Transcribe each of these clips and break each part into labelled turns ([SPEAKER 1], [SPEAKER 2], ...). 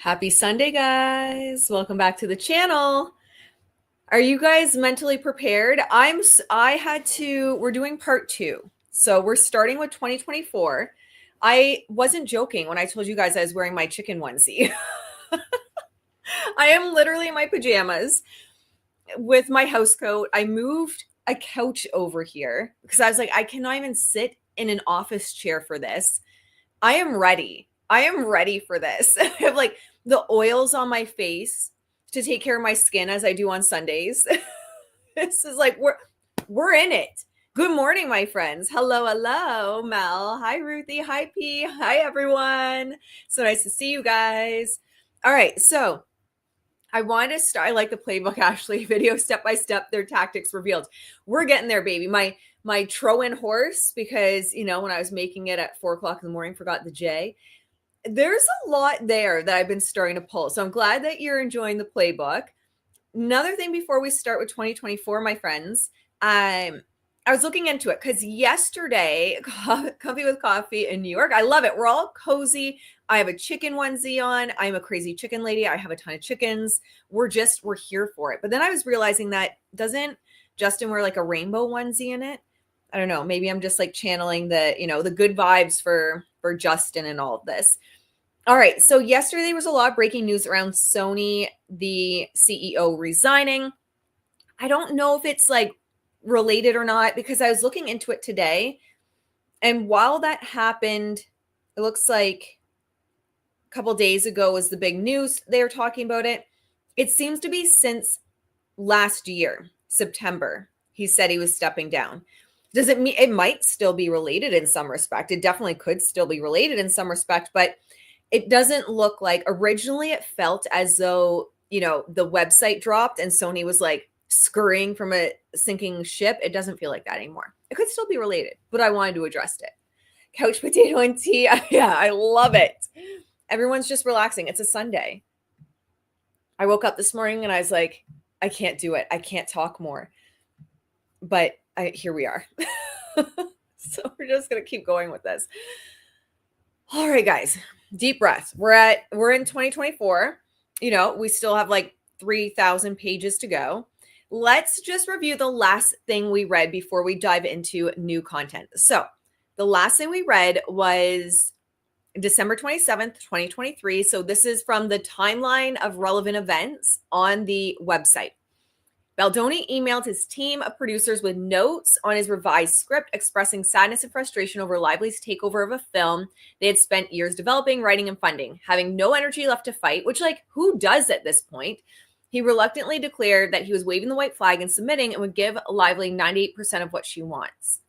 [SPEAKER 1] Happy Sunday, guys. Welcome back to the channel. Are you guys mentally prepared? We're doing part 2. So we're starting with 2024. I wasn't joking when I told you guys I was wearing my chicken onesie. I am literally in my pajamas with my house coat. I moved a couch over here because I was like, I cannot even sit in an office chair for this. I am ready. I am ready for this. I have like the oils on my face to take care of my skin as I do on Sundays. This is like we're in it. Good morning, my friends. Hello, hello, Mel. Hi, Ruthie. Hi, P. Hi, everyone. So nice to see you guys. All right, so I wanted to start. I like the playbook, Ashley video, step by step, their tactics revealed. We're getting there, baby. My Trojan horse, because when I was making it at 4:00 in the morning, forgot the J. There's a lot there that I've been starting to pull. So I'm glad that you're enjoying the playbook. Another thing before we start with 2024, my friends, I was looking into it because yesterday, Coffee with Coffee in New York, I love it. We're all cozy. I have a chicken onesie on. I'm a crazy chicken lady. I have a ton of chickens. We're here for it. But then I was realizing that doesn't Justin wear like a rainbow onesie in it? I don't know. Maybe I'm just like channeling the good vibes for Justin and all of this. All right. So yesterday there was a lot of breaking news around Sony, the CEO resigning. I don't know if it's like related or not because I was looking into it today. And while that happened, it looks like a couple days ago was the big news. They were talking about it. It seems to be since last year, September. He said he was stepping down. Does it mean it might still be related in some respect? It definitely could still be related in some respect, but it doesn't look like originally it felt as though, the website dropped and Sony was like scurrying from a sinking ship. It doesn't feel like that anymore. It could still be related, but I wanted to address it. Couch potato and tea. Yeah, I love it. Everyone's just relaxing. It's a Sunday. I woke up this morning and I was like, I can't do it. I can't talk more. But here we are. So we're just going to keep going with this. All right, guys, deep breath. We're in 2024. We still have like 3,000 pages to go. Let's just review the last thing we read before we dive into new content. So the last thing we read was December 27th, 2023. So this is from the timeline of relevant events on the website. Baldoni emailed his team of producers with notes on his revised script, expressing sadness and frustration over Lively's takeover of a film they had spent years developing, writing, and funding. Having no energy left to fight, which, who does at this point? He reluctantly declared that he was waving the white flag and submitting and would give Lively 98% of what she wants.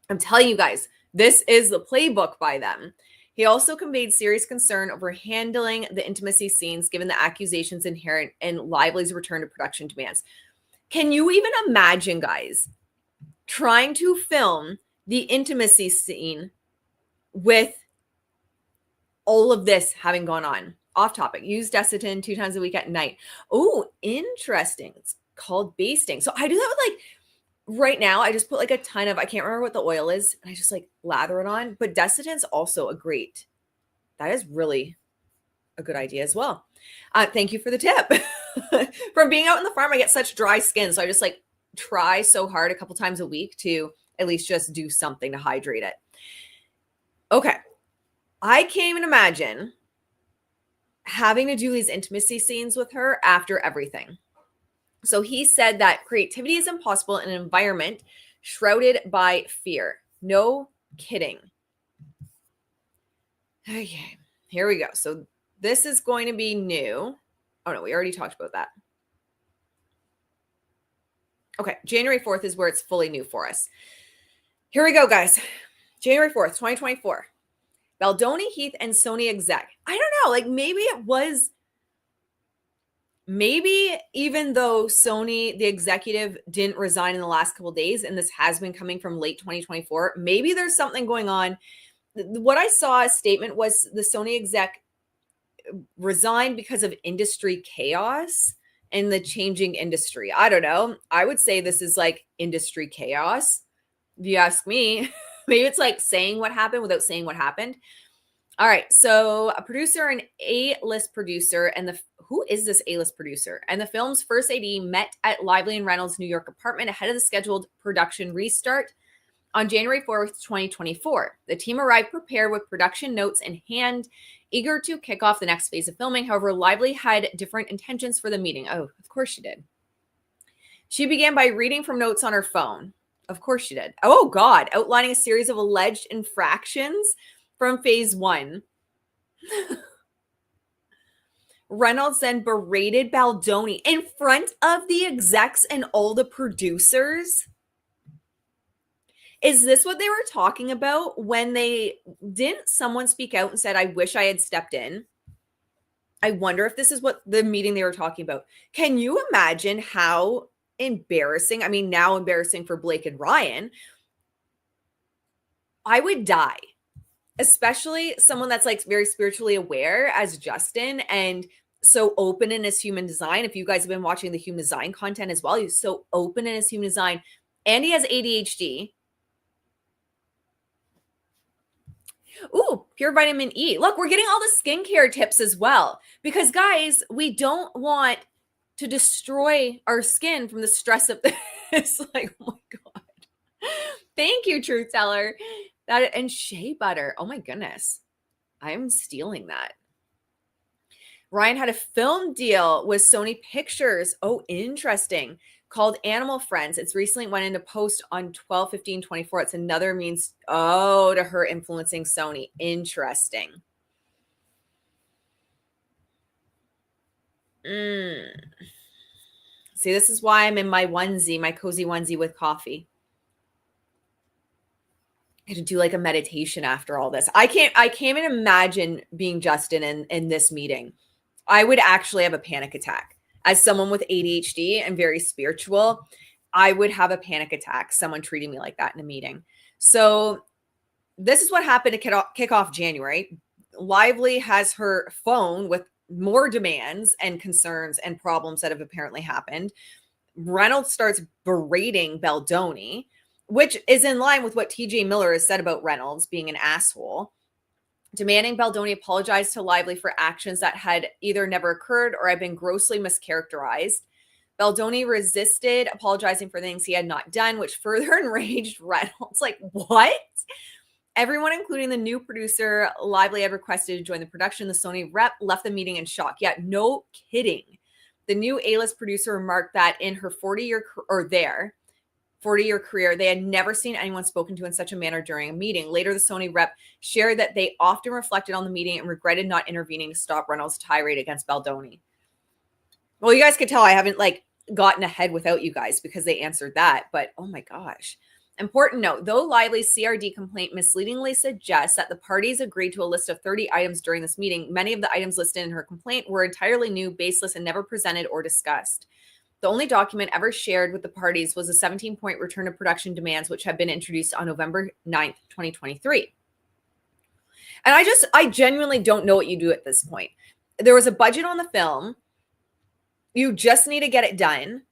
[SPEAKER 1] I'm telling you guys, this is the playbook by them. He also conveyed serious concern over handling the intimacy scenes given the accusations inherent in Lively's return to production demands. Can you even imagine, guys, trying to film the intimacy scene with all of this having gone on? Off topic. Use Desitin 2 times a week at night. Oh, interesting. It's called basting. So I do that with right now, I just put a ton of, I can't remember what the oil is, and I just lather it on. But Desitin's also that is really a good idea as well. Thank you for the tip. From being out in the farm, I get such dry skin. So I just try so hard a couple times a week to at least just do something to hydrate it. Okay. I can't even imagine having to do these intimacy scenes with her after everything. So he said that creativity is impossible in an environment shrouded by fear. No kidding. Okay, here we go. So this is going to be new. Oh, no, we already talked about that. Okay, January 4th is where it's fully new for us. Here we go, guys. January 4th, 2024. Baldoni, Heath, and Sony exec. I don't know, maybe even though Sony, the executive, didn't resign in the last couple of days, and this has been coming from late 2024, maybe there's something going on. What I saw a statement was the Sony exec resigned because of industry chaos and the changing industry. I don't know. I would say this is industry chaos. If you ask me, maybe it's saying what happened without saying what happened. All right. So a producer, an A-list producer, and who is this A-list producer? And the film's first AD met at Lively and Reynolds' New York apartment ahead of the scheduled production restart on January 4th, 2024. The team arrived prepared with production notes in hand, eager to kick off the next phase of filming. However, Lively had different intentions for the meeting. Oh, of course she did. She began by reading from notes on her phone. Of course she did. Oh, God. Outlining a series of alleged infractions from phase one. Reynolds then berated Baldoni in front of the execs and all the producers. Is this what they were talking about when didn't someone speak out and said, I wish I had stepped in? I wonder if this is what the meeting they were talking about. Can you imagine how embarrassing? I mean, now embarrassing for Blake and Ryan. I would die, especially someone that's like very spiritually aware as Justin and so open in his human design. If you guys have been watching the human design content as well, he's so open in his human design and he has ADHD. Ooh, pure vitamin E. Look, we're getting all the skincare tips as well because guys, we don't want to destroy our skin from the stress of this. Like, oh my God. Thank you, Truth Teller. That and shea butter. Oh my goodness. I'm stealing that. Ryan had a film deal with Sony Pictures. Oh, interesting. Called Animal Friends. It's recently went into post on 12/15/24. It's another means, to her influencing Sony. Interesting. See, this is why I'm in my onesie, my cozy onesie with coffee. I had to do like a meditation after all this. I can't even imagine being Justin in this meeting. I would actually have a panic attack. As someone with ADHD and very spiritual, I would have a panic attack, someone treating me like that in a meeting. So this is what happened to kick off January. Lively has her phone with more demands and concerns and problems that have apparently happened. Reynolds starts berating Baldoni, which is in line with what TJ Miller has said about Reynolds being an asshole, demanding Baldoni apologize to Lively for actions that had either never occurred or had been grossly mischaracterized. Baldoni resisted apologizing for things he had not done, which further enraged Reynolds. Like, what? Everyone, including the new producer, Lively had requested to join the production. The Sony rep left the meeting in shock. Yeah, no kidding. The new A-list producer remarked that in her 40-year career, they had never seen anyone spoken to in such a manner during a meeting. Later, the Sony rep shared that they often reflected on the meeting and regretted not intervening to stop Reynolds' tirade against Baldoni. Well, you guys could tell I haven't gotten ahead without you guys because they answered that, but oh my gosh. Important note, though Lively's CRD complaint misleadingly suggests that the parties agreed to a list of 30 items during this meeting, many of the items listed in her complaint were entirely new, baseless, and never presented or discussed. The only document ever shared with the parties was a 17-point return to production demands, which had been introduced on November 9th, 2023. And I genuinely don't know what you do at this point. There was a budget on the film. You just need to get it done.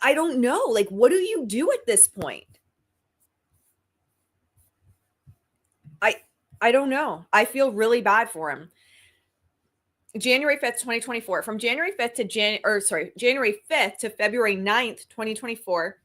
[SPEAKER 1] I don't know. Like, what do you do at this point? I don't know. I feel really bad for him. January 5th, 2024. From January 5th to January 5th to February 9th, 2024,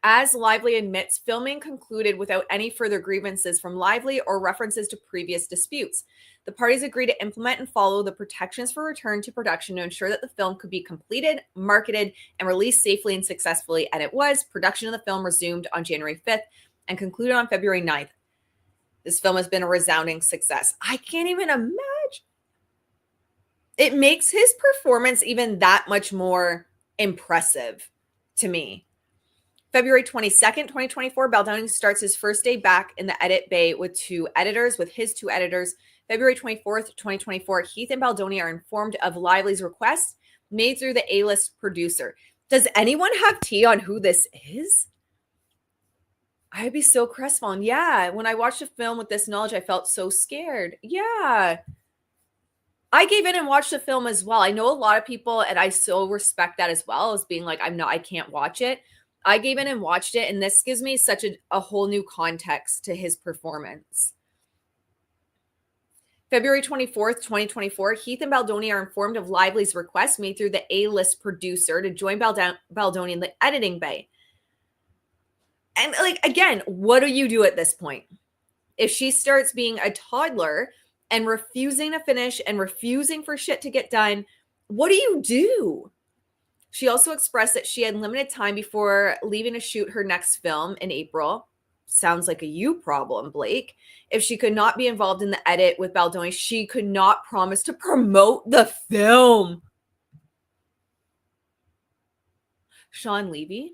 [SPEAKER 1] as Lively admits, filming concluded without any further grievances from Lively or references to previous disputes. The parties agreed to implement and follow the protections for return to production to ensure that the film could be completed, marketed, and released safely and successfully. And it was. Production of the film resumed on January 5th and concluded on February 9th. This film has been a resounding success. I can't even imagine. It makes his performance even that much more impressive to me. February 22nd, 2024, Baldoni starts his first day back in the edit bay with his two editors. February 24th, 2024, Heath and Baldoni are informed of Lively's request made through the A-list producer. Does anyone have tea on who this is? I'd be so crestfallen. Yeah, when I watched the film with this knowledge, I felt so scared. Yeah. I gave in and watched the film as well. I know a lot of people, and I so respect that as well, as being like, I can't watch it. I gave in and watched it, and this gives me such a whole new context to his performance. February 24th, 2024, Heath and Baldoni are informed of Lively's request made through the A-list producer to join Baldoni in the editing bay. And like, again, what do you do at this point? If she starts being a toddler and refusing to finish and refusing for shit to get done, what do you do? She also expressed that she had limited time before leaving to shoot her next film in April. Sounds like a you problem, Blake. If she could not be involved in the edit with Baldoni, she could not promise to promote the film. Sean Levy.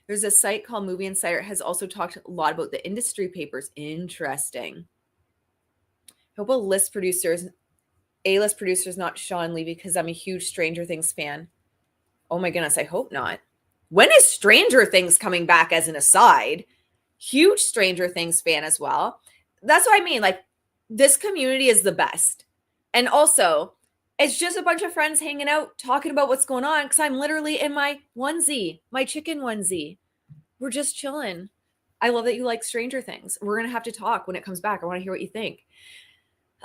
[SPEAKER 1] There's a site called Movie Insider. It has also talked a lot about the industry papers. Interesting. I hope A-list producers, not Sean Levy, because I'm a huge Stranger Things fan. Oh my goodness, I hope not. When is Stranger Things coming back as an aside? Huge Stranger Things fan as well. That's what I mean. Like, this community is the best. And also, it's just a bunch of friends hanging out, talking about what's going on, because I'm literally in my onesie, my chicken onesie. We're just chilling. I love that you like Stranger Things. We're going to have to talk when it comes back. I want to hear what you think.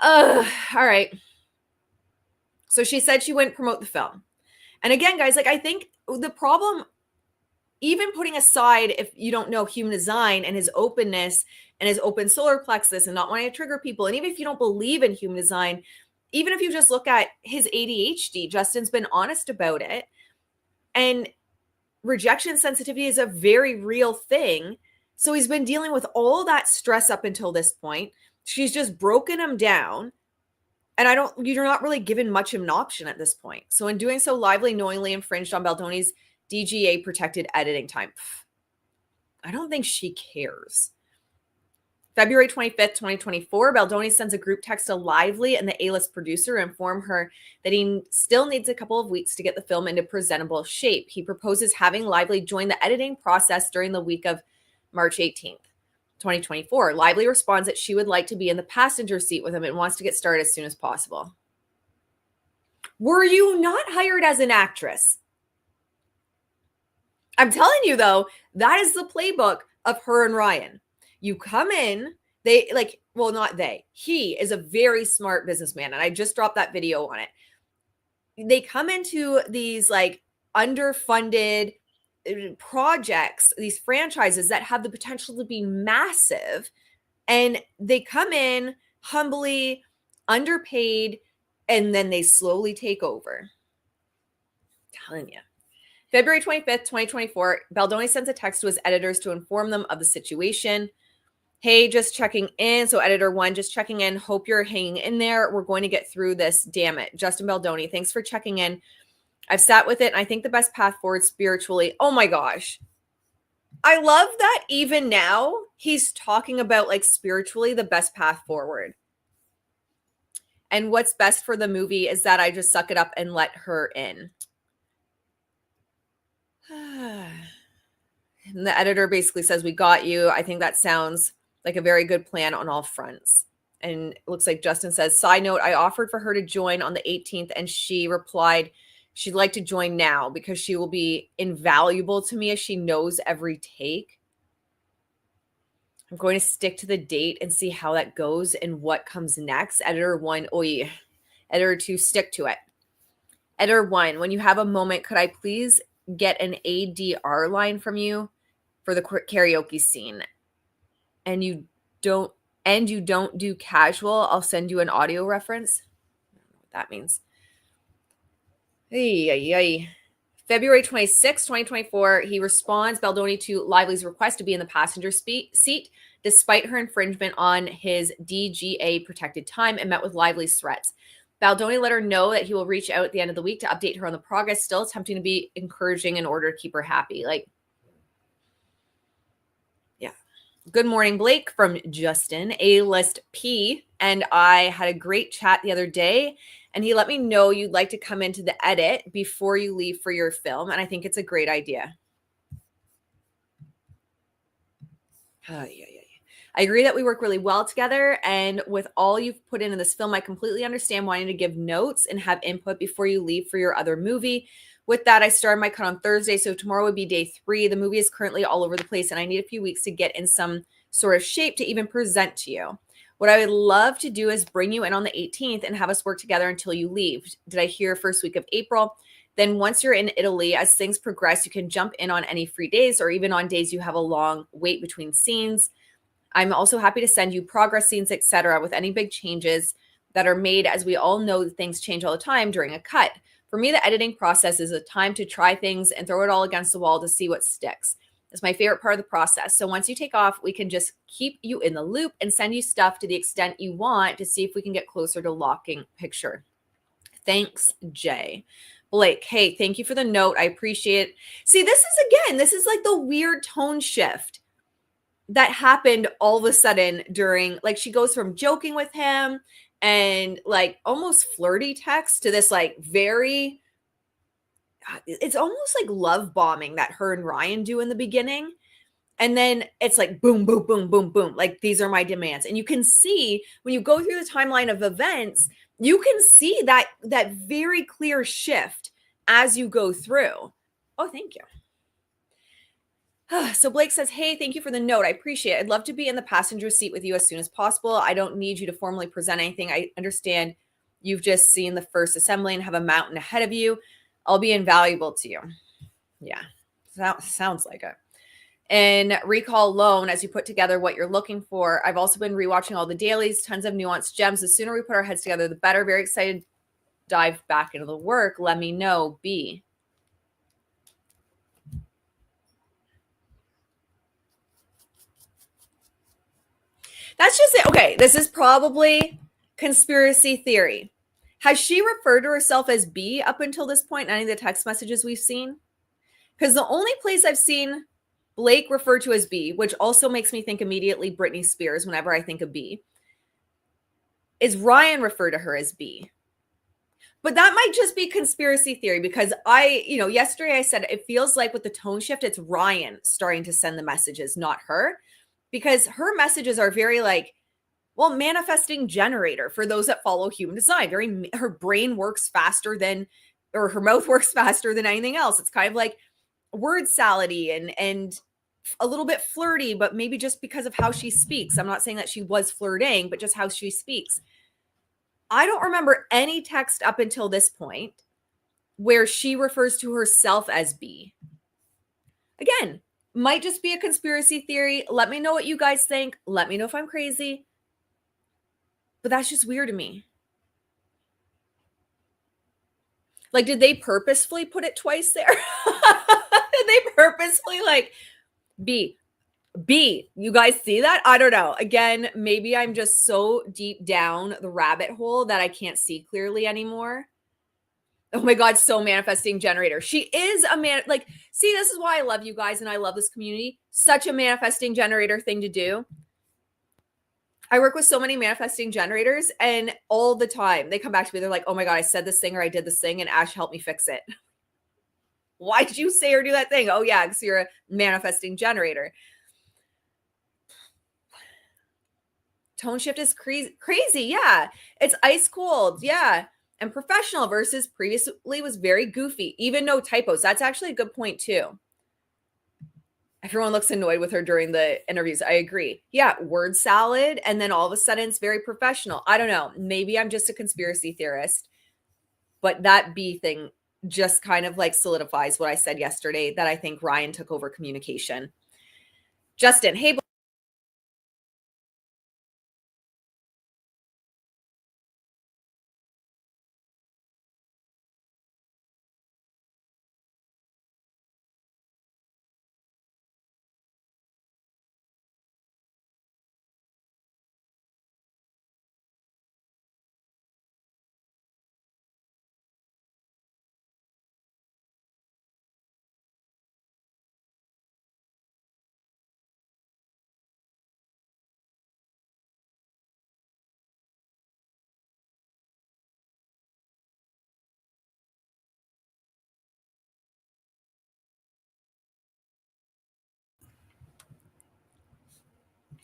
[SPEAKER 1] All right. So she said she wouldn't promote the film. And again, guys, like, I think the problem, even putting aside if you don't know human design and his openness and his open solar plexus and not wanting to trigger people, and even if you don't believe in human design, even if you just look at his ADHD, Justin's been honest about it. And rejection sensitivity is a very real thing. So he's been dealing with all that stress up until this point. She's just broken him down. And you're not really given much of an option at this point. So in doing so, Lively knowingly infringed on Baldoni's DGA protected editing time. I don't think she cares. February 25th, 2024, Baldoni sends a group text to Lively and the A-list producer to inform her that he still needs a couple of weeks to get the film into presentable shape. He proposes having Lively join the editing process during the week of March 18th. 2024. Lively responds that she would like to be in the passenger seat with him and wants to get started as soon as possible. Were you not hired as an actress? I'm telling you, though, that is the playbook of her and Ryan. You come in, he is a very smart businessman, and I just dropped that video on it. They come into these like underfunded projects, these franchises that have the potential to be massive, and they come in humbly, underpaid, and then they slowly take over. I'm telling you. February 25th, 2024, Baldoni sends a text to his editors to inform them of the situation. Hey, just checking in. So editor 1, just checking in. Hope you're hanging in there. We're going to get through this. Damn it. Justin Baldoni, thanks for checking in. I've sat with it, and I think the best path forward spiritually. Oh my gosh. I love that even now he's talking about like spiritually the best path forward. And what's best for the movie is that I just suck it up and let her in. And the editor basically says, we got you. I think that sounds like a very good plan on all fronts. And it looks like Justin says, side note, I offered for her to join on the 18th, and she replied she'd like to join now because she will be invaluable to me as she knows every take. I'm going to stick to the date and see how that goes and what comes next. Editor 1, Editor 2, stick to it. Editor 1, when you have a moment, could I please get an ADR line from you for the karaoke scene? And you don't do casual, I'll send you an audio reference. I don't know what that means. February 26, 2024, he responds Baldoni to Lively's request to be in the passenger seat despite her infringement on his DGA protected time, and met with Lively's threats. Baldoni let her know that he will reach out at the end of the week to update her on the progress, still attempting to be encouraging in order to keep her happy. Good morning, Blake, from Justin, A-list P. And I had a great chat the other day, and he let me know you'd like to come into the edit before you leave for your film. And I think it's a great idea. I agree that we work really well together. And with all you've put into this film, I completely understand wanting to give notes and have input before you leave for your other movie. With that, I started my cut on Thursday, so tomorrow would be day 3. The movie is currently all over the place, and I need a few weeks to get in some sort of shape to even present to you. What I would love to do is bring you in on the 18th and have us work together until you leave. Did I hear first week of April? Then once you're in Italy, as things progress, you can jump in on any free days or even on days you have a long wait between scenes. I'm also happy to send you progress scenes, etc., with any big changes that are made, as we all know that things change all the time during a cut. For me, the editing process is a time to try things and throw it all against the wall to see what sticks. It's my favorite part of the process. So once you take off, we can just keep you in the loop and send you stuff to the extent you want to see if we can get closer to locking picture. Thanks, Jay. Blake, hey, thank you for the note. I appreciate it. See, this is like the weird tone shift that happened all of a sudden during, like, she goes from joking with him and like almost flirty text to this like very, it's almost like love bombing that her and Ryan do in the beginning. And then it's like boom, boom, boom, boom, boom. Like, these are my demands. And you can see when you go through the timeline of events, you can see that very clear shift as you go through. Oh, thank you. So Blake says, hey, thank you for the note. I appreciate it. I'd love to be in the passenger seat with you as soon as possible. I don't need you to formally present anything. I understand you've just seen the first assembly and have a mountain ahead of you. I'll be invaluable to you. Yeah, sounds like it. And recall loan, as you put together what you're looking for. I've also been rewatching all the dailies, tons of nuanced gems. The sooner we put our heads together, the better. Very excited to dive back into the work. Let me know, B. That's just it. Okay, this is probably conspiracy theory. Has she referred to herself as B up until this point in any of the text messages we've seen? Because the only place I've seen Blake referred to as B, which also makes me think immediately Britney Spears whenever I think of B, is Ryan referred to her as B. But that might just be conspiracy theory because yesterday I said it feels like with the tone shift, it's Ryan starting to send the messages, not her, because her messages are very like, well, manifesting generator for those that follow human design. Her brain works faster than, or her mouth works faster than anything else. It's kind of like word salady and a little bit flirty, but maybe just because of how she speaks. I'm not saying that she was flirting, but just how she speaks. I don't remember any text up until this point where she refers to herself as B. Again, might just be a conspiracy theory. Let me know what you guys think. Let me know if I'm crazy. But that's just weird to me. Like, did they purposefully put it twice there? Did they purposefully like B? You guys see that? I don't know. Again, maybe I'm just so deep down the rabbit hole that I can't see clearly anymore. Oh my God, so manifesting generator. She is a man. Like, see, this is why I love you guys and I love this community. Such a manifesting generator thing to do. I work with so many manifesting generators and all the time they come back to me. They're like, oh my God, I said this thing or I did this thing and Ash helped me fix it. Why did you say or do that thing? Oh yeah, because you're a manifesting generator. Tone shift is crazy. Yeah. It's ice cold. Yeah. And professional versus previously was very goofy, even no typos. That's actually a good point too. Everyone looks annoyed with her during the interviews. I agree. Yeah, word salad. And then all of a sudden it's very professional. I don't know. Maybe I'm just a conspiracy theorist. But that B thing just kind of like solidifies what I said yesterday, that I think Ryan took over communication. Justin, hey.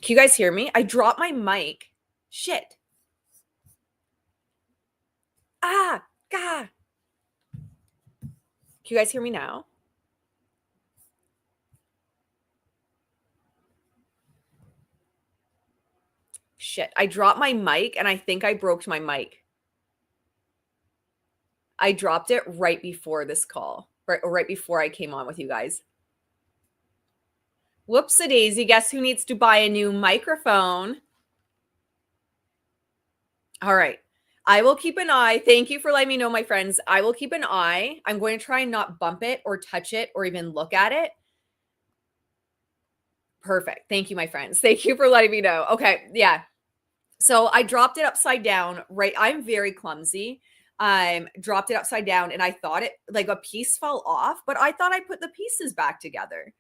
[SPEAKER 1] Can you guys hear me? I dropped my mic. Shit. Ah, God. Can you guys hear me now? Shit, I dropped my mic and I think I broke my mic. I dropped it right before this call, right before I came on with you guys. Whoops-a-daisy, guess who needs to buy a new microphone? All right. I will keep an eye. Thank you for letting me know, my friends. I will keep an eye. I'm going to try and not bump it or touch it or even look at it. Perfect. Thank you, my friends. Thank you for letting me know. Okay. Yeah. So I dropped it upside down, right? I'm very clumsy. Dropped it upside down and I thought it like a piece fell off, but I thought I put the pieces back together.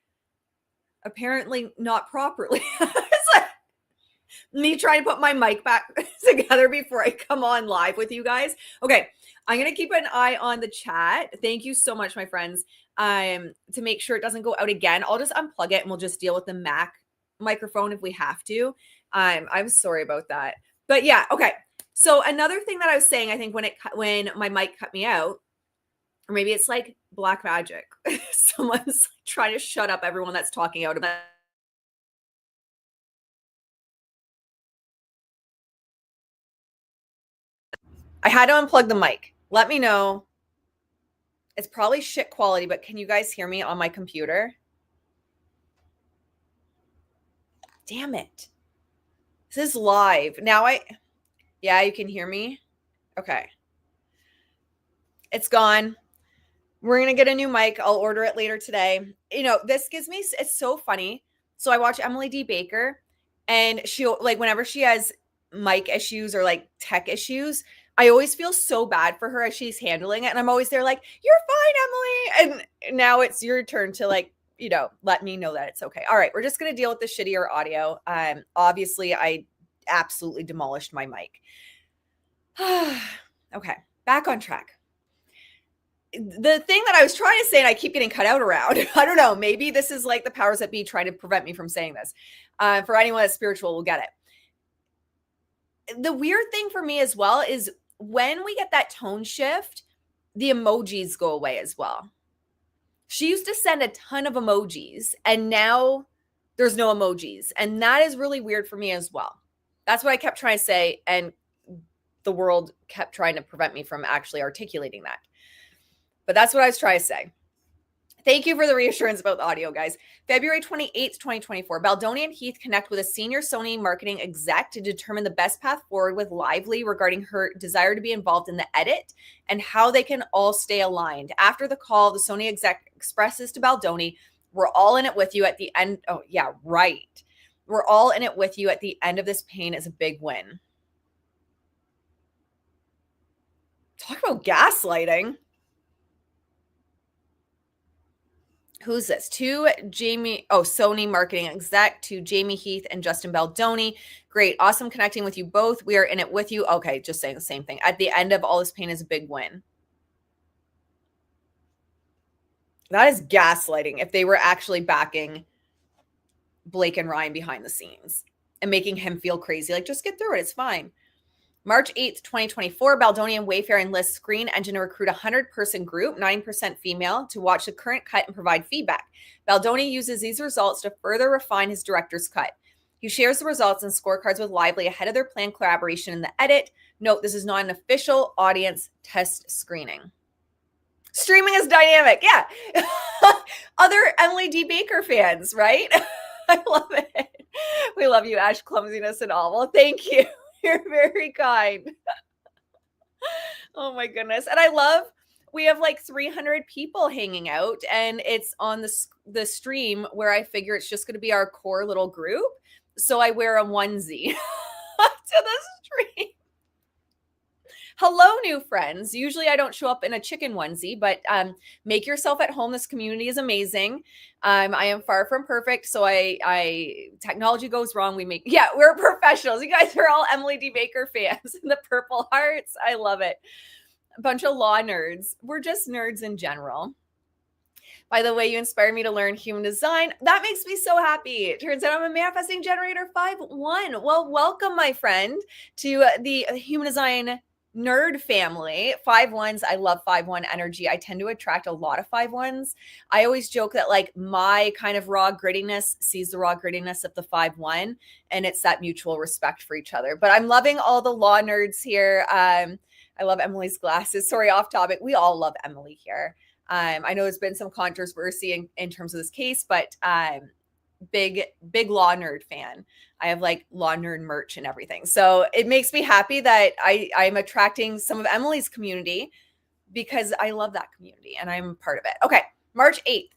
[SPEAKER 1] Apparently not properly. It's like me trying to put my mic back together before I come on live with you guys. Okay. I'm going to keep an eye on the chat. Thank you so much, my friends. To make sure it doesn't go out again, I'll just unplug it and we'll just deal with the Mac microphone if we have to. I'm sorry about that. But yeah, okay. So another thing that I was saying, I think when my mic cut me out, or maybe it's like black magic. Someone's trying to shut up everyone that's talking out about. I had to unplug the mic. Let me know. It's probably shit quality, but can you guys hear me on my computer? Damn it. This is live. Now yeah, you can hear me? Okay. It's gone. We're going to get a new mic. I'll order it later today. You know, this gives me, it's so funny. So I watch Emily D. Baker and she'll like, whenever she has mic issues or like tech issues, I always feel so bad for her as she's handling it. And I'm always there like, you're fine, Emily. And now it's your turn to like, you know, let me know that it's okay. All right. We're just going to deal with the shittier audio. Obviously I absolutely demolished my mic. Okay. Back on track. The thing that I was trying to say, and I keep getting cut out around, I don't know, maybe this is like the powers that be trying to prevent me from saying this. For anyone that's spiritual, will get it. The weird thing for me as well is when we get that tone shift, the emojis go away as well. She used to send a ton of emojis, and now there's no emojis. And that is really weird for me as well. That's what I kept trying to say, and the world kept trying to prevent me from actually articulating that. But that's what I was trying to say. Thank you for the reassurance about the audio, guys. February 28th, 2024. Baldoni and Heath connect with a senior Sony marketing exec to determine the best path forward with Lively regarding her desire to be involved in the edit and how they can all stay aligned. After the call, the Sony exec expresses to Baldoni, we're all in it with you at the end. Oh, yeah, right. We're all in it with you at the end of this pain is a big win. Talk about gaslighting. Who's this? Sony marketing exec to Jamie Heath and Justin Baldoni. Great. Awesome connecting with you both. We are in it with you. Okay. Just saying the same thing. At the end of all this pain is a big win. That is gaslighting if they were actually backing Blake and Ryan behind the scenes and making him feel crazy. Like, just get through it. It's fine. March 8th, 2024, Baldoni and Wayfair enlist Screen Engine to recruit a 100-person group, 9% female, to watch the current cut and provide feedback. Baldoni uses these results to further refine his director's cut. He shares the results and scorecards with Lively ahead of their planned collaboration in the edit. Note, this is not an official audience test screening. Streaming is dynamic. Yeah. Other Emily D. Baker fans, right? I love it. We love you, Ash, clumsiness and all. Well, thank you. You're very kind. Oh my goodness. And I love, we have like 300 people hanging out and it's on the stream where I figure it's just going to be our core little group. So I wear a onesie to the stream. Hello, new friends. Usually I don't show up in a chicken onesie, but make yourself at home. This community is amazing. I am far from perfect. So technology goes wrong. We're professionals. You guys are all Emily D. Baker fans and the purple hearts. I love it. A bunch of law nerds. We're just nerds in general. By the way, you inspired me to learn human design. That makes me so happy. It turns out I'm a manifesting generator 5-1. Well, welcome, my friend, to the human design nerd family, 5-1s. I love 5-1 energy. I tend to attract a lot of 5-1s. I always joke that like my kind of raw grittiness sees the raw grittiness of the 5-1, and it's that mutual respect for each other. But I'm loving all the law nerds here. I love Emily's glasses. Sorry, off topic. We all love Emily here. I know there's been some controversy in terms of this case, but big law nerd fan. I have like law nerd merch and everything. So it makes me happy that I'm attracting some of Emily's community because I love that community and I'm part of it. Okay, March 8th.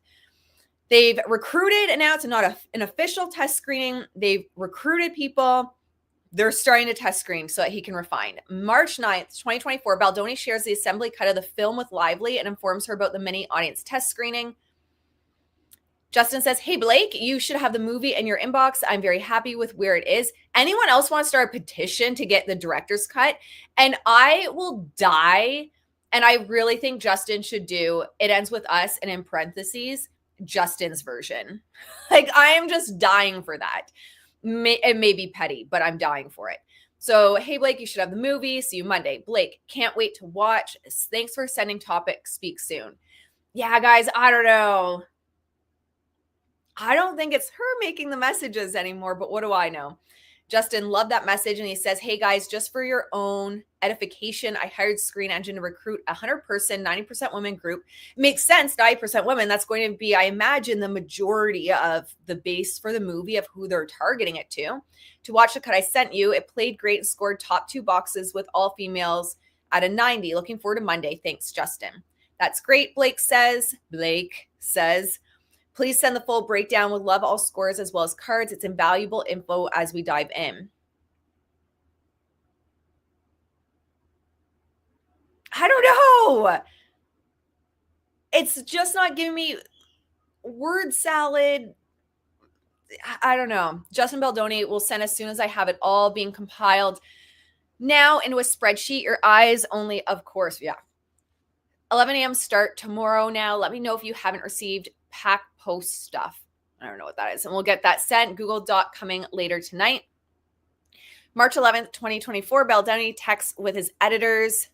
[SPEAKER 1] They've recruited, and now it's not an official test screening. They've recruited people. They're starting to test screen so that he can refine. March 9th, 2024, Baldoni shares the assembly cut of the film with Lively and informs her about the mini audience test screening. Justin says, hey, Blake, you should have the movie in your inbox. I'm very happy with where it is. Anyone else want to start a petition to get the director's cut? And I will die. And I really think Justin should do It Ends With Us, and in parentheses, Justin's version. Like, I am just dying for that. It may be petty, but I'm dying for it. So, hey, Blake, you should have the movie. See you Monday. Blake, can't wait to watch. Thanks for sending topics. Speak soon. Yeah, guys, I don't know. I don't think it's her making the messages anymore, but what do I know? Justin loved that message, and he says, hey, guys, just for your own edification, I hired Screen Engine to recruit a 100-person, 90% women group. Makes sense, 90% women. That's going to be, I imagine, the majority of the base for the movie of who they're targeting it to. To watch the cut I sent you, it played great and scored top 2 boxes with all females at a 90. Looking forward to Monday. Thanks, Justin. That's great, Blake says. Please send the full breakdown. Would love all scores as well as cards. It's invaluable info as we dive in. I don't know. It's just not giving me word salad. I don't know. Justin Baldoni will send as soon as I have it all being compiled now into a spreadsheet. Your eyes only, of course. Yeah. 11 a.m. start tomorrow now. Let me know if you haven't received pack post stuff. I don't know what that is. And we'll get that sent. Google Doc coming later tonight. March 11th, 2024. Baldoni texts with his editors.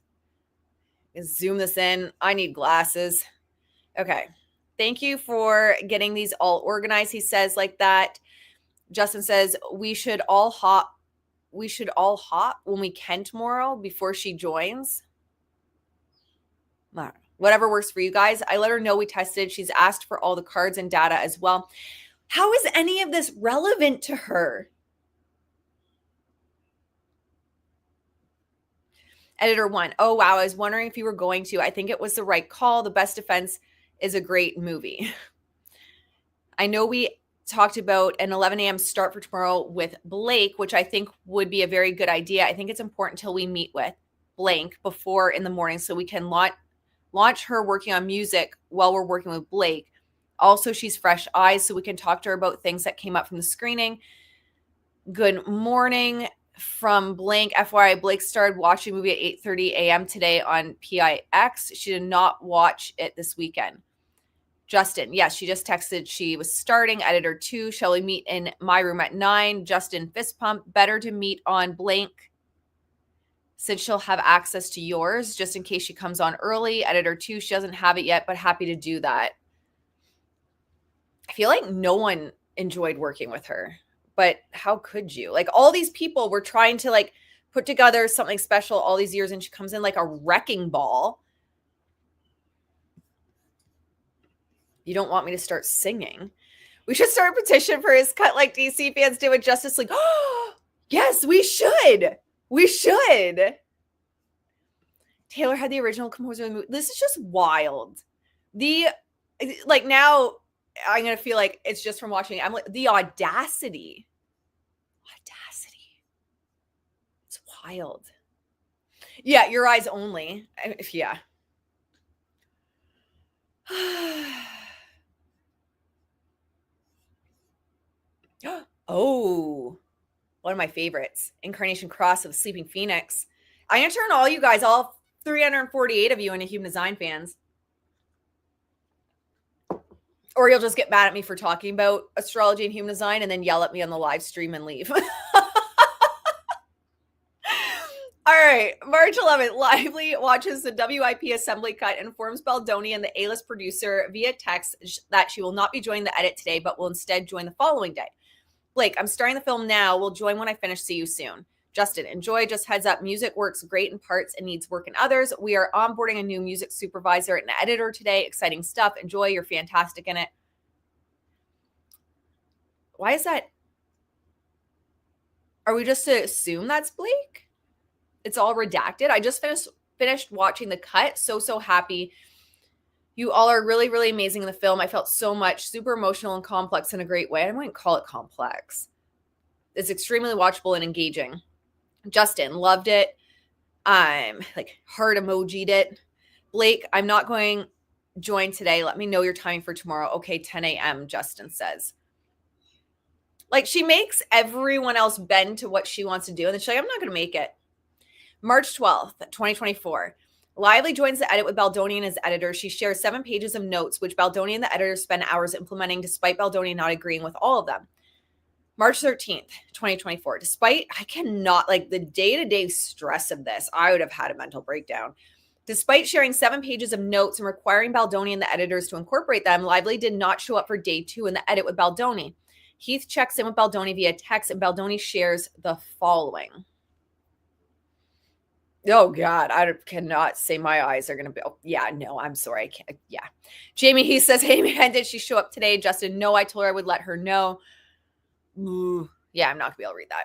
[SPEAKER 1] Zoom this in. I need glasses. Okay. Thank you for getting these all organized. He says like that. Justin says, we should all hop when we can tomorrow before she joins. Whatever works for you guys. I let her know we tested. She's asked for all the cards and data as well. How is any of this relevant to her? Editor 1. Oh, wow. I was wondering if you were going to. I think it was the right call. The Best Defense is a great movie. I know we talked about an 11 a.m. start for tomorrow with Blake, which I think would be a very good idea. I think it's important until we meet with Blake before in the morning so we can launch her working on music while we're working with Blake. Also, she's fresh eyes, so we can talk to her about things that came up from the screening. Good morning from Blank. FYI, Blake started watching the movie at 8:30 a.m. today on PIX. She did not watch it this weekend. Justin, yes, she just texted she was starting. Editor 2, shall we meet in my room at 9? Justin, fist pump. Better to meet on Blank since she'll have access to yours just in case she comes on early. Editor 2, she doesn't have it yet, but happy to do that. I feel like no one enjoyed working with her, but how could you? Like, all these people were trying to like put together something special all these years, and she comes in like a wrecking ball. You don't want me to start singing. We should start a petition for his cut like DC fans did with Justice League. Oh, yes, we should. We should. Taylor had the original composer of the movie. This is just wild. Now I'm going to feel like it's just from watching it. I'm like, the audacity. It's wild. Yeah, your eyes only. Yeah. Oh, one of my favorites, Incarnation Cross of the Sleeping Phoenix. I'm going to turn all you guys, all 348 of you, into Human Design fans. Or you'll just get mad at me for talking about astrology and human design and then yell at me on the live stream and leave. All right. March 11th, Lively watches the WIP assembly cut and informs Baldoni and the A-list producer via text that she will not be joining the edit today, but will instead join the following day. Blake, I'm starting the film now. We'll join when I finish. See you soon. Justin, enjoy. Just heads up. Music works great in parts and needs work in others. We are onboarding a new music supervisor and editor today. Exciting stuff. Enjoy. You're fantastic in it. Why is that? Are we just to assume that's Blake? It's all redacted. I just finished watching the cut. So happy. You all are really, really amazing in the film. I felt so much, super emotional and complex in a great way. I wouldn't call it complex. It's extremely watchable and engaging. Justin, loved it. I'm like heart emoji'd it. Blake, I'm not going join today. Let me know your timing for tomorrow. Okay, 10 a.m., Justin says. Like, she makes everyone else bend to what she wants to do. And then she's like, I'm not going to make it. March 12th, 2024. Lively joins the edit with Baldoni and his editor. She shares 7 pages of notes, which Baldoni and the editor spend hours implementing, despite Baldoni not agreeing with all of them. March 13th, 2024. Despite, I cannot, like, the day-to-day stress of this, I would have had a mental breakdown. Despite sharing 7 pages of notes and requiring Baldoni and the editors to incorporate them, Lively did not show up for day 2 in the edit with Baldoni. Heath checks in with Baldoni via text, and Baldoni shares the following. Oh, God, I cannot say my eyes are going to be. Oh, yeah, no, I'm sorry. I can't. Yeah. Jamie, he says, hey, man, did she show up today? Justin, no, I told her I would let her know. Ooh, yeah, I'm not going to be able to read that.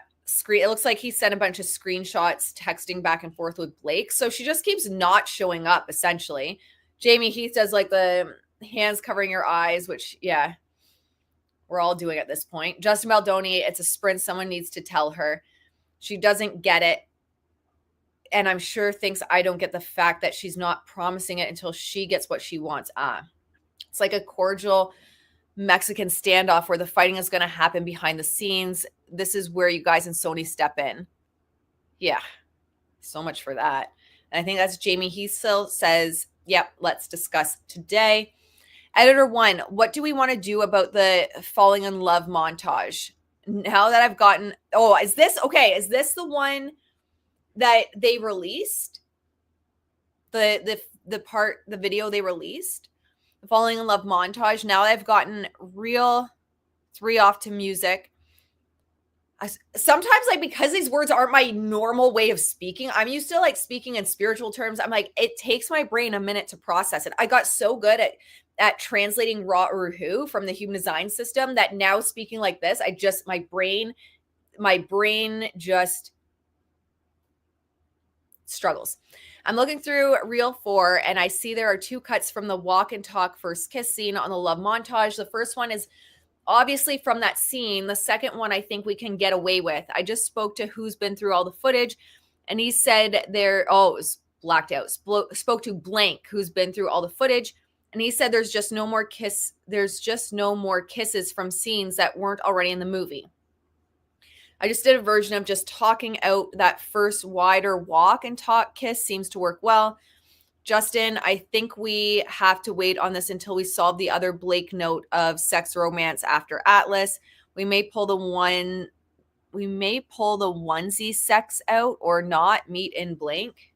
[SPEAKER 1] It looks like he sent a bunch of screenshots texting back and forth with Blake. So she just keeps not showing up, essentially. Jamie, Heath does like the hands covering your eyes, which, yeah, we're all doing at this point. Justin Baldoni, it's a sprint. Someone needs to tell her. She doesn't get it. And I'm sure thinks I don't get the fact that she's not promising it until she gets what she wants. It's like a cordial Mexican standoff where the fighting is going to happen behind the scenes. This is where you guys and Sony step in. Yeah, so much for that. And I think that's Jamie. He still says, yep, let's discuss today. Editor 1, what do we want to do about the falling in love montage? Now that I've gotten, is this the one that they released? The video they released? The falling in love montage. Now I've gotten real 3 off to music. Sometimes, like, because these words aren't my normal way of speaking, I'm used to like speaking in spiritual terms. I'm like, it takes my brain a minute to process it. I got so good at translating raw uruhu from the human design system that now speaking like this, my brain just struggles. I'm looking through reel 4 and I see there are 2 cuts from the walk and talk first kiss scene on the love montage. The first one is obviously from that scene. The second one I think we can get away with. I just spoke to who's been through all the footage and he said it was blacked out. Spoke to blank who's been through all the footage and he said there's just no more kisses from scenes that weren't already in the movie. I just did a version of just talking out that first wider walk and talk kiss seems to work well. Justin, I think we have to wait on this until we solve the other Blake note of sex romance after Atlas. We may pull the onesie sex out or not meet in blank.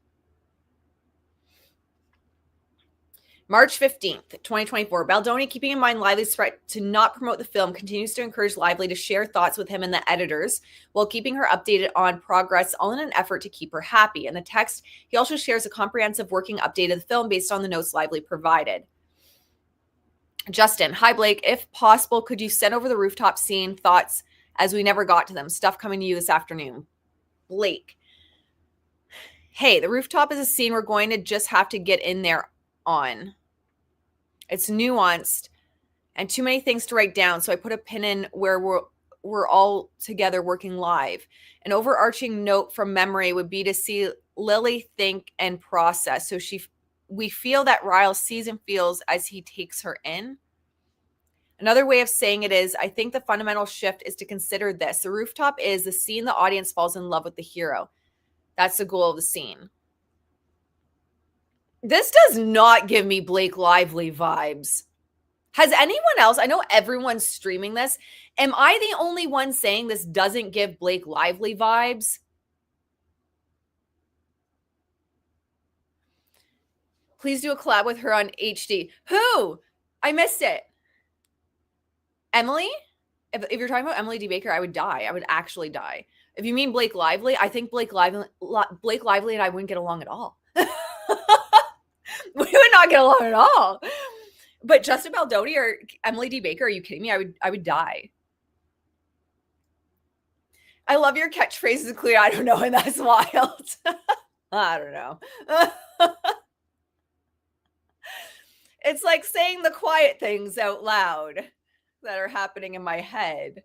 [SPEAKER 1] March 15th, 2024. Baldoni, keeping in mind Lively's threat to not promote the film, continues to encourage Lively to share thoughts with him and the editors while keeping her updated on progress, all in an effort to keep her happy. In the text, he also shares a comprehensive working update of the film based on the notes Lively provided. Justin, hi Blake. If possible, could you send over the rooftop scene thoughts as we never got to them? Stuff coming to you this afternoon. Blake, hey, the rooftop is a scene we're going to just have to get in there on. It's nuanced and too many things to write down. So I put a pin in where we're all together working live. An overarching note from memory would be to see Lily think and process. So we feel that Ryle sees and feels as he takes her in. Another way of saying it is, I think the fundamental shift is to consider this. The rooftop is the scene the audience falls in love with the hero. That's the goal of the scene. This does not give me Blake Lively vibes. Has anyone else? I know everyone's streaming this. Am I the only one saying this doesn't give Blake Lively vibes? Please do a collab with her on HD. Who? I missed it. Emily? If you're talking about Emily D. Baker, I would die. I would actually die. If you mean Blake Lively, I think Blake Lively and I wouldn't get along at all. We would not get along at all. But Justin Baldoni or Emily D. Baker, are you kidding me? I would die. I love your catchphrases, including I don't know, and that's wild. I don't know. It's like saying the quiet things out loud that are happening in my head.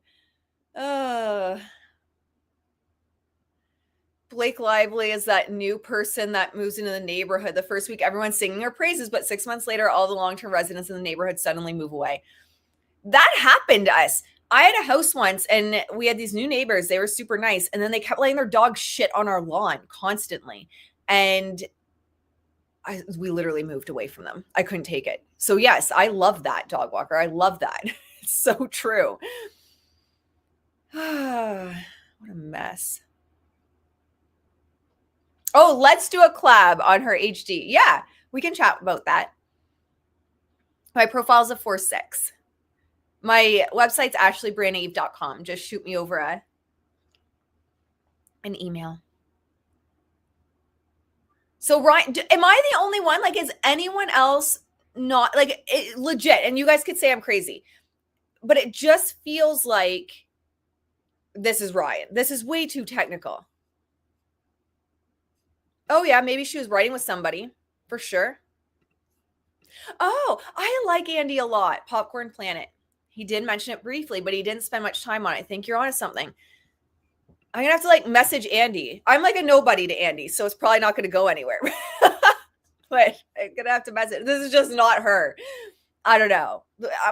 [SPEAKER 1] Blake Lively is that new person that moves into the neighborhood. The first week, everyone's singing her praises, but 6 months later, all the long-term residents in the neighborhood suddenly move away. That happened to us. I had a house once, and we had these new neighbors. They were super nice, and then they kept letting their dog shit on our lawn constantly. And we literally moved away from them. I couldn't take it. So yes, I love that, dog walker. I love that. It's so true. What a mess. Oh, let's do a collab on her HD. Yeah, we can chat about that. My profile is a 4.6. My website's ashleybrandnaive.com. Just shoot me over an email. So, Ryan, am I the only one? Like, is anyone else not like legit? And you guys could say I'm crazy, but it just feels like this is Ryan. This is way too technical. Oh, yeah, maybe she was writing with somebody for sure. Oh, I like Andy a lot. Popcorn Planet. He did mention it briefly, but he didn't spend much time on it. I think you're onto something. I'm going to have to like message Andy. I'm like a nobody to Andy, so it's probably not going to go anywhere. But I'm going to have to message. This is just not her. I don't know.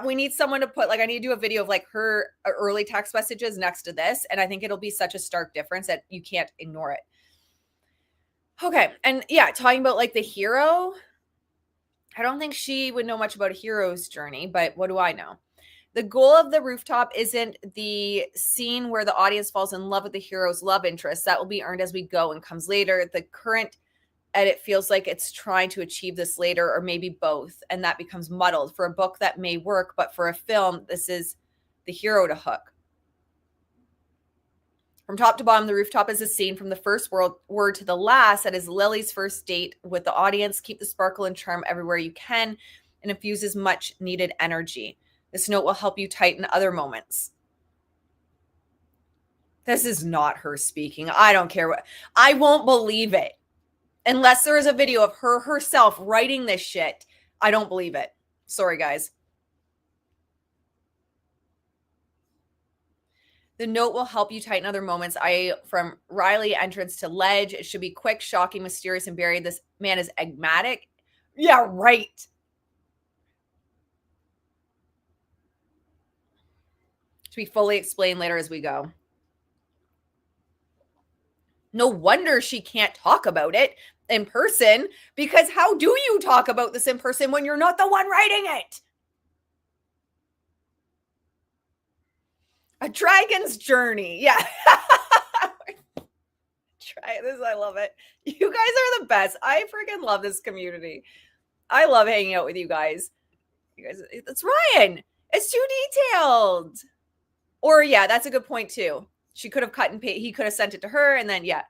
[SPEAKER 1] We need someone to put, like, I need to do a video of like her early text messages next to this. And I think it'll be such a stark difference that you can't ignore it. Okay. And yeah, talking about like the hero. I don't think she would know much about a hero's journey, but what do I know? The goal of the rooftop isn't the scene where the audience falls in love with the hero's love interest. That will be earned as we go and comes later. The current edit feels like it's trying to achieve this later, or maybe both, and that becomes muddled. For a book that may work, but for a film, this is the hero to hook. From top to bottom, the rooftop is a scene from the first word to the last. That is Lily's first date with the audience. Keep the sparkle and charm everywhere you can and infuses much needed energy. This note will help you tighten other moments. This is not her speaking. I don't care what. I won't believe it. Unless there is a video of her herself writing this shit. I don't believe it. Sorry, guys. The note will help you tighten other moments. From Riley entrance to ledge. It should be quick, shocking, mysterious, and buried. This man is enigmatic. Yeah, right. To be fully explained later as we go. No wonder she can't talk about it in person, because how do you talk about this in person when you're not the one writing it? A dragon's journey. Yeah. Try this. I love it. You guys are the best. I freaking love this community. I love hanging out with you guys. You guys, it's Ryan. It's too detailed. Or yeah, that's a good point too. She could have cut and paste. He could have sent it to her, and then yeah.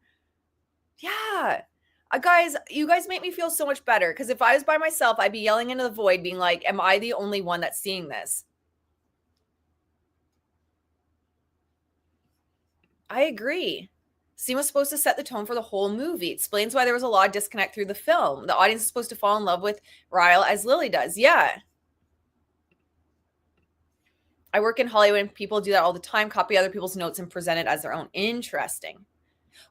[SPEAKER 1] Guys, you guys make me feel so much better, because if I was by myself, I'd be yelling into the void, being like, "Am I the only one that's seeing this?" I agree. Scene was supposed to set the tone for the whole movie. Explains why there was a lot of disconnect through the film. The audience is supposed to fall in love with Ryle as Lily does. Yeah. I work in Hollywood and people do that all the time. Copy other people's notes and present it as their own. Interesting.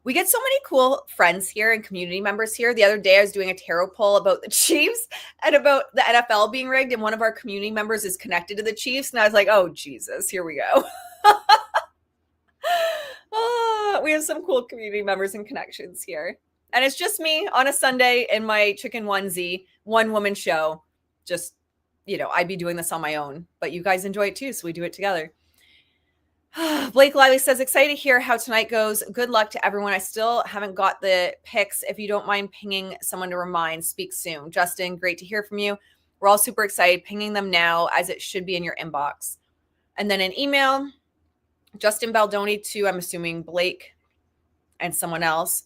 [SPEAKER 1] We get so many cool friends here and community members here. The other day I was doing a tarot poll about the Chiefs and about the NFL being rigged. And one of our community members is connected to the Chiefs. And I was like, oh, Jesus, here we go. We have some cool community members and connections here. And it's just me on a Sunday in my chicken onesie, one woman show. Just, I'd be doing this on my own, but you guys enjoy it too. So we do it together. Blake Lively says, excited to hear how tonight goes. Good luck to everyone. I still haven't got the pics. If you don't mind pinging someone to remind, speak soon. Justin, great to hear from you. We're all super excited. Pinging them now as it should be in your inbox. And then an email, Justin Baldoni to, I'm assuming, Blake and someone else.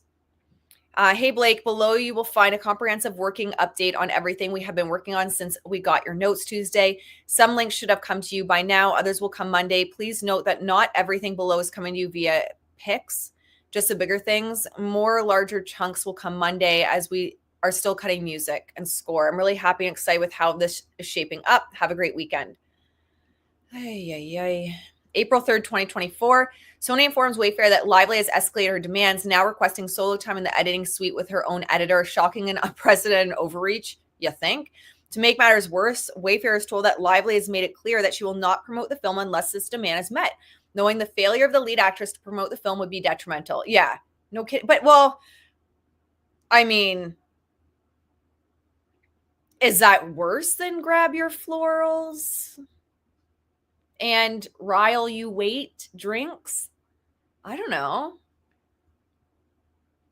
[SPEAKER 1] Hey, Blake, below you will find a comprehensive working update on everything we have been working on since we got your notes Tuesday. Some links should have come to you by now. Others will come Monday. Please note that not everything below is coming to you via pics, just the bigger things. More larger chunks will come Monday as we are still cutting music and score. I'm really happy and excited with how this is shaping up. Have a great weekend. April 3rd, 2024. Sony informs Wayfair that Lively has escalated her demands, now requesting solo time in the editing suite with her own editor. Shocking and unprecedented overreach, you think? To make matters worse, Wayfair is told that Lively has made it clear that she will not promote the film unless this demand is met, knowing the failure of the lead actress to promote the film would be detrimental. Yeah, no kidding. But, well, I mean, is that worse than grab your florals and rile you wait drinks? I don't know.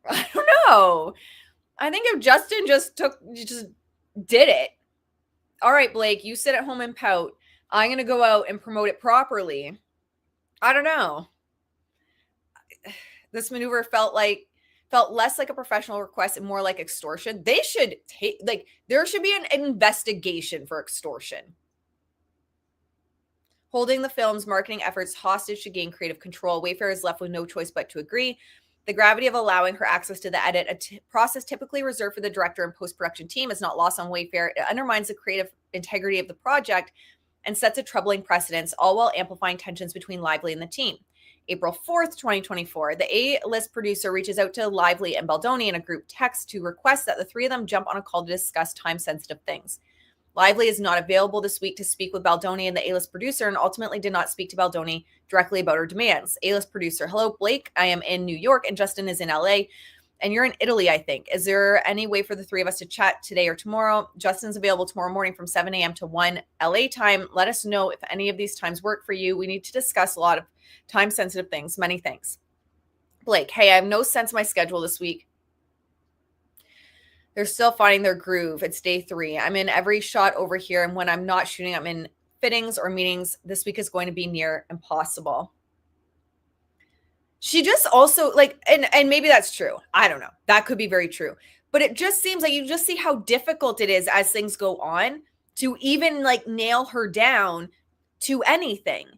[SPEAKER 1] I don't know. I think if Justin just did it. All right, Blake, you sit at home and pout. I'm going to go out and promote it properly. I don't know. This maneuver felt less like a professional request and more like extortion. They should there should be an investigation for extortion. Holding the film's marketing efforts hostage to gain creative control, Wayfair is left with no choice but to agree. The gravity of allowing her access to the edit, a process typically reserved for the director and post-production team, is not lost on Wayfair. It undermines the creative integrity of the project and sets a troubling precedent, all while amplifying tensions between Lively and the team. April 4th, 2024, the A-list producer reaches out to Lively and Baldoni in a group text to request that the three of them jump on a call to discuss time-sensitive things. Lively is not available this week to speak with Baldoni and the A-list producer, and ultimately did not speak to Baldoni directly about her demands. A-list producer, hello, Blake. I am in New York and Justin is in LA, and you're in Italy, I think. Is there any way for the three of us to chat today or tomorrow? Justin's available tomorrow morning from 7 a.m. to 1 LA time. Let us know if any of these times work for you. We need to discuss a lot of time-sensitive things. Many thanks. Blake, hey, I have no sense of my schedule this week. They're still finding their groove. It's day 3. I'm in every shot over here. And when I'm not shooting, I'm in fittings or meetings. This week is going to be near impossible. She just also and maybe that's true. I don't know. That could be very true. But it just seems like you just see how difficult it is as things go on to even nail her down to anything.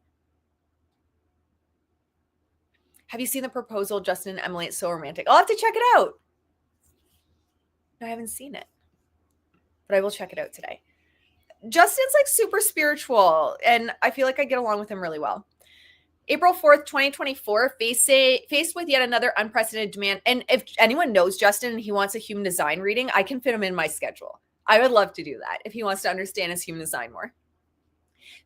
[SPEAKER 1] Have you seen the proposal, Justin and Emily? It's so romantic. I'll have to check it out. I haven't seen it, but I will check it out today. Justin's super spiritual, and I feel like I get along with him really well. April 4th, 2024, faced with yet another unprecedented demand. And if anyone knows Justin and he wants a human design reading, I can fit him in my schedule. I would love to do that if he wants to understand his human design more.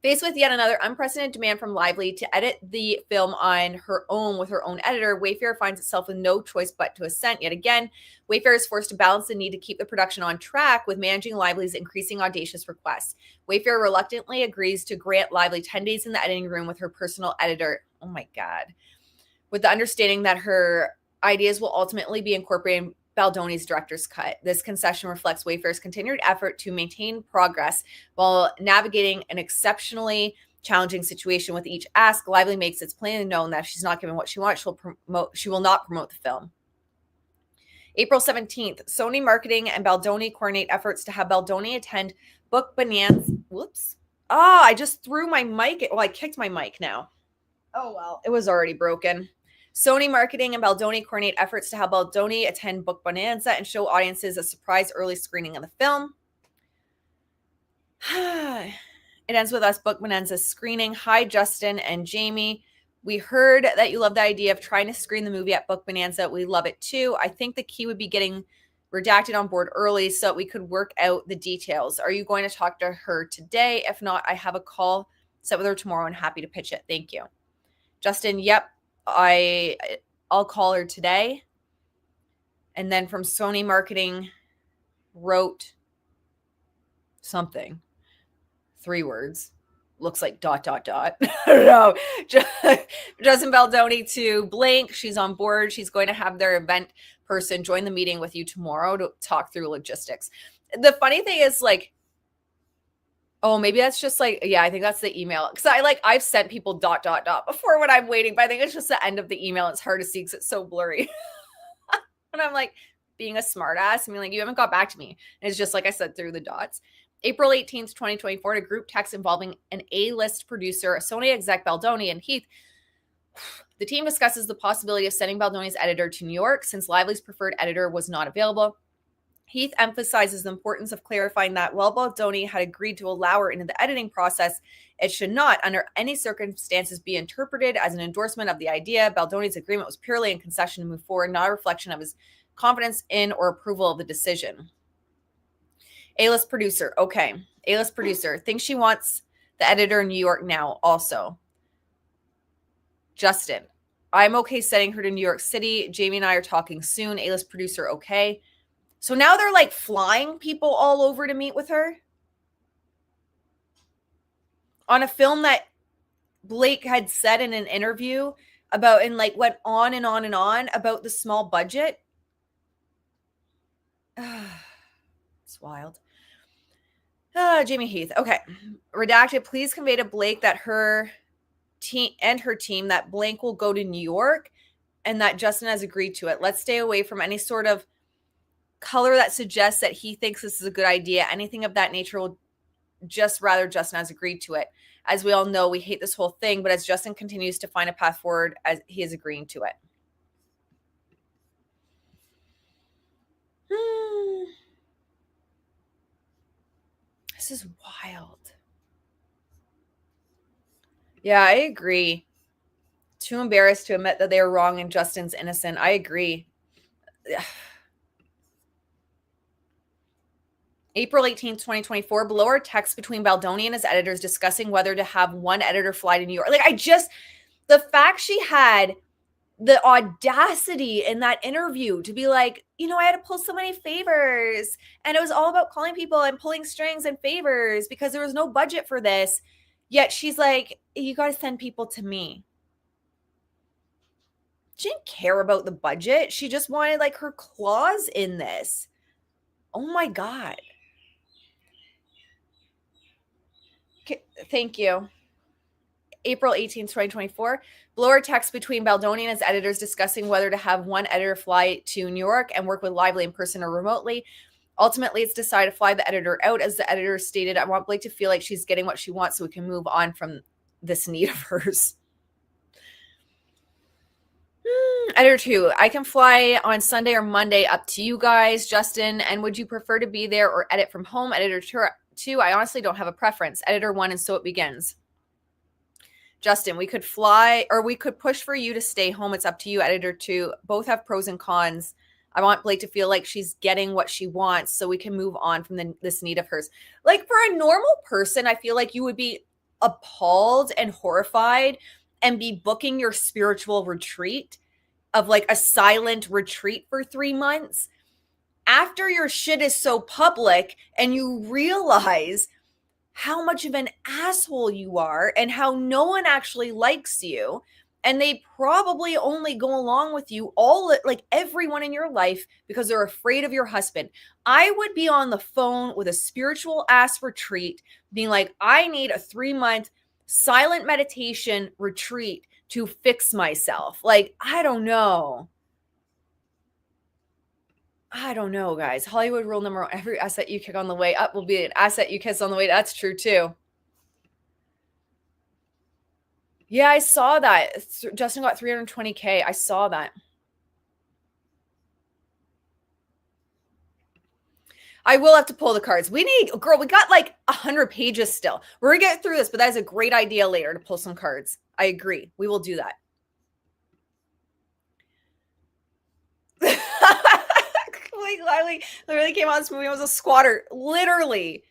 [SPEAKER 1] Faced with yet another unprecedented demand from Lively to edit the film on her own with her own editor, Wayfair finds itself with no choice but to assent. Yet again, Wayfair is forced to balance the need to keep the production on track with managing Lively's increasing audacious requests. Wayfair reluctantly agrees to grant Lively 10 days in the editing room with her personal editor. Oh my God. With the understanding that her ideas will ultimately be incorporated in Baldoni's director's cut. This concession reflects Wayfair's continued effort to maintain progress while navigating an exceptionally challenging situation. With each ask, Lively makes it plainly known that if she's not given what she wants, she will not promote the film. April 17th, Sony Marketing and Baldoni coordinate efforts to have Baldoni attend Book Bonanza. Whoops. I just threw my mic. Well, I kicked my mic now. Oh, well, it was already broken. Sony Marketing and Baldoni coordinate efforts to have Baldoni attend Book Bonanza and show audiences a surprise early screening of the film. It ends with us Book Bonanza screening. Hi, Justin and Jamie. We heard that you love the idea of trying to screen the movie at Book Bonanza. We love it too. I think the key would be getting redacted on board early so that we could work out the details. Are you going to talk to her today? If not, I have a call set with her tomorrow and happy to pitch it. Thank you. Justin, yep. I'll call her today. And then from Sony Marketing wrote something. 3 words. looks like ... I don't know. Justin Baldoni to Blank. She's on board. She's going to have their event person join the meeting with you tomorrow to talk through logistics. The funny thing is, like, oh, maybe that's just like, yeah, I think that's the email. Because I've sent people ... before when I'm waiting, but I think it's just the end of the email. It's hard to see because it's so blurry. And I'm like being a smart ass. I mean, like, you haven't got back to me. And it's just like I said, through the dots. April 18th, 2024, a group text involving an A-list producer, a Sony exec Baldoni, and Heath. The team discusses the possibility of sending Baldoni's editor to New York since Lively's preferred editor was not available. Heath emphasizes the importance of clarifying that while Baldoni had agreed to allow her into the editing process, it should not, under any circumstances, be interpreted as an endorsement of the idea. Baldoni's agreement was purely a concession to move forward, not a reflection of his confidence in or approval of the decision. A-list producer. Okay. A-list producer. Thinks she wants the editor in New York now also. Justin. I'm okay sending her to New York City. Jamie and I are talking soon. A-list producer. Okay. So now they're like flying people all over to meet with her on a film that Blake had said in an interview about, and like went on and on and on about the small budget. It's wild. Jamie Heath. Okay. Redacted. Please convey to Blake that her team that Blank will go to New York and that Justin has agreed to it. Let's stay away from any sort of color that suggests that he thinks this is a good idea. Anything of that nature will just rather Justin has agreed to it. As we all know, we hate this whole thing, but as Justin continues to find a path forward, as he is agreeing to it. This is wild. Yeah, I agree. Too embarrassed to admit that they were wrong and Justin's innocent. I agree. April 18th, 2024, below our text between Baldoni and his editors discussing whether to have one editor fly to New York. Like, the fact she had the audacity in that interview to be like, I had to pull so many favors and it was all about calling people and pulling strings and favors because there was no budget for this. Yet she's like, you got to send people to me. She didn't care about the budget. She just wanted like her claws in this. Oh my God. Okay, thank you. April 18th, 2024. Blower text between Baldoni and his editors discussing whether to have one editor fly to New York and work with Lively in person or remotely. Ultimately, it's decided to fly the editor out. As the editor stated, I want Blake to feel like she's getting what she wants so we can move on from this need of hers. Editor 2, I can fly on Sunday or Monday, up to you guys. Justin, and would you prefer to be there or edit from home? Editor 2, I honestly don't have a preference. Editor 1, and so it begins. Justin, we could fly or we could push for you to stay home. It's up to you. Editor 2, both have pros and cons. I want Blake to feel like she's getting what she wants so we can move on from this need of hers. Like, for a normal person, I feel like you would be appalled and horrified and be booking your spiritual retreat of like a silent retreat for 3 months after your shit is so public and you realize how much of an asshole you are and how no one actually likes you. And they probably only go along with you everyone in your life because they're afraid of your husband. I would be on the phone with a spiritual ass retreat being like, I need a 3-month silent meditation retreat to fix myself. Like, I don't know, guys. Hollywood rule number 1, every asset you kick on the way up will be an asset you kiss on the way. That's true too. Yeah, I saw that. Justin got 320K. I saw that. I will have to pull the cards. We got like 100 pages still. We're going to get through this, but that is a great idea later to pull some cards. I agree. We will do that. Blake Lively literally came out of this movie and was a squatter. Literally.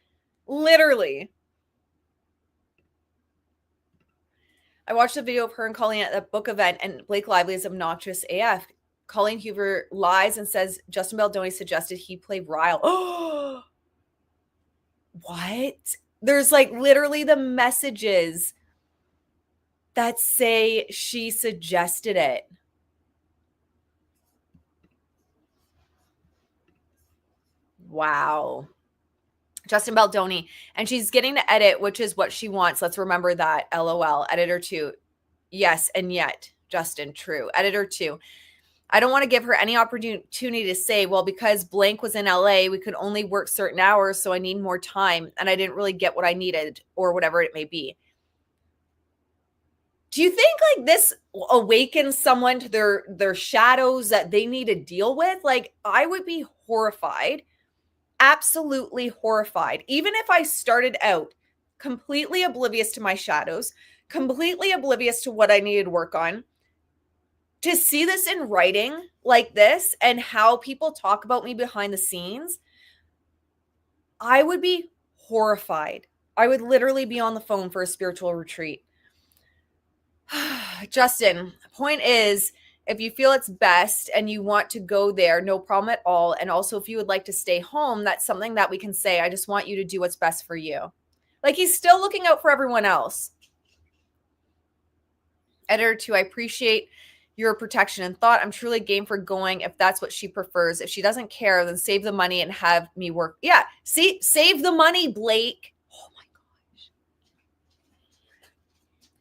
[SPEAKER 1] I watched a video of her and Colleen at the book event, and Blake Lively is obnoxious AF. Colleen Hoover lies and says Justin Baldoni suggested he play Ryle. Oh, what? There's like literally the messages that say she suggested it. Wow. Justin Baldoni. And she's getting to edit, which is what she wants. Let's remember that. LOL. Editor 2. Yes, and yet. Justin, true. Editor 2. I don't want to give her any opportunity to say, well, because blank was in LA, we could only work certain hours, so I need more time, and I didn't really get what I needed, or whatever it may be. Do you think like this awakens someone to their shadows that they need to deal with? Like, I would be horrified, absolutely horrified, even if I started out completely oblivious to my shadows, completely oblivious to what I needed to work on. To see this in writing like this and how people talk about me behind the scenes, I would be horrified. I would literally be on the phone for a spiritual retreat. Justin, point is, if you feel it's best and you want to go there, no problem at all. And also, if you would like to stay home, that's something that we can say. I just want you to do what's best for you. Like, he's still looking out for everyone else. Editor 2, I appreciate your protection and thought. I'm truly game for going if that's what she prefers. If she doesn't care, then save the money and have me work. Yeah, see, save the money, Blake. Oh my gosh.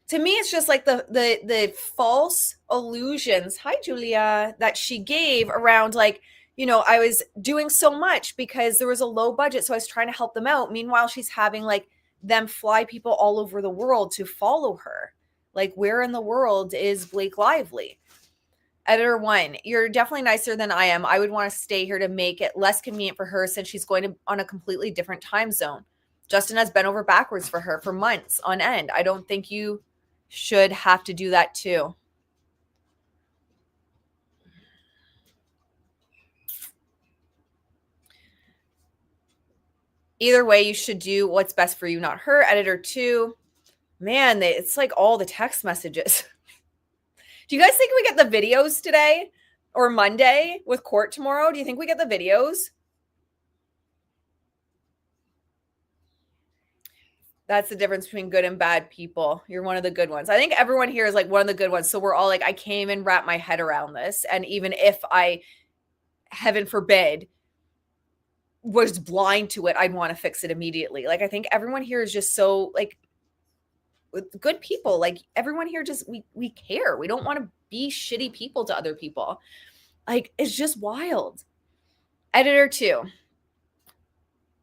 [SPEAKER 1] To me, it's just like the false illusions. Hi, Julia, that she gave around like, you know, I was doing so much because there was a low budget, so I was trying to help them out. Meanwhile, she's having like them fly people all over the world to follow her. Like, where in the world is Blake Lively? Editor 1, you're definitely nicer than I am. I would want to stay here to make it less convenient for her since she's going to on a completely different time zone. Justin has bent over backwards for her for months on end. I don't think you should have to do that too. Either way, you should do what's best for you, not her. Editor 2, man, it's like all the text messages. Do you guys think we get the videos today or Monday with court tomorrow? Do you think we get the videos? That's the difference between good and bad people. You're one of the good ones. I think everyone here is like one of the good ones. So we're all like, I can't even wrap my head around this. And even if I, heaven forbid, was blind to it, I'd want to fix it immediately. Like, I think everyone here is just so like good people. Like, everyone here just, we care. We don't want to be shitty people to other people. Like, it's just wild. Editor 2.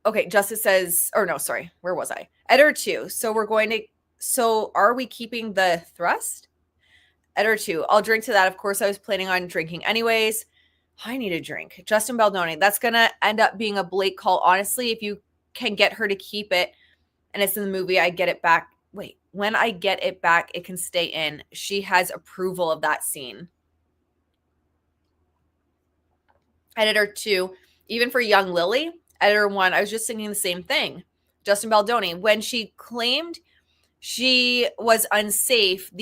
[SPEAKER 1] Okay, Justice says, or no, sorry, where was I? Editor 2. So are we keeping the thrust? Editor 2. I'll drink to that. Of course, I was planning on drinking anyways. I need a drink. Justin Baldoni. That's going to end up being a Blake call. Honestly, if you can get her to keep it and it's in the movie, I get it back. Wait, when I get it back, it can stay in. She has approval of that scene. Editor 2. Even for young Lily. Editor 1. I was just thinking the same thing. Justin Baldoni. When she claimed she was unsafe,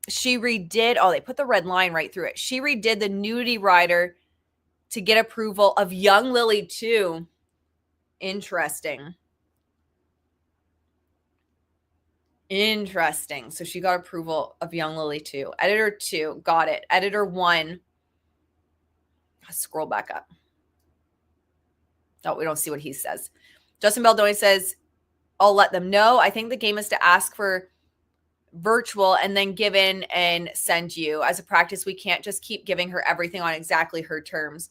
[SPEAKER 1] she redid, they put the red line right through it. She redid the nudity rider to get approval of young Lily too. Interesting. So she got approval of young Lily too. Editor 2, got it. Editor 1, scroll back up. Oh, we don't see what he says. Justin Baldoni says, I'll let them know. I think the game is to ask for virtual and then give in and send you. As a practice, we can't just keep giving her everything on exactly her terms.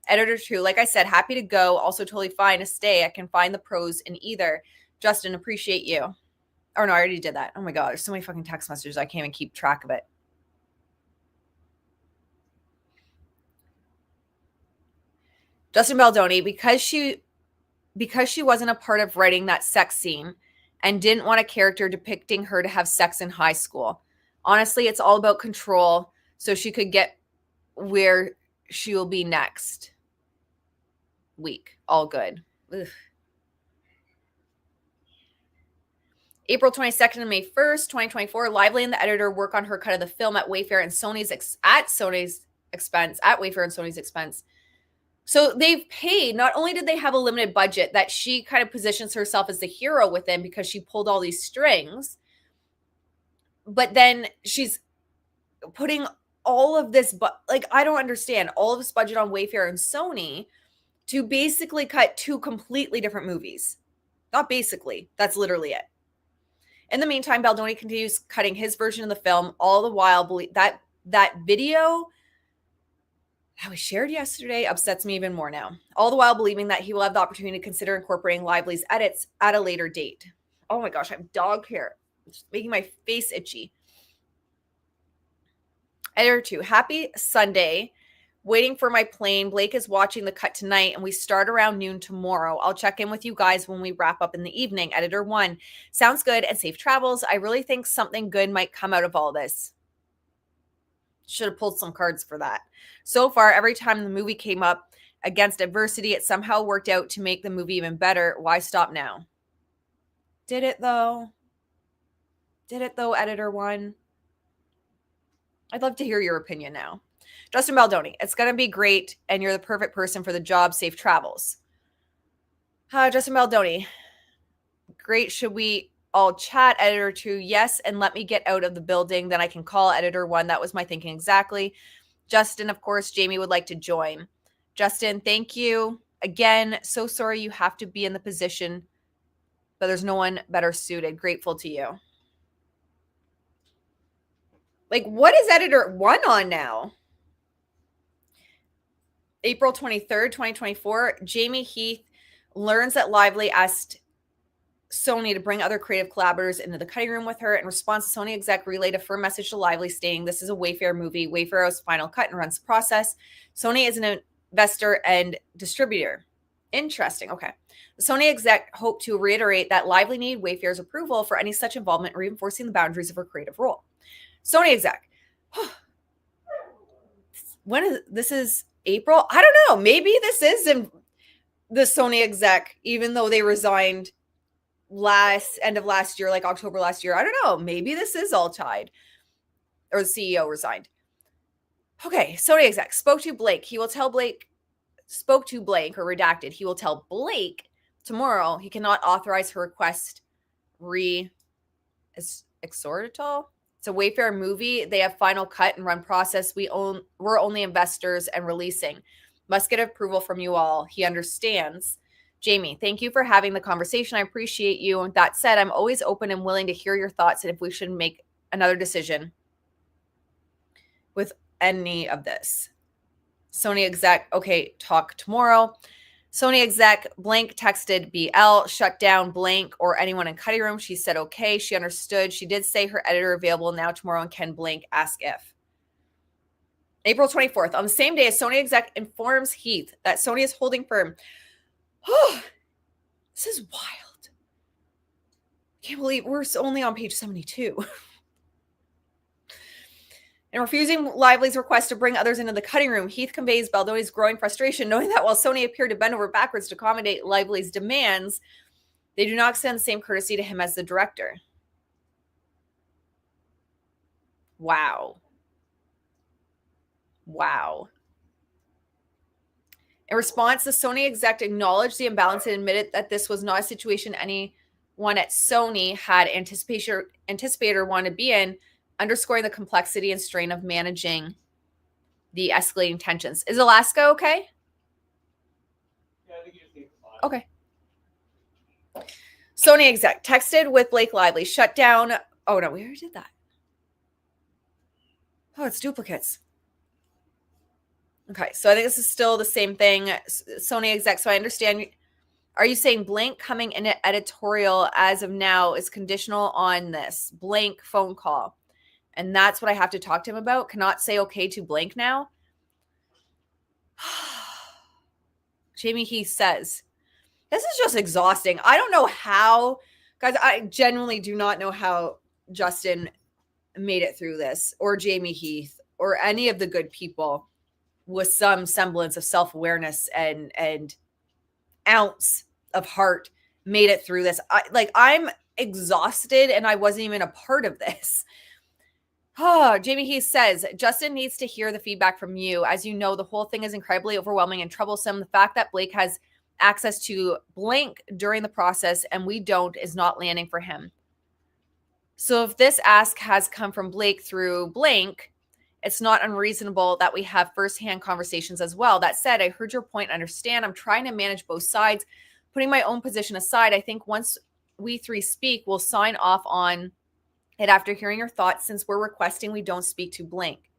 [SPEAKER 1] Editor 2, like I said, happy to go. Also totally fine to stay. I can find the pros in either. Justin, appreciate you. Oh, no, I already did that. Oh my God, there's so many fucking text messages. I can't even keep track of it. Justin Baldoni, because she wasn't a part of writing that sex scene and didn't want a character depicting her to have sex in high school. Honestly, it's all about control so she could get where she will be next week. All good. Ugh. April 22nd and May 1st, 2024, Lively and the editor work on her cut of the film at Wayfair and Sony's expense. So they've paid, not only did they have a limited budget that she kind of positions herself as the hero within because she pulled all these strings, but then she's putting all of this, but like, I don't understand all of this budget on Wayfair and Sony to basically cut two completely different movies. Not basically, that's literally it. In the meantime, Baldoni continues cutting his version of the film, all the while that video that was shared yesterday upsets me even more now. All the while believing that he will have the opportunity to consider incorporating Lively's edits at a later date. Oh my gosh, I have dog hair. It's making my face itchy. Editor 2, happy Sunday. Waiting for my plane. Blake is watching the cut tonight, and we start around noon tomorrow. I'll check in with you guys when we wrap up in the evening. Editor 1, sounds good, and safe travels. I really think something good might come out of all this. Should have pulled some cards for that. So far, every time the movie came up against adversity, it somehow worked out to make the movie even better. Why stop now? Did it though? Editor 1? I'd love to hear your opinion now. Justin Baldoni, it's going to be great, and you're the perfect person for the job. Safe travels. Justin Baldoni, great. Should we all chat? Editor 2, yes, and let me get out of the building. Then I can call Editor 1. That was my thinking exactly. Justin, of course, Jamie would like to join. Justin, thank you. Again, so sorry you have to be in the position, but there's no one better suited. Grateful to you. Like, what is Editor 1 on now? April 23rd, 2024, Jamie Heath learns that Lively asked Sony to bring other creative collaborators into the cutting room with her. In response, Sony exec relayed a firm message to Lively stating this is a Wayfair movie. Wayfair has final cut and runs the process. Sony is an investor and distributor. Interesting. Okay. The Sony exec hoped to reiterate that Lively needed Wayfair's approval for any such involvement, reinforcing the boundaries of her creative role. Sony exec. When is this? Is April? I don't know. Maybe this is in the Sony exec, even though they resigned end of last year, like October last year. I don't know. Maybe this is all tied. Or the CEO resigned. Okay, Sony exec spoke to Blake. Spoke to Blake, or redacted. He will tell Blake tomorrow he cannot authorize her request exorbital. It's a Wayfair movie. They have final cut and run process. We're only investors and releasing. Must get approval from you all. He understands. Jamie, thank you for having the conversation. I appreciate you. And that said, I'm always open and willing to hear your thoughts and if we should make another decision with any of this. Sony exec, okay, talk tomorrow. Sony exec, blank texted BL, shut down blank or anyone in cutting room. She said, okay, she understood. She did say her editor available now tomorrow and can blank ask if. April 24th, on the same day as Sony exec informs Heath that Sony is holding firm. Oh, this is wild. Can't believe we're only on page 72. In refusing Lively's request to bring others into the cutting room, Heath conveys Baldoni's growing frustration, knowing that while Sony appeared to bend over backwards to accommodate Lively's demands, they do not extend the same courtesy to him as the director. Wow. In response, the Sony exec acknowledged the imbalance and admitted that this was not a situation anyone at Sony had anticipated or wanted to be in, underscoring the complexity and strain of managing the escalating tensions. Is Alaska okay?
[SPEAKER 2] Yeah, I think you just need to fly.
[SPEAKER 1] Okay. Sony exec texted with Blake Lively, shut down. Oh, no, we already did that. Oh, it's duplicates. Okay, so I think this is still the same thing. Sony exec, so I understand. Are you saying blank coming in an editorial as of now is conditional on this blank phone call? And that's what I have to talk to him about. Cannot say okay to blank now. Jamie Heath says, this is just exhausting. I don't know how, guys, I genuinely do not know how Justin made it through this, or Jamie Heath, or any of the good people with some semblance of self-awareness and ounce of heart made it through this. I'm exhausted and I wasn't even a part of this. Oh, Jamie Heath says, Justin needs to hear the feedback from you. As you know, the whole thing is incredibly overwhelming and troublesome. The fact that Blake has access to blank during the process and we don't is not landing for him. So if this ask has come from Blake through blank, it's not unreasonable that we have firsthand conversations as well. That said, I heard your point, understand. I'm trying to manage both sides. Putting my own position aside, I think once we three speak, we'll sign off on it after hearing your thoughts, since we're requesting we don't speak to blank.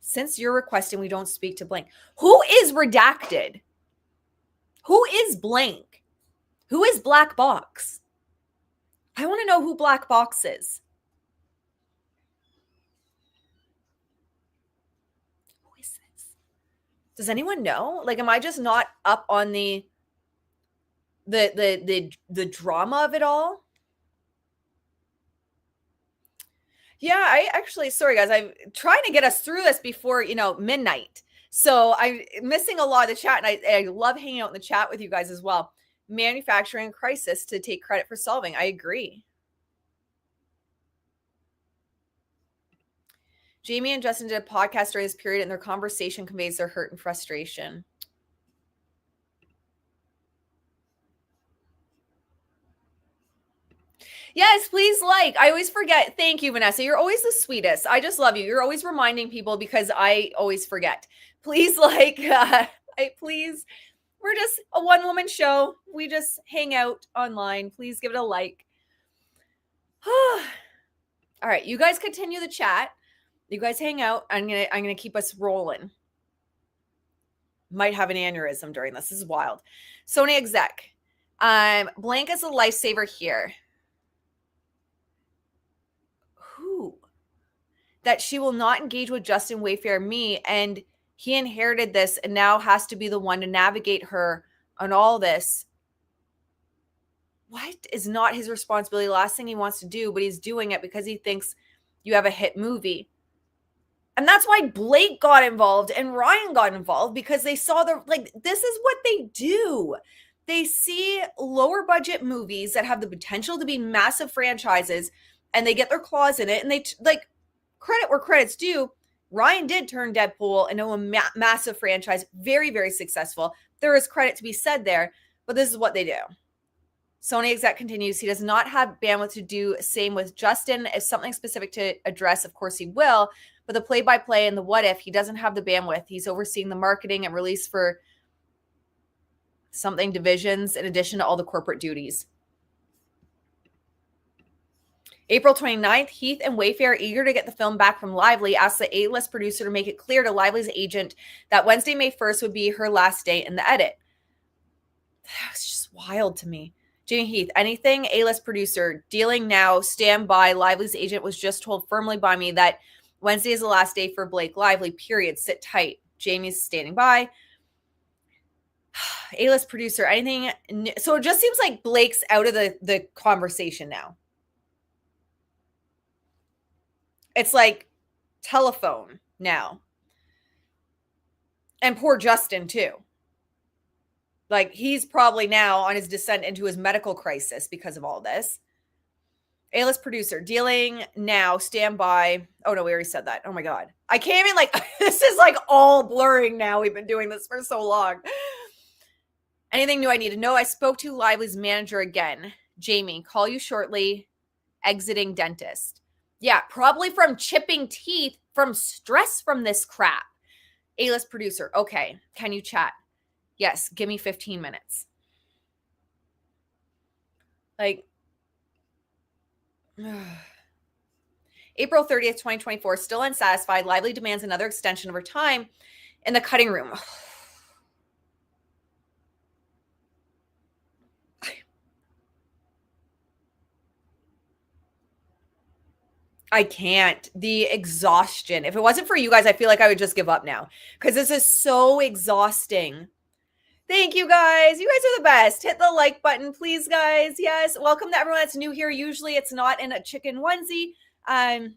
[SPEAKER 1] Since you're requesting we don't speak to blank. Who is redacted? Who is blank? Who is black box? I want to know who black box is. Who is this? Does anyone know? Like, am I just not up on the drama of it all? Yeah, I actually, sorry guys, I'm trying to get us through this before, midnight. So I'm missing a lot of the chat, and I love hanging out in the chat with you guys as well. Manufacturing crisis to take credit for solving. I agree. Jamie and Justin did a podcast during this period, and their conversation conveys their hurt and frustration. Yes, please like. I always forget. Thank you, Vanessa. You're always the sweetest. I just love you. You're always reminding people because I always forget. Please like. Please. We're just a one-woman show. We just hang out online. Please give it a like. All right, you guys continue the chat. You guys hang out. I'm gonna keep us rolling. Might have an aneurysm during this. This is wild. Sony exec. Blank is a lifesaver here. Who? That she will not engage with Justin, Wayfair, me, and he inherited this and now has to be the one to navigate her on all this. What is not his responsibility? Last thing he wants to do, but he's doing it because he thinks you have a hit movie. And that's why Blake got involved and Ryan got involved, because they saw this is what they do. They see lower budget movies that have the potential to be massive franchises, and they get their claws in it, and they credit where credit's due. Ryan did turn Deadpool into a massive franchise, very, very successful. There is credit to be said there, but this is what they do. Sony exec continues, he does not have bandwidth to do same with Justin. If something specific to address, of course he will, but the play-by-play and the what if, he doesn't have the bandwidth. He's overseeing the marketing and release for something divisions in addition to all the corporate duties. April 29th, Heath and Wayfair, eager to get the film back from Lively, asked the A-list producer to make it clear to Lively's agent that Wednesday, May 1st would be her last day in the edit. That was just wild to me. Jamie Heath, anything A-list producer, dealing now, stand by. Lively's agent was just told firmly by me that Wednesday is the last day for Blake Lively, period. Sit tight. Jamie's standing by. A-list producer, anything. So it just seems like Blake's out of the conversation now. It's like telephone now. And poor Justin, too. Like, he's probably now on his descent into his medical crisis because of all this. A-list producer, dealing now, stand by. Oh, no, we already said that. Oh, my God. I can't even, this is, all blurring now. We've been doing this for so long. Anything new I need to know? I spoke to Lively's manager again. Jamie, call you shortly. Exiting dentist. Yeah, probably from chipping teeth, from stress from this crap. A-list producer, okay. Can you chat? Yes, give me 15 minutes. April 30th, 2024, still unsatisfied. Lively demands another extension of her time in the cutting room. I can't. The exhaustion. If it wasn't for you guys, I feel like I would just give up now because this is so exhausting. Thank you, guys. You guys are the best. Hit the like button, please, guys. Yes. Welcome to everyone that's new here. Usually it's not in a chicken onesie. I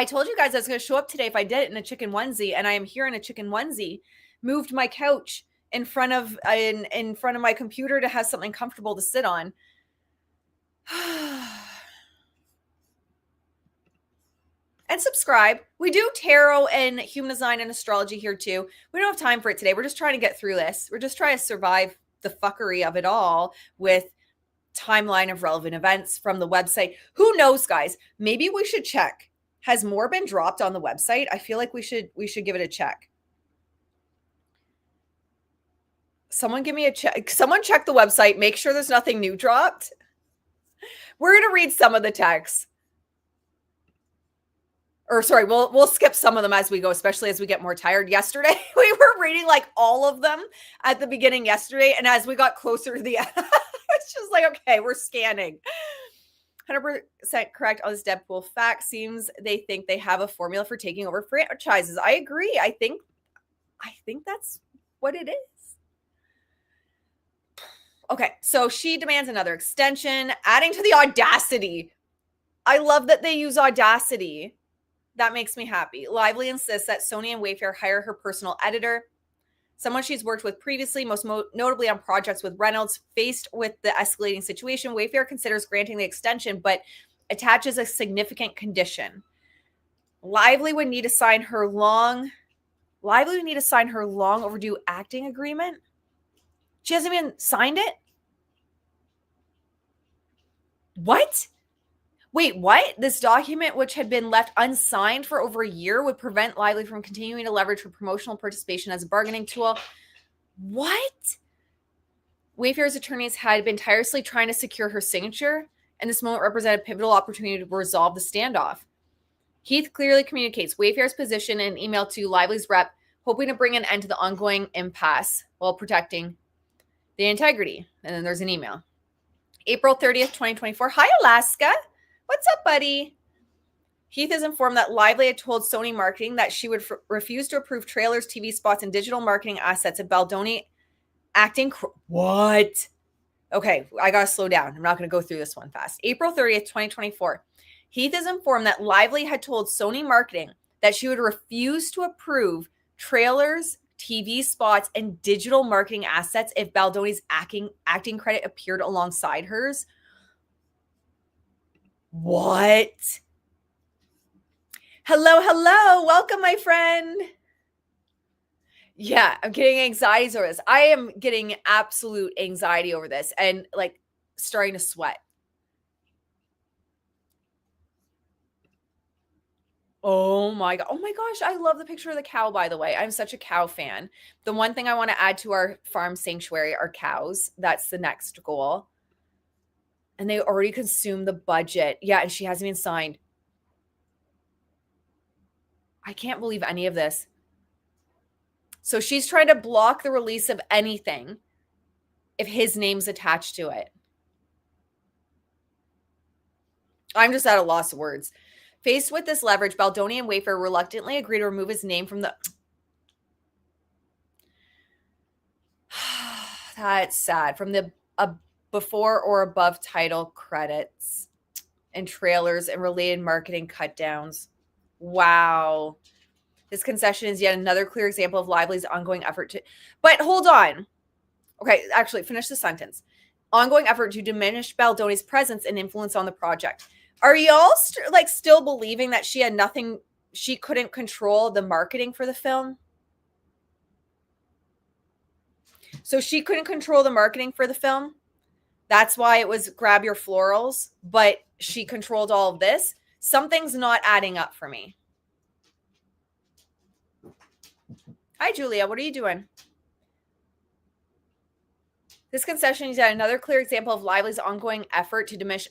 [SPEAKER 1] told you guys I was going to show up today if I did it in a chicken onesie, and I am here in a chicken onesie. Moved my couch in front of my computer to have something comfortable to sit on. and subscribe. We do tarot and human design and astrology here too. We don't have time for it today. We're just trying to get through this. We're just trying to survive the fuckery of it all with timeline of relevant events from the website. Who knows, guys? Maybe we should check. Has more been dropped on the website? I feel like we should give it a check. Someone give me a check. Someone check the website. Make sure there's nothing new dropped. We're going to read some of the texts. Or sorry, we'll skip some of them as we go, especially as we get more tired. Yesterday, we were reading like all of them at the beginning yesterday. And as we got closer to the end, it's just like, okay, we're scanning. 100% correct on this Deadpool fact. Seems they think they have a formula for taking over franchises. I agree. I think that's what it is. Okay, so she demands another extension, adding to the audacity. I love that they use audacity. That makes me happy. Lively insists that Sony and Wayfair hire her personal editor, someone she's worked with previously, most notably on projects with Reynolds. Faced with the escalating situation, Wayfair considers granting the extension, but attaches a significant condition. Lively would need to sign her long overdue acting agreement. She hasn't even signed it? What? Wait, what? This document, which had been left unsigned for over a year, would prevent Lively from continuing to leverage her promotional participation as a bargaining tool. What? Wayfair's attorneys had been tirelessly trying to secure her signature, and this moment represented a pivotal opportunity to resolve the standoff. Heath clearly communicates Wayfair's position in an email to Lively's rep, hoping to bring an end to the ongoing impasse while protecting the integrity. And then there's an email. April 30th, 2024. Hi, Alaska. What's up, buddy? Heath is informed that Lively had told Sony Marketing that she would refuse to approve trailers, TV spots, and digital marketing assets of Baldoni acting. What? Okay, I got to slow down. I'm not going to go through this one fast. April 30th, 2024. Heath is informed that Lively had told Sony Marketing that she would refuse to approve trailers, TV spots, and digital marketing assets if Baldoni's acting credit appeared alongside hers. What? Hello. Welcome, my friend. Yeah, I'm getting anxieties over this. I am getting absolute anxiety over this and like starting to sweat. Oh my God. Oh my gosh. I love the picture of the cow, by the way. I'm such a cow fan. The one thing I want to add to our farm sanctuary are cows. That's the next goal. And they already consumed the budget. Yeah, and she hasn't even signed. I can't believe any of this. So she's trying to block the release of anything if his name's attached to it. I'm just at a loss of words. Faced with this leverage, Baldoni and Wayfair reluctantly agree to remove his name from the... That's sad. From the before or above title credits and trailers and related marketing cut downs. Wow. This concession is yet another clear example of Lively's ongoing effort to... But hold on. Okay, actually, finish the sentence. Ongoing effort to diminish Baldoni's presence and influence on the project. Are y'all still believing that she had nothing, she couldn't control the marketing for the film? So she couldn't control the marketing for the film? That's why it was grab your florals, but she controlled all of this? Something's not adding up for me. Hi, Julia. What are you doing? This concession is yet another clear example of Lively's ongoing effort to diminish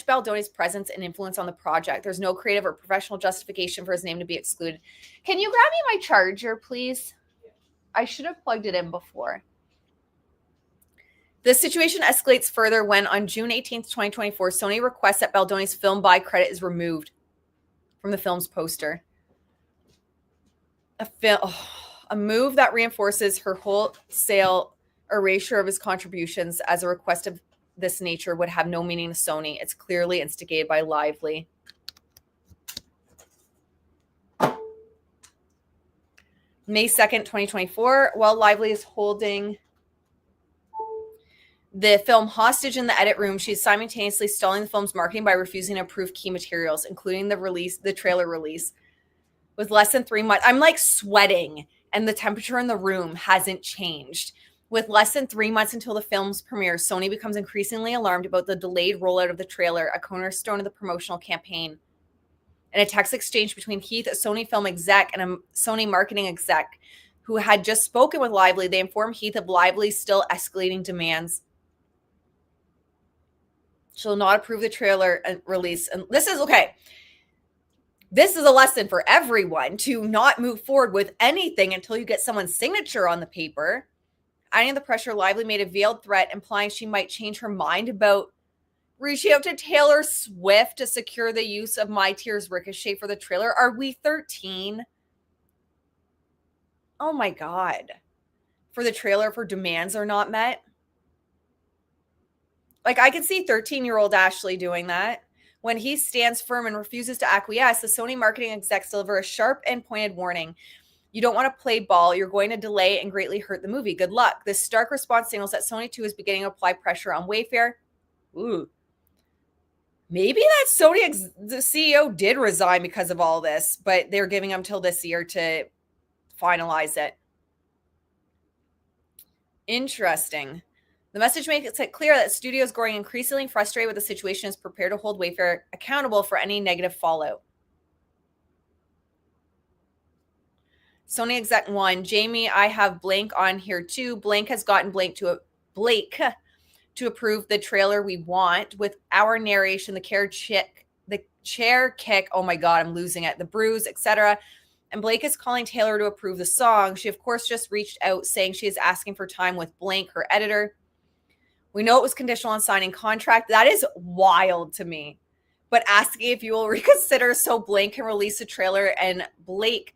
[SPEAKER 1] Baldoni's presence and influence on the project. There's no creative or professional justification for his name to be excluded. Can you grab me my charger, please? I should have plugged it in before. This situation escalates further when on June 18th, 2024, Sony requests that Baldoni's film buy credit is removed from the film's poster. A move that reinforces her wholesale erasure of his contributions as a request of this nature would have no meaning to Sony. It's clearly instigated by Lively. May 2nd, 2024, while Lively is holding the film hostage in the edit room. She's simultaneously stalling the film's marketing by refusing to approve key materials, including the trailer release. With less than 3 months, I'm like sweating, and the temperature in the room hasn't changed. With less than 3 months until the film's premiere, Sony becomes increasingly alarmed about the delayed rollout of the trailer, a cornerstone of the promotional campaign. In a text exchange between Heath, a Sony film exec, and a Sony marketing exec who had just spoken with Lively, they informed Heath of Lively's still escalating demands. She'll not approve the trailer release. And this is okay. This is a lesson for everyone to not move forward with anything until you get someone's signature on the paper. Adding the pressure, Lively made a veiled threat implying she might change her mind about reaching out to Taylor Swift to secure the use of My Tears Ricochet for the trailer. Are we 13? Oh my God. For the trailer, if her demands are not met. Like, I could see 13-year-old Ashley doing that. When he stands firm and refuses to acquiesce, the Sony marketing execs deliver a sharp and pointed warning. You don't want to play ball. You're going to delay and greatly hurt the movie. Good luck. This stark response signals that Sony, too, is beginning to apply pressure on Wayfair. Ooh. Maybe that Sony, the CEO did resign because of all this, but they're giving him till this year to finalize it. Interesting. The message makes it clear that studios growing increasingly frustrated with the situation is prepared to hold Wayfair accountable for any negative fallout. Sony exec 1, Jamie, I have Blank on here too. Blank has gotten Blake to approve the trailer we want with our narration, the chair kick. Oh my God, I'm losing it. The bruise, etc. And Blake is calling Taylor to approve the song. She, of course, just reached out saying she is asking for time with Blank, her editor. We know it was conditional on signing contract. That is wild to me. But asking if you will reconsider so Blank can release a trailer and Blake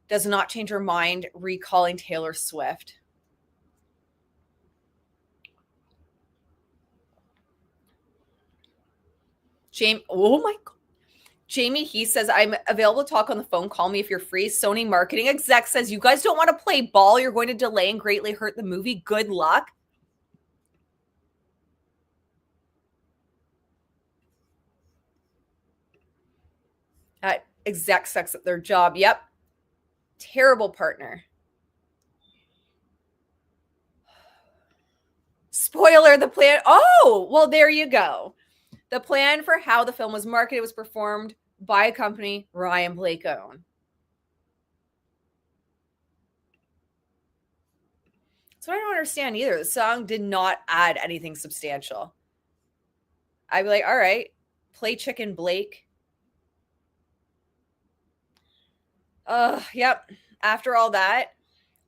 [SPEAKER 1] does not change her mind, recalling Taylor Swift. Jamie, oh my God. Jamie, he says, I'm available to talk on the phone. Call me if you're free. Sony marketing exec says, you guys don't want to play ball. You're going to delay and greatly hurt the movie. Good luck. Exec sucks at their job. Yep. Terrible partner. Spoiler, the plan. Oh, well, there you go. The plan for how the film was marketed was performed by a company Ryan Blake owned. So I don't understand either. The song did not add anything substantial. I'd be like, all right, play chicken Blake. Yep. After all that,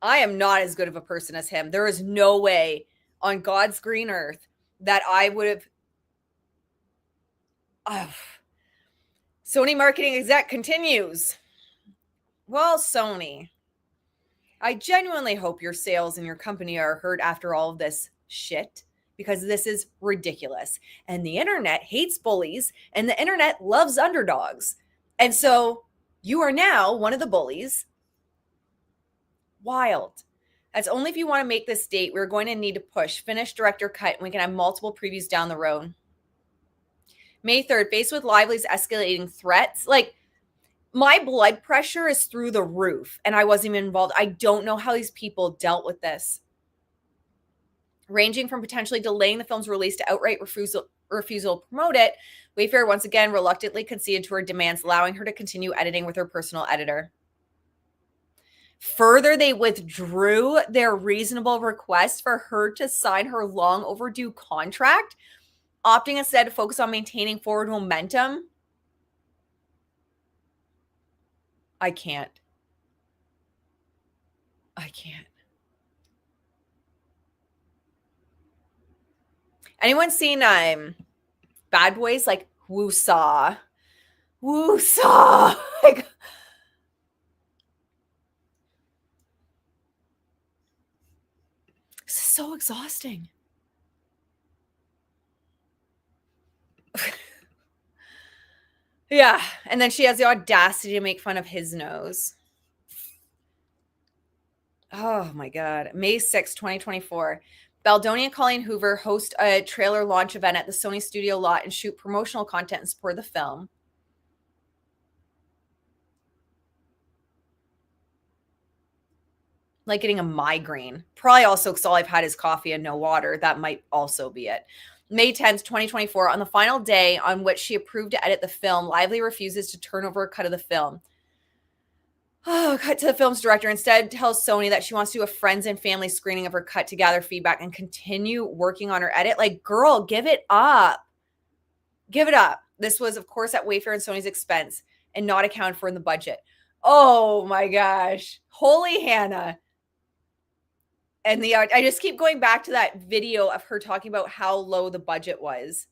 [SPEAKER 1] I am not as good of a person as him. There is no way on God's green earth that I would have. Sony marketing exec continues. Well, Sony, I genuinely hope your sales and your company are hurt after all of this shit, because this is ridiculous. And the internet hates bullies, and the internet loves underdogs. And so you are now one of the bullies. Wild. That's only if you want to make this date. We're going to need to push. Finish director cut, and we can have multiple previews down the road. May 3rd, faced with Lively's escalating threats. Like, my blood pressure is through the roof, and I wasn't even involved. I don't know how these people dealt with this. Ranging from potentially delaying the film's release to outright refusal to promote it, Wayfair once again reluctantly conceded to her demands, allowing her to continue editing with her personal editor. Further, they withdrew their reasonable request for her to sign her long overdue contract, opting instead to focus on maintaining forward momentum. I can't. Anyone seen Bad Boys? Like, woosah. Like, this is so exhausting. Yeah, and then she has the audacity to make fun of his nose. Oh my God. May 6th, 2024. Baldoni and Colleen Hoover host a trailer launch event at the Sony studio lot and shoot promotional content in support of the film. Like getting a migraine. Probably also because all I've had is coffee and no water. That might also be it. May 10th, 2024, on the final day on which she approved to edit the film, Lively refuses to turn over a cut of the film. Cut to the film's director. Instead, tells Sony that she wants to do a friends and family screening of her cut to gather feedback and continue working on her edit. Like, girl, give it up. Give it up. This was, of course, at Wayfair and Sony's expense and not accounted for in the budget. Oh my gosh. Holy Hannah. And I just keep going back to that video of her talking about how low the budget was.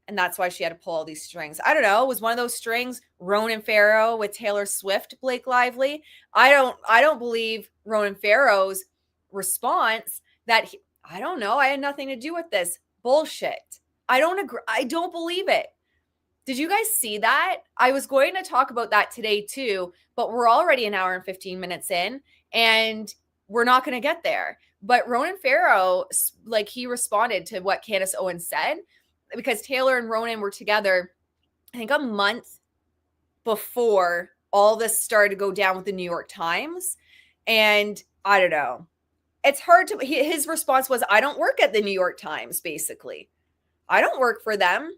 [SPEAKER 1] And that's why she had to pull all these strings. I don't know. Was one of those strings Ronan Farrow with Taylor Swift, Blake Lively? I don't believe Ronan Farrow's response that I don't know. I had nothing to do with this. Bullshit. I don't agree. I don't believe it. Did you guys see that? I was going to talk about that today too, but we're already an hour and 15 minutes in and we're not going to get there. But Ronan Farrow, like, he responded to what Candace Owens said because Taylor and Ronan were together, I think, a month before all this started to go down with the New York Times. And I don't know. It's hard to, his response was, I don't work at the New York Times, basically. I don't work for them.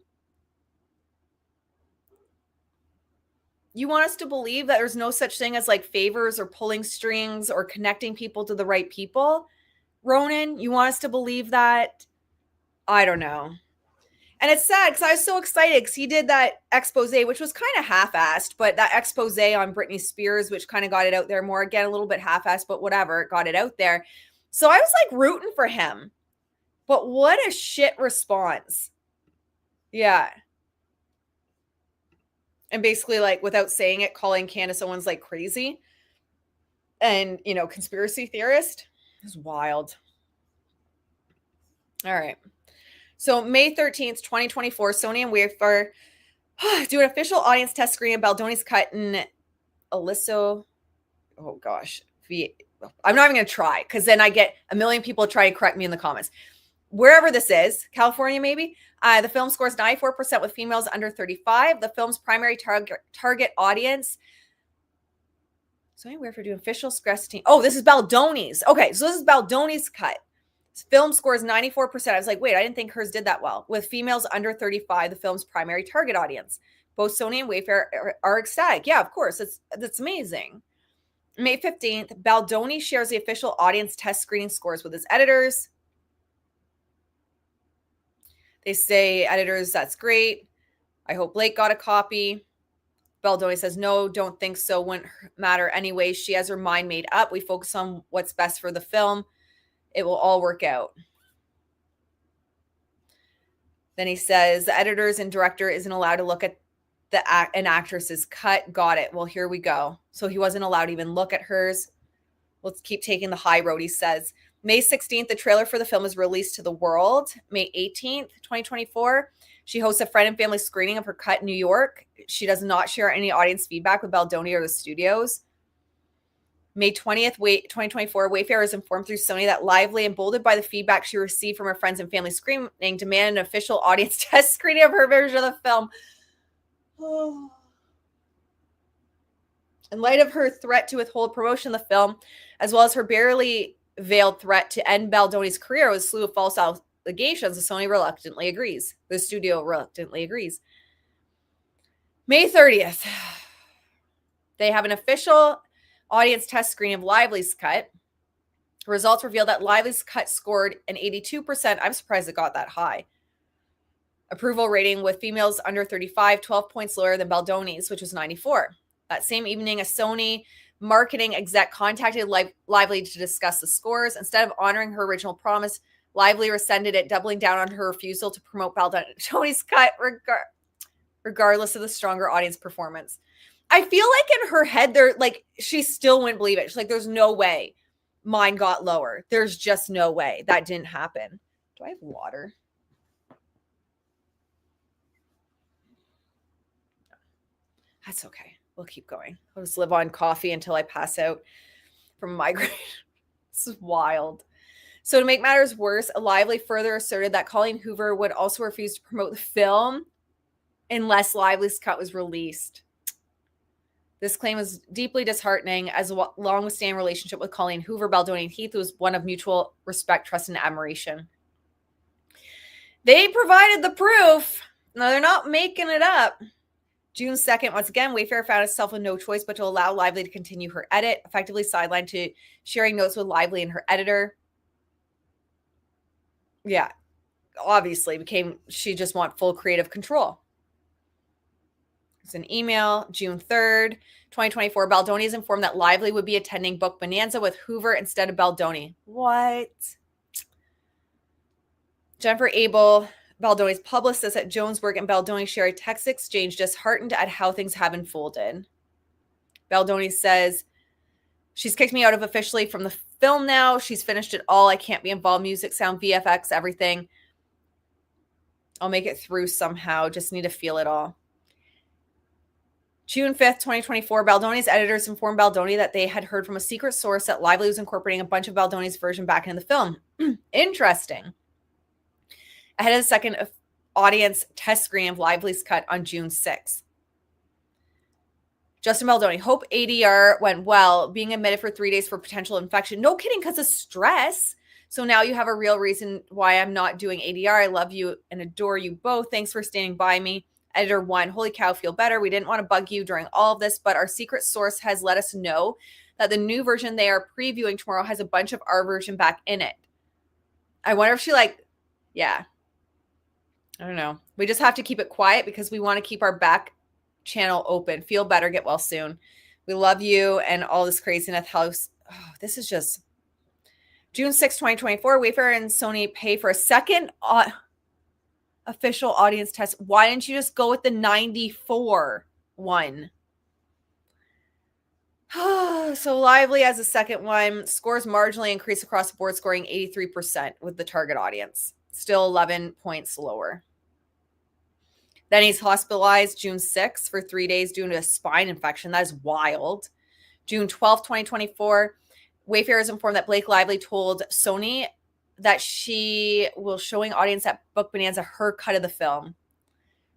[SPEAKER 1] You want us to believe that there's no such thing as like favors or pulling strings or connecting people to the right people? Ronan, you want us to believe that? I don't know. And it's sad because I was so excited because he did that expose, which was kind of half-assed, but that expose on Britney Spears, which kind of got it out there more. Again, a little bit half-assed, but whatever, it got it out there. So I was like rooting for him. But what a shit response. Yeah. And basically, like, without saying it, calling Candace Owens like crazy and, you know, conspiracy theorist. It was wild. All right. So May 13th, 2024, Sony and Wayfair do an official audience test screen of Baldoni's cut in Alysso. Oh gosh. I'm not even going to try because then I get a million people try to correct me in the comments. Wherever this is, California maybe, the film scores 94% with females under 35. The film's primary target audience. So anywhere for doing official screening. Oh, this is Baldoni's. Okay, so this is Baldoni's cut. Film scores 94%. I was like, wait, I didn't think hers did that well. With females under 35, the film's primary target audience. Both Sony and Wayfair are ecstatic. Yeah, of course. That's amazing. May 15th, Baldoni shares the official audience test screening scores with his editors. They say, editors, that's great. I hope Blake got a copy. Baldoni says, no, don't think so. Wouldn't matter anyway. She has her mind made up. We focus on what's best for the film. It will all work out. Then he says, the editors and director isn't allowed to look at an actress's cut. Got it. Well, here we go. So he wasn't allowed to even look at hers. Let's keep taking the high road, he says. May 16th, the trailer for the film is released to the world. May 18th, 2024, she hosts a friend and family screening of her cut in New York. She does not share any audience feedback with Baldoni or the studios. May 20th, 2024, Wayfair is informed through Sony that Lively, emboldened by the feedback she received from her friends and family screening, demanded an official audience test screening of her version of the film. Oh. In light of her threat to withhold promotion of the film, as well as her barely veiled threat to end Baldoni's career with a slew of false allegations, the Sony reluctantly agrees. The studio reluctantly agrees. May 30th, they have an official audience test screening of Lively's cut. Results reveal that Lively's cut scored an 82%. I'm surprised it got that high. Approval rating with females under 35, 12 points lower than Baldoni's, which was 94. That same evening, a Sony marketing exec contacted Lively to discuss the scores. Instead of honoring her original promise, Lively rescinded it, doubling down on her refusal to promote Baldoni's cut regardless of the stronger audience performance. I feel like in her head, she still wouldn't believe it. She's like, there's no way mine got lower. There's just no way. That didn't happen. Do I have water? That's okay. We'll keep going. I'll just live on coffee until I pass out from a migraine. This is wild. So to make matters worse, Lively further asserted that Colleen Hoover would also refuse to promote the film unless Lively's cut was released. This claim was deeply disheartening, as a long-standing relationship with Colleen Hoover, Baldoni, and Heath was one of mutual respect, trust, and admiration. They provided the proof. No, they're not making it up. June 2nd, once again, Wayfair found itself with no choice but to allow Lively to continue her edit, effectively sidelined to sharing notes with Lively and her editor. Yeah, obviously she just want full creative control. It's an email, June 3rd, 2024. Baldoni is informed that Lively would be attending Book Bonanza with Hoover instead of Baldoni. What? Jennifer Abel, Baldoni's publicist at Jonesburg, and Baldoni share a text exchange disheartened at how things have unfolded. Baldoni says, she's kicked me out of officially from the film now. She's finished it all. I can't be involved. Music, sound, VFX, everything. I'll make it through somehow. Just need to feel it all. June 5th, 2024, Baldoni's editors informed Baldoni that they had heard from a secret source that Lively was incorporating a bunch of Baldoni's version back into the film. Interesting. Ahead of the second audience test screening of Lively's cut on June 6th. Justin Baldoni, hope ADR went well. Being admitted for 3 days for potential infection. No kidding, because of stress. So now you have a real reason why I'm not doing ADR. I love you and adore you both. Thanks for standing by me. Editor 1, holy cow, feel better. We didn't want to bug you during all of this, but our secret source has let us know that the new version they are previewing tomorrow has a bunch of our version back in it. I wonder if she yeah. I don't know. We just have to keep it quiet because we want to keep our back channel open. Feel better. Get well soon. We love you and all this craziness. This is just June 6, 2024. Wayfair and Sony pay for a second official audience test. Why didn't you just go with the 94 one? So Lively as a second one. Scores marginally increased across the board, scoring 83% with the target audience. Still 11 points lower. Then he's hospitalized June 6th for 3 days due to a spine infection. That is wild. June 12th, 2024. Wayfair is informed that Blake Lively told Sony that she will showing audience at Book Bonanza her cut of the film,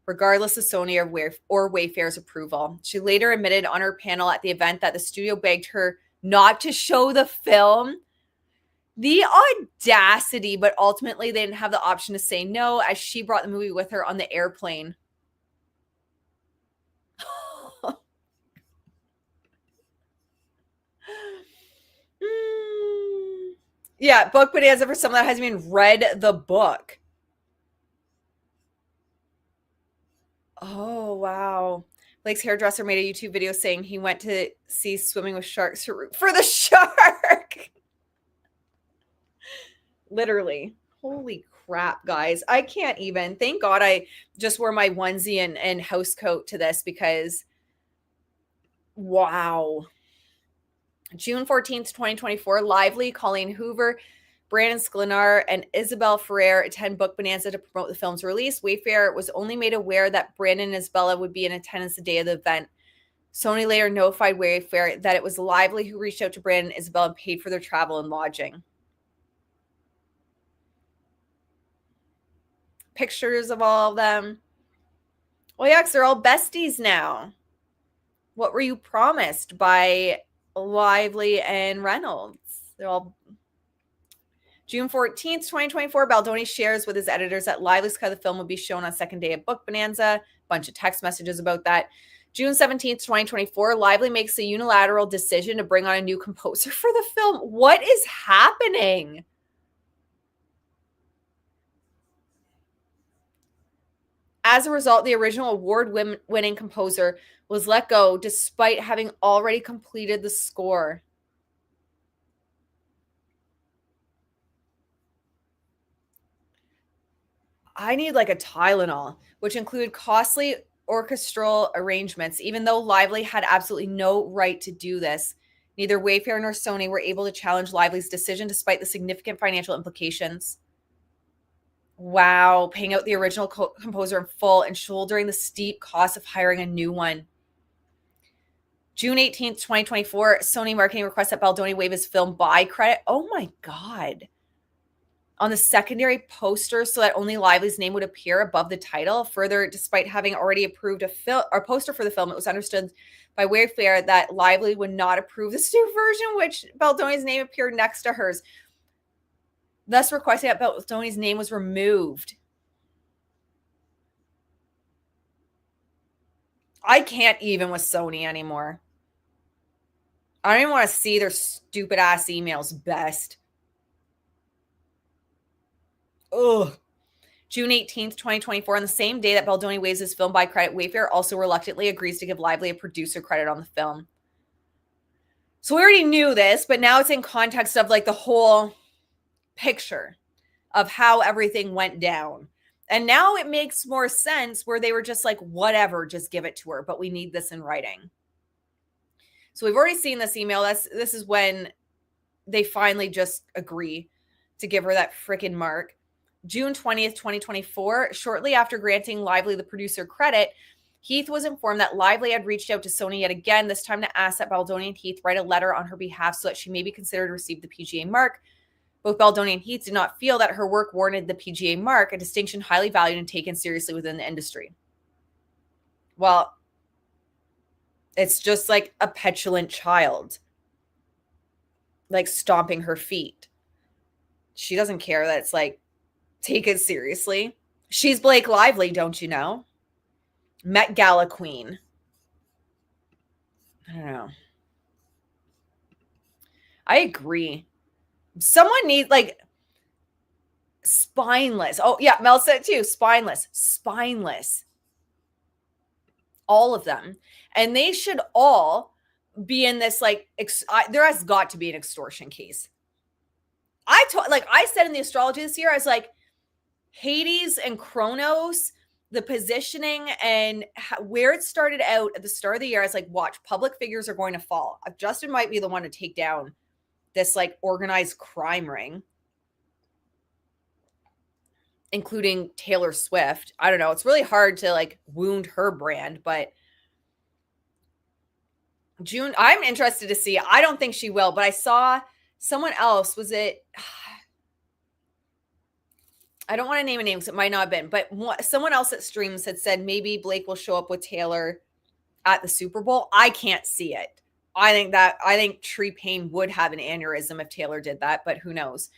[SPEAKER 1] regardless of Sony or Wayfair's approval. She later admitted on her panel at the event that the studio begged her not to show the film. The audacity, but ultimately they didn't have the option to say no, as she brought the movie with her on the airplane. Yeah, Book Bonanza for someone that hasn't even read the book. Oh, wow. Blake's hairdresser made a YouTube video saying he went to see Swimming with Sharks to root for the shark. Literally. Holy crap, guys. I can't even. Thank God I just wore my onesie and house coat to this because, wow. June 14th, 2024, Lively, Colleen Hoover, Brandon Sklenar, and Isabel Ferrer attend Book Bonanza to promote the film's release. Wayfair was only made aware that Brandon and Isabella would be in attendance the day of the event. Sony later notified Wayfair that it was Lively who reached out to Brandon and Isabella and paid for their travel and lodging. Pictures of all of them. Well, yeah, 'cause they're all besties now. What were you promised by Lively and Reynolds? They're all. June 14th, 2024, Baldoni shares with his editors that Lively's cut of the film will be shown on second day of Book Bonanza. Bunch of text messages about that. June 17th, 2024, Lively makes a unilateral decision to bring on a new composer for the film. What is happening? As a result, the original award-winning composer was let go despite having already completed the score. I need like a Tylenol, which included costly orchestral arrangements, even though Lively had absolutely no right to do this. Neither Wayfair nor Sony were able to challenge Lively's decision despite the significant financial implications. Wow, paying out the original composer in full and shouldering the steep cost of hiring a new one. June 18th, 2024, Sony marketing requests that Baldoni waive his film buy credit. Oh my God. on the secondary poster so that only Lively's name would appear above the title. Further, despite having already approved a poster for the film, it was understood by Wayfair that Lively would not approve this new version, which Baldoni's name appeared next to hers, thus requesting that Baldoni's name was removed. I can't even with Sony anymore. I don't even want to see their stupid ass emails. Best. Ugh. June 18th, 2024, on the same day that Baldoni waives his film buy credit, Wayfair also reluctantly agrees to give Lively a producer credit on the film. So we already knew this, but now it's in context of like the whole picture of how everything went down. And now it makes more sense where they were just like, whatever, just give it to her, but we need this in writing. So we've already seen this email. This is when they finally just agree to give her that freaking mark. June 20th, 2024, shortly after granting Lively the producer credit, Heath was informed that Lively had reached out to Sony yet again, this time to ask that Baldoni and Heath write a letter on her behalf so that she may be considered to receive the PGA mark. Both Baldoni and Heath did not feel that her work warranted the PGA mark, a distinction highly valued and taken seriously within the industry. Well, it's just like a petulant child, like stomping her feet. She doesn't care that it's like, take it seriously. She's Blake Lively, don't you know? Met Gala queen. I don't know. I agree. Someone needs like spineless. Oh, yeah, Mel said it too. Spineless. All of them. And they should all be in this like, there has got to be an extortion case. I said in the astrology this year, I was like, Hades and Kronos, the positioning and where it started out at the start of the year, I was like, watch, public figures are going to fall. Justin might be the one to take down this like organized crime ring, including Taylor Swift. I don't know. It's really hard to like wound her brand, but June, I'm interested to see. I don't think she will, but I saw someone else. Was it? I don't want to name a name because it might not have been, but someone else at streams had said maybe Blake will show up with Taylor at the Super Bowl. I can't see it. I think Tree Payne would have an aneurysm if Taylor did that, but who knows?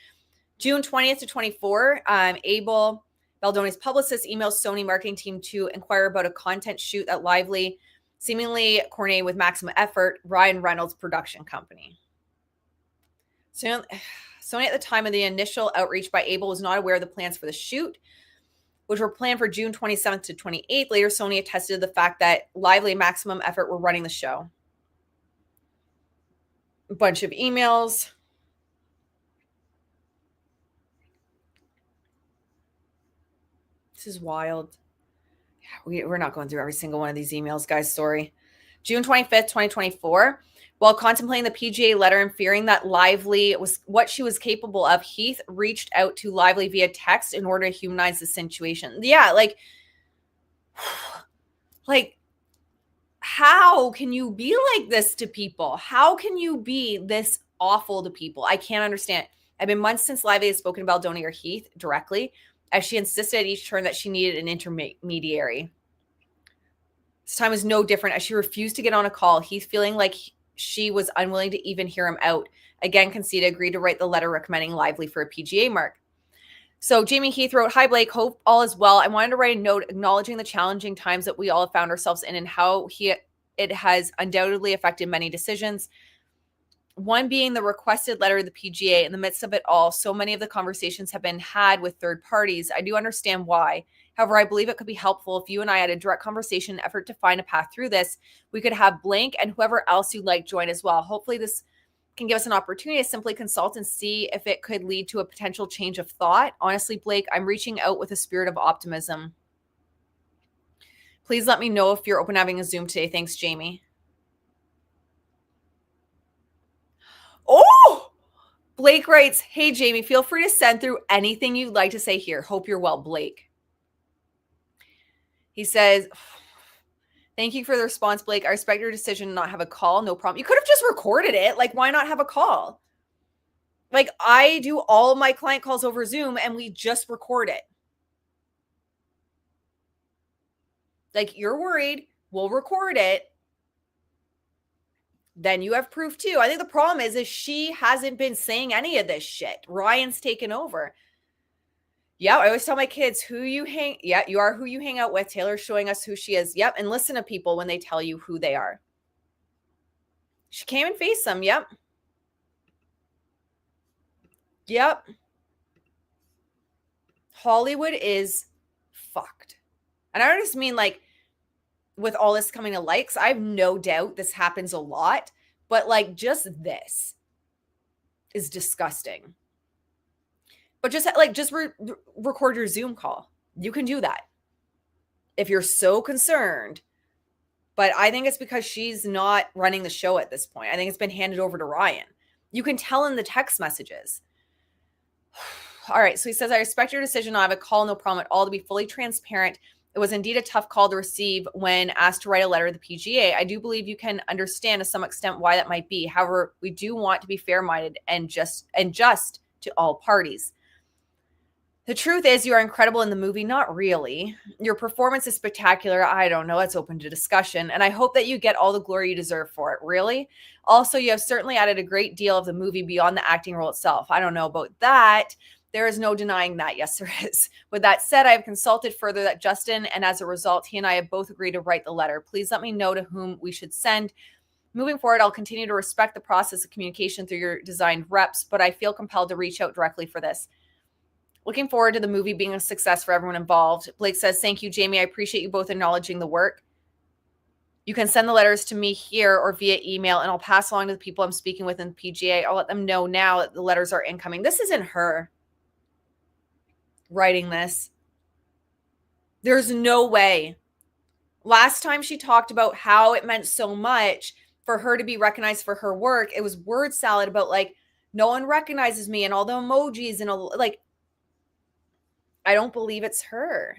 [SPEAKER 1] June 20th to 24, Abel, Baldoni's publicist, emails Sony marketing team to inquire about a content shoot that Lively seemingly coordinated with Maximum Effort, Ryan Reynolds production company. So Sony at the time of the initial outreach by Abel was not aware of the plans for the shoot, which were planned for June 27th to 28th. Later, Sony attested to the fact that Lively and Maximum Effort were running the show. A bunch of emails. This is wild. We're not going through every single one of these emails, guys. Sorry. June 25th, 2024. While contemplating the PGA letter and fearing that Lively was what she was capable of, Heath reached out to Lively via text in order to humanize the situation. Yeah, like how can you be like this to people? How can you be this awful to people? I can't understand. It's been months since Lively has spoken to Baldoni or Heath directly, as she insisted at each turn that she needed an intermediary. This time was no different, as she refused to get on a call. Heath, feeling like she was unwilling to even hear him out, again conceded, agreed to write the letter recommending Lively for a PGA mark. So Jamie Heath wrote, "Hi Blake, hope all is well. I wanted to write a note acknowledging the challenging times that we all have found ourselves in and how it has undoubtedly affected many decisions. One being the requested letter of the PGA. In the midst of it all, so many of the conversations have been had with third parties. I do understand why. However, I believe it could be helpful if you and I had a direct conversation effort to find a path through this. We could have Blank and whoever else you'd like join as well. Hopefully this can give us an opportunity to simply consult and see if it could lead to a potential change of thought. Honestly, Blake, I'm reaching out with a spirit of optimism. Please let me know if you're open to having a Zoom today. Thanks, Jamie." Oh, Blake writes, "Hey, Jamie, feel free to send through anything you'd like to say here. Hope you're well, Blake." He says, "Thank you for the response, Blake. I respect your decision to not have a call. No problem. You could have just recorded it. Like, why not have a call? Like, I do all my client calls over Zoom and we just record it. Like, you're worried, we'll record it. Then you have proof too. I think the problem is she hasn't been saying any of this shit. Ryan's taken over. Yeah, I always tell my kids who you hang. Yeah, you are who you hang out with. Taylor's showing us who she is. Yep, and listen to people when they tell you who they are. She came and faced them. Yep. Yep. Hollywood is fucked. And I don't just mean like with all this coming to light, 'cause I have no doubt this happens a lot, but like just this is disgusting. But just like record your Zoom call. You can do that if you're so concerned. But I think it's because she's not running the show at this point. I think it's been handed over to Ryan. You can tell in the text messages. All right. So he says, I respect your decision. I have a call, no problem at all. To be fully transparent, it was indeed a tough call to receive when asked to write a letter to the PGA. I do believe you can understand to some extent why that might be. However, we do want to be fair-minded and just to all parties. The truth is, you are incredible in the movie. Not really. Your performance is spectacular. I don't know. It's open to discussion. And I hope that you get all the glory you deserve for it. Really? Also, you have certainly added a great deal of the movie beyond the acting role itself. I don't know about that. There is no denying that. Yes, there is. With that said, I have consulted further that Justin, and as a result, he and I have both agreed to write the letter. Please let me know to whom we should send. Moving forward, I'll continue to respect the process of communication through your designed reps, but I feel compelled to reach out directly for this. Looking forward to the movie being a success for everyone involved. Blake says, thank you, Jamie. I appreciate you both acknowledging the work. You can send the letters to me here or via email, and I'll pass along to the people I'm speaking with in the PGA. I'll let them know now that the letters are incoming. This isn't her writing this. There's no way. Last time she talked about how it meant so much for her to be recognized for her work, it was word salad about like, no one recognizes me and all the emojis and all, like, I don't believe it's her.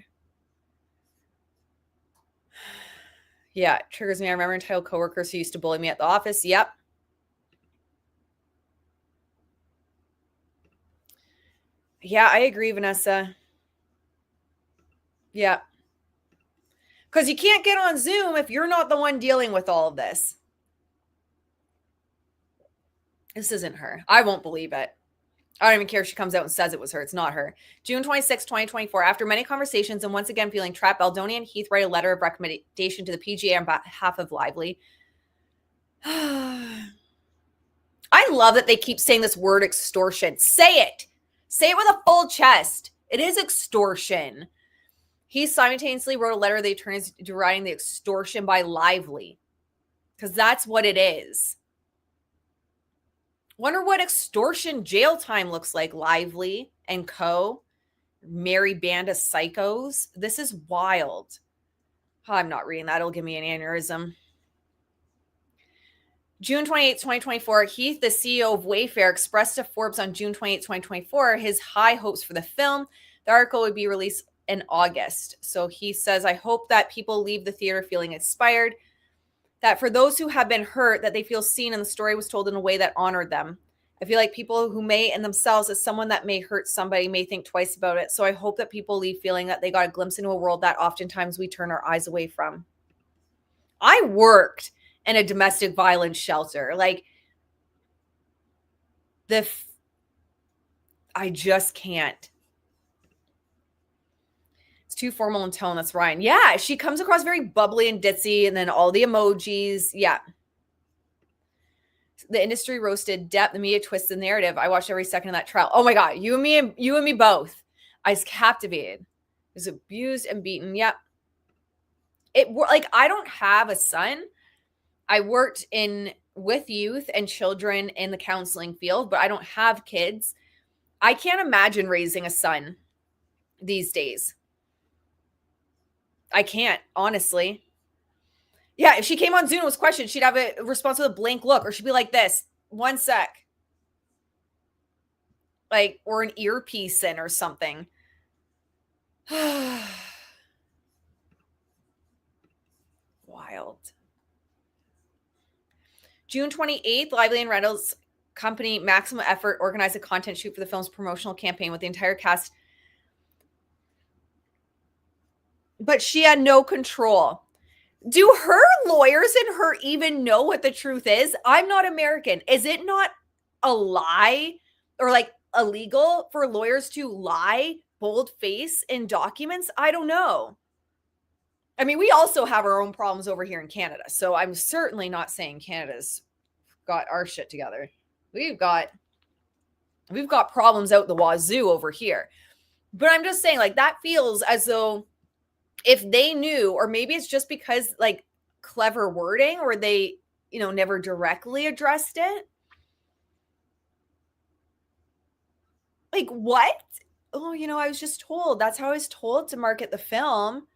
[SPEAKER 1] Yeah, it triggers me. I remember entitled coworkers who used to bully me at the office. Yep. Yeah, I agree, Vanessa. Yeah. Because you can't get on Zoom if you're not the one dealing with all of this. This isn't her. I won't believe it. I don't even care if she comes out and says it was her. It's not her. June 26, 2024. After many conversations and once again feeling trapped, Baldoni and Heath write a letter of recommendation to the PGA on behalf of Lively. I love that they keep saying this word extortion. Say it. Say it with a full chest. It is extortion. He simultaneously wrote a letter to the attorneys deriding the extortion by Lively. Because that's what it is. Wonder what extortion jail time looks like. Lively and co. Merry band of psychos. This is wild. Oh, I'm not reading that. It'll give me an aneurysm. June 28, 2024, Heath, the CEO of Wayfair, expressed to Forbes on June 28, 2024, his high hopes for the film. The article would be released in August. So he says, I hope that people leave the theater feeling inspired, that for those who have been hurt, that they feel seen and the story was told in a way that honored them. I feel like people who may in themselves as someone that may hurt somebody may think twice about it. So I hope that people leave feeling that they got a glimpse into a world that oftentimes we turn our eyes away from. I worked in a domestic violence shelter. Like I just can't. It's too formal in tone. That's Ryan. Yeah, she comes across very bubbly and ditzy, and then all the emojis. Yeah. The industry roasted depth, the media twisted the narrative. I watched every second of that trial. Oh my God, you and me both. I was captivated. I was abused and beaten. Yep. I don't have a son. I worked with youth and children in the counseling field, but I don't have kids. I can't imagine raising a son these days. I can't, honestly. Yeah, if she came on Zoom and was questioned, she'd have a response with a blank look, or she'd be like this, 1 sec. Like, or an earpiece in or something. Wild. June 28th, Lively and Reynolds company maximum effort organized a content shoot for the film's promotional campaign with the entire cast. But she had no control. Do her lawyers and her even know what the truth is? I'm not American. Is it not a lie or like illegal for lawyers to lie bold face in documents? I don't know. I mean, we also have our own problems over here in Canada. So I'm certainly not saying Canada's got our shit together. We've got problems out the wazoo over here. But I'm just saying, like, that feels as though if they knew, or maybe it's just because like clever wording, or they, never directly addressed it. Like, what? Oh, I was just told. That's how I was told to market the film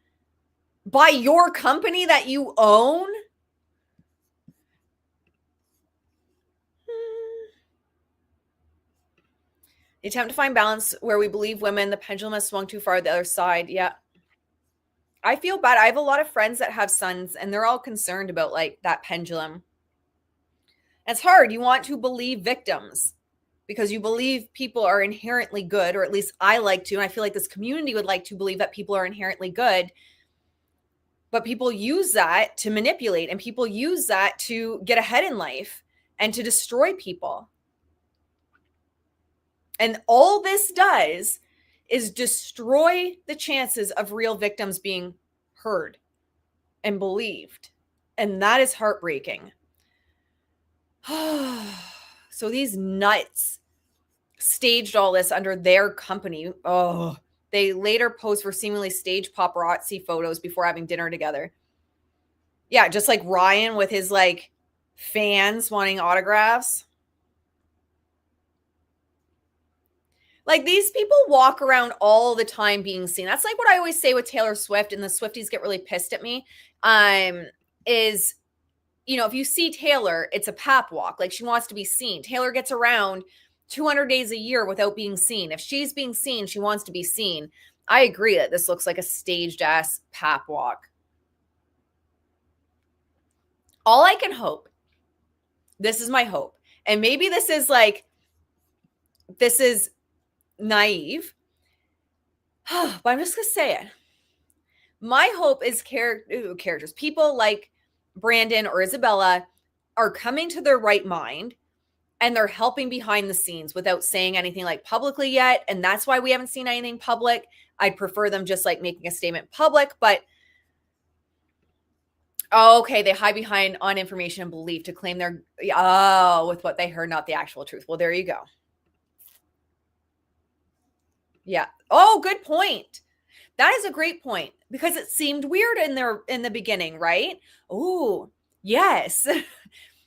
[SPEAKER 1] by your company that you own. The attempt to find balance where we believe women, the pendulum has swung too far the other side. Yeah. I feel bad. I have a lot of friends that have sons, and they're all concerned about like that pendulum. It's hard. You want to believe victims because you believe people are inherently good, or at least I like to, and I feel like this community would like to believe that people are inherently good. But people use that to manipulate, and people use that to get ahead in life and to destroy people. And all this does is destroy the chances of real victims being heard and believed. And that is heartbreaking. So these nuts staged all this under their company. Oh, they later posed for seemingly staged paparazzi photos before having dinner together. Yeah, just like Ryan with his like fans wanting autographs. Like, these people walk around all the time being seen. That's like what I always say with Taylor Swift, and the Swifties get really pissed at me. Is, if you see Taylor, it's a pap walk. Like, she wants to be seen. Taylor gets around 200 days a year without being seen. If she's being seen, she wants to be seen. I agree that this looks like a staged ass pap walk. All I can hope, this is my hope, and maybe this is naive, but I'm just going to say it. My hope is characters, people like Brandon or Isabella are coming to their right mind, and they're helping behind the scenes without saying anything like publicly yet. And that's why we haven't seen anything public. I'd prefer them just like making a statement public, but okay, they hide behind on information and belief to claim they're, with what they heard, not the actual truth. Well, there you go. Yeah. Oh, good point. That is a great point, because it seemed weird in the beginning, right? Oh, yes.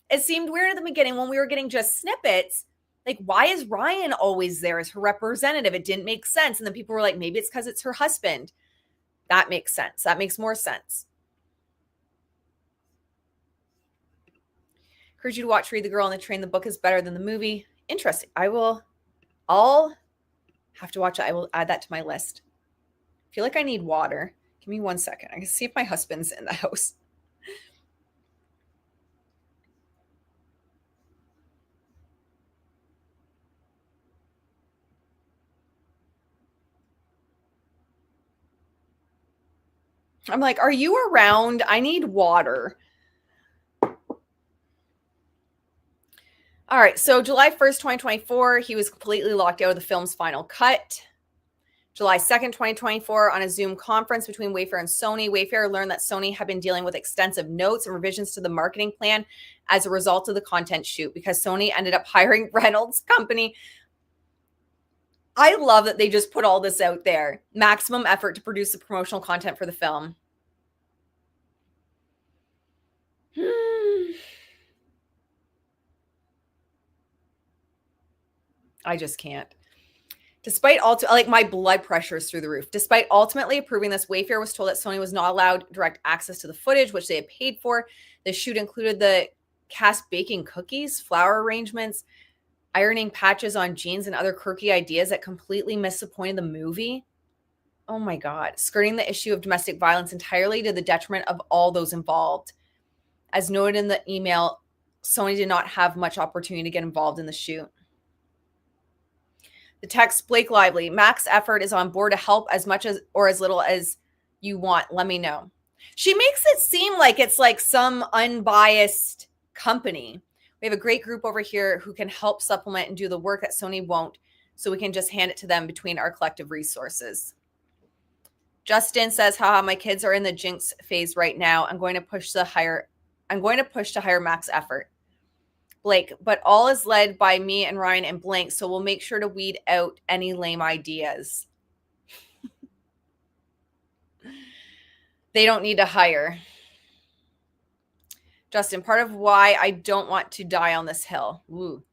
[SPEAKER 1] It seemed weird in the beginning when we were getting just snippets. Like, why is Ryan always there as her representative? It didn't make sense. And then people were like, maybe it's because it's her husband. That makes sense. That makes more sense. Encourage you to watch Read the Girl on the Train. The book is better than the movie. Interesting. I'll have to watch it. I will add that to my list. I feel like I need water. Give me 1 second. I can see if my husband's in the house. I'm like, are you around? I need water. All right. So July 1st, 2024, he was completely locked out of the film's final cut. July 2nd, 2024, on a Zoom conference between Wayfair and Sony, Wayfair learned that Sony had been dealing with extensive notes and revisions to the marketing plan as a result of the content shoot, because Sony ended up hiring Reynolds company. I love that they just put all this out there. Maximum effort to produce the promotional content for the film. I just can't. Despite my blood pressure is through the roof. Despite ultimately approving this, Wayfair was told that Sony was not allowed direct access to the footage, which they had paid for. The shoot included the cast baking cookies, flower arrangements, ironing patches on jeans, and other quirky ideas that completely missed the point of the movie. Oh my God. Skirting the issue of domestic violence entirely to the detriment of all those involved. As noted in the email, Sony did not have much opportunity to get involved in the shoot. The text, Blake Lively, max effort is on board to help as much as or as little as you want. Let me know. She makes it seem like it's like some unbiased company. We have a great group over here who can help supplement and do the work that Sony won't, so we can just hand it to them between our collective resources. Justin says, haha, my kids are in the jinx phase right now. I'm going to push to higher max effort. Blake, but all is led by me and Ryan and Blank, so we'll make sure to weed out any lame ideas. They don't need to hire. Justin, part of why I don't want to die on this hill. Ooh.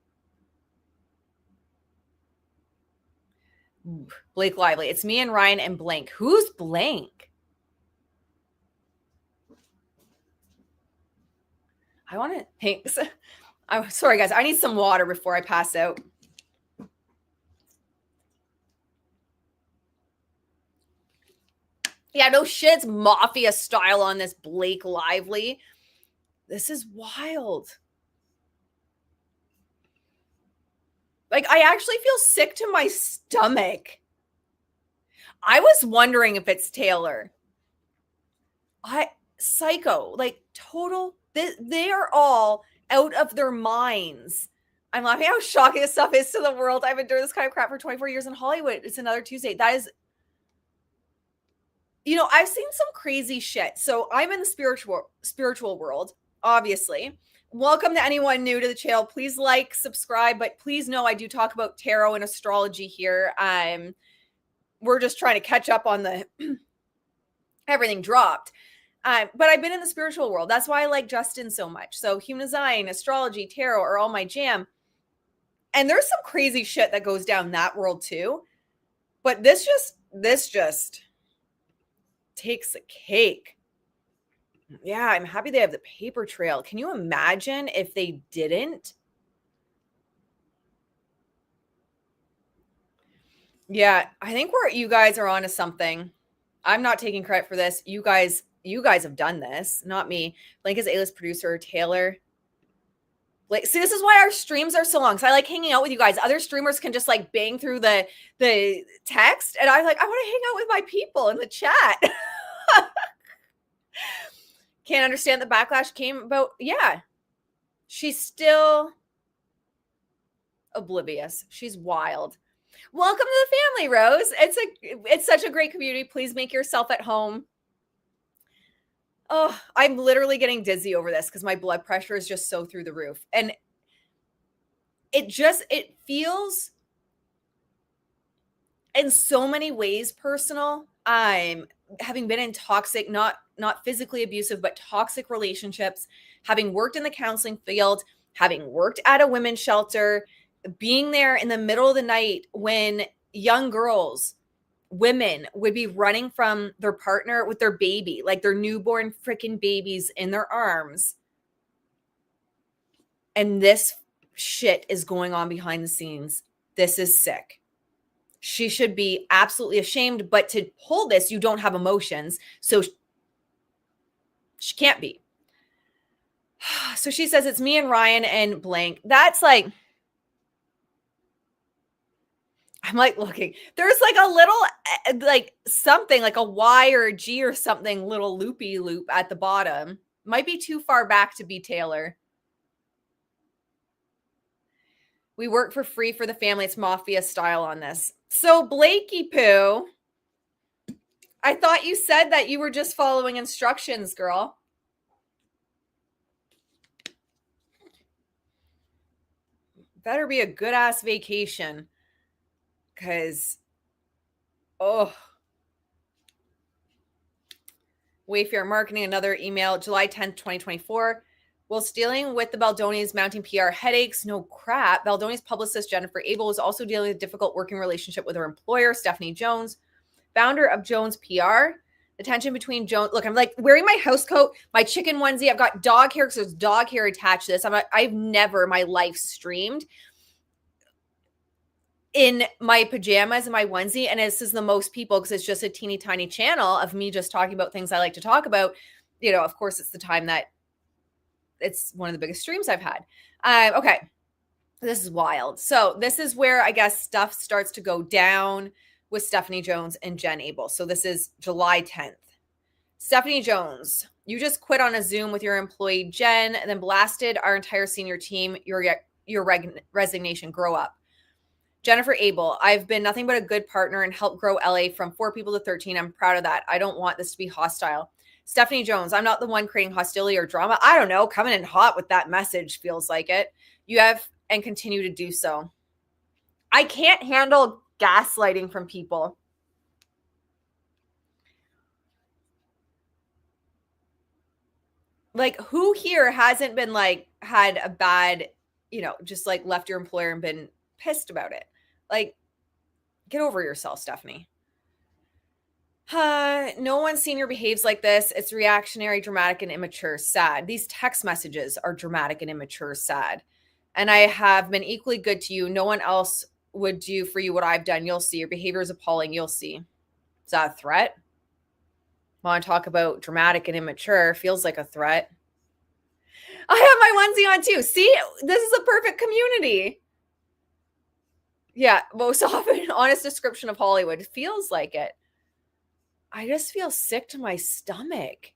[SPEAKER 1] Blake Lively, it's me and Ryan and Blank. Who's Blank? I want to thanks. I'm sorry, guys. I need some water before I pass out. Yeah, no shit. It's mafia style on this Blake Lively. This is wild. Like, I actually feel sick to my stomach. I was wondering if it's Taylor. Psycho. Like, total. They are all out of their minds. I'm laughing how shocking this stuff is to the world. I've endured this kind of crap for 24 years in Hollywood. It's another Tuesday. That is, I've seen some crazy shit. So I'm in the spiritual world, obviously. Welcome to anyone new to the channel. Please like, subscribe, but please know I do talk about tarot and astrology here. We're just trying to catch up on the everything dropped. But I've been in the spiritual world. That's why I like Justin so much. So human design, astrology, tarot are all my jam. And there's some crazy shit that goes down that world too. But this just takes a cake. Yeah, I'm happy they have the paper trail. Can you imagine if they didn't? Yeah, I think you guys are onto something. I'm not taking credit for this. You guys have done this, not me. Blake is A-list producer, Taylor. Like, see, this is why our streams are so long. So I like hanging out with you guys. Other streamers can just like bang through the text, and I want to hang out with my people in the chat. Can't understand the backlash came about. Yeah, she's still oblivious. She's wild. Welcome to the family, Rose. It's such a great community. Please make yourself at home. Oh, I'm literally getting dizzy over this because my blood pressure is just so through the roof. And it feels in so many ways personal. I'm having been in toxic, not physically abusive, but toxic relationships, having worked in the counseling field, having worked at a women's shelter, being there in the middle of the night when young girls, women would be running from their partner with their baby, like their newborn freaking babies in their arms. And this shit is going on behind the scenes. This is sick. She should be absolutely ashamed, but to hold this, you don't have emotions. So she can't be. So she says, it's me and Ryan and Blank. That's like, I'm like looking, there's like a little, like something like a Y or a G or something, little loopy loop at the bottom. Might be too far back to be Taylor. We work for free for the family. It's mafia style on this. So Blakey Poo, I thought you said that you were just following instructions, girl. Better be a good ass vacation. Because, Wayfair Marketing, another email, July 10th, 2024. While dealing with the Baldoni's mounting PR headaches, no crap, Baldoni's publicist, Jennifer Abel, was also dealing with a difficult working relationship with her employer, Stephanie Jones, founder of Jones PR. The tension between Jones, look, I'm like wearing my house coat, my chicken onesie. I've got dog hair because there's dog hair attached to this. I've never in my life streamed in my pajamas and my onesie, and this is the most people because it's just a teeny tiny channel of me just talking about things I like to talk about. Of course, it's the time that it's one of the biggest streams I've had. Okay. This is wild. So this is where I guess stuff starts to go down with Stephanie Jones and Jen Abel. So this is July 10th. Stephanie Jones, you just quit on a Zoom with your employee Jen and then blasted our entire senior team. Your resignation. Grow up. Jennifer Abel, I've been nothing but a good partner and helped grow LA from 4 people to 13. I'm proud of that. I don't want this to be hostile. Stephanie Jones, I'm not the one creating hostility or drama. I don't know. Coming in hot with that message feels like it. You have and continue to do so. I can't handle gaslighting from people. Like, who here hasn't been like had a bad, just like left your employer and been pissed about it? Like, get over yourself, Stephanie. No one senior behaves like this. It's reactionary, dramatic, and immature. Sad. These text messages are dramatic and immature. Sad. And I have been equally good to you. No one else would do for you what I've done. You'll see. Your behavior is appalling. You'll see. Is that a threat? Want to talk about dramatic and immature? Feels like a threat. I have my onesie on too. See, this is a perfect community. Yeah, most often, honest description of Hollywood. Feels like it. I just feel sick to my stomach.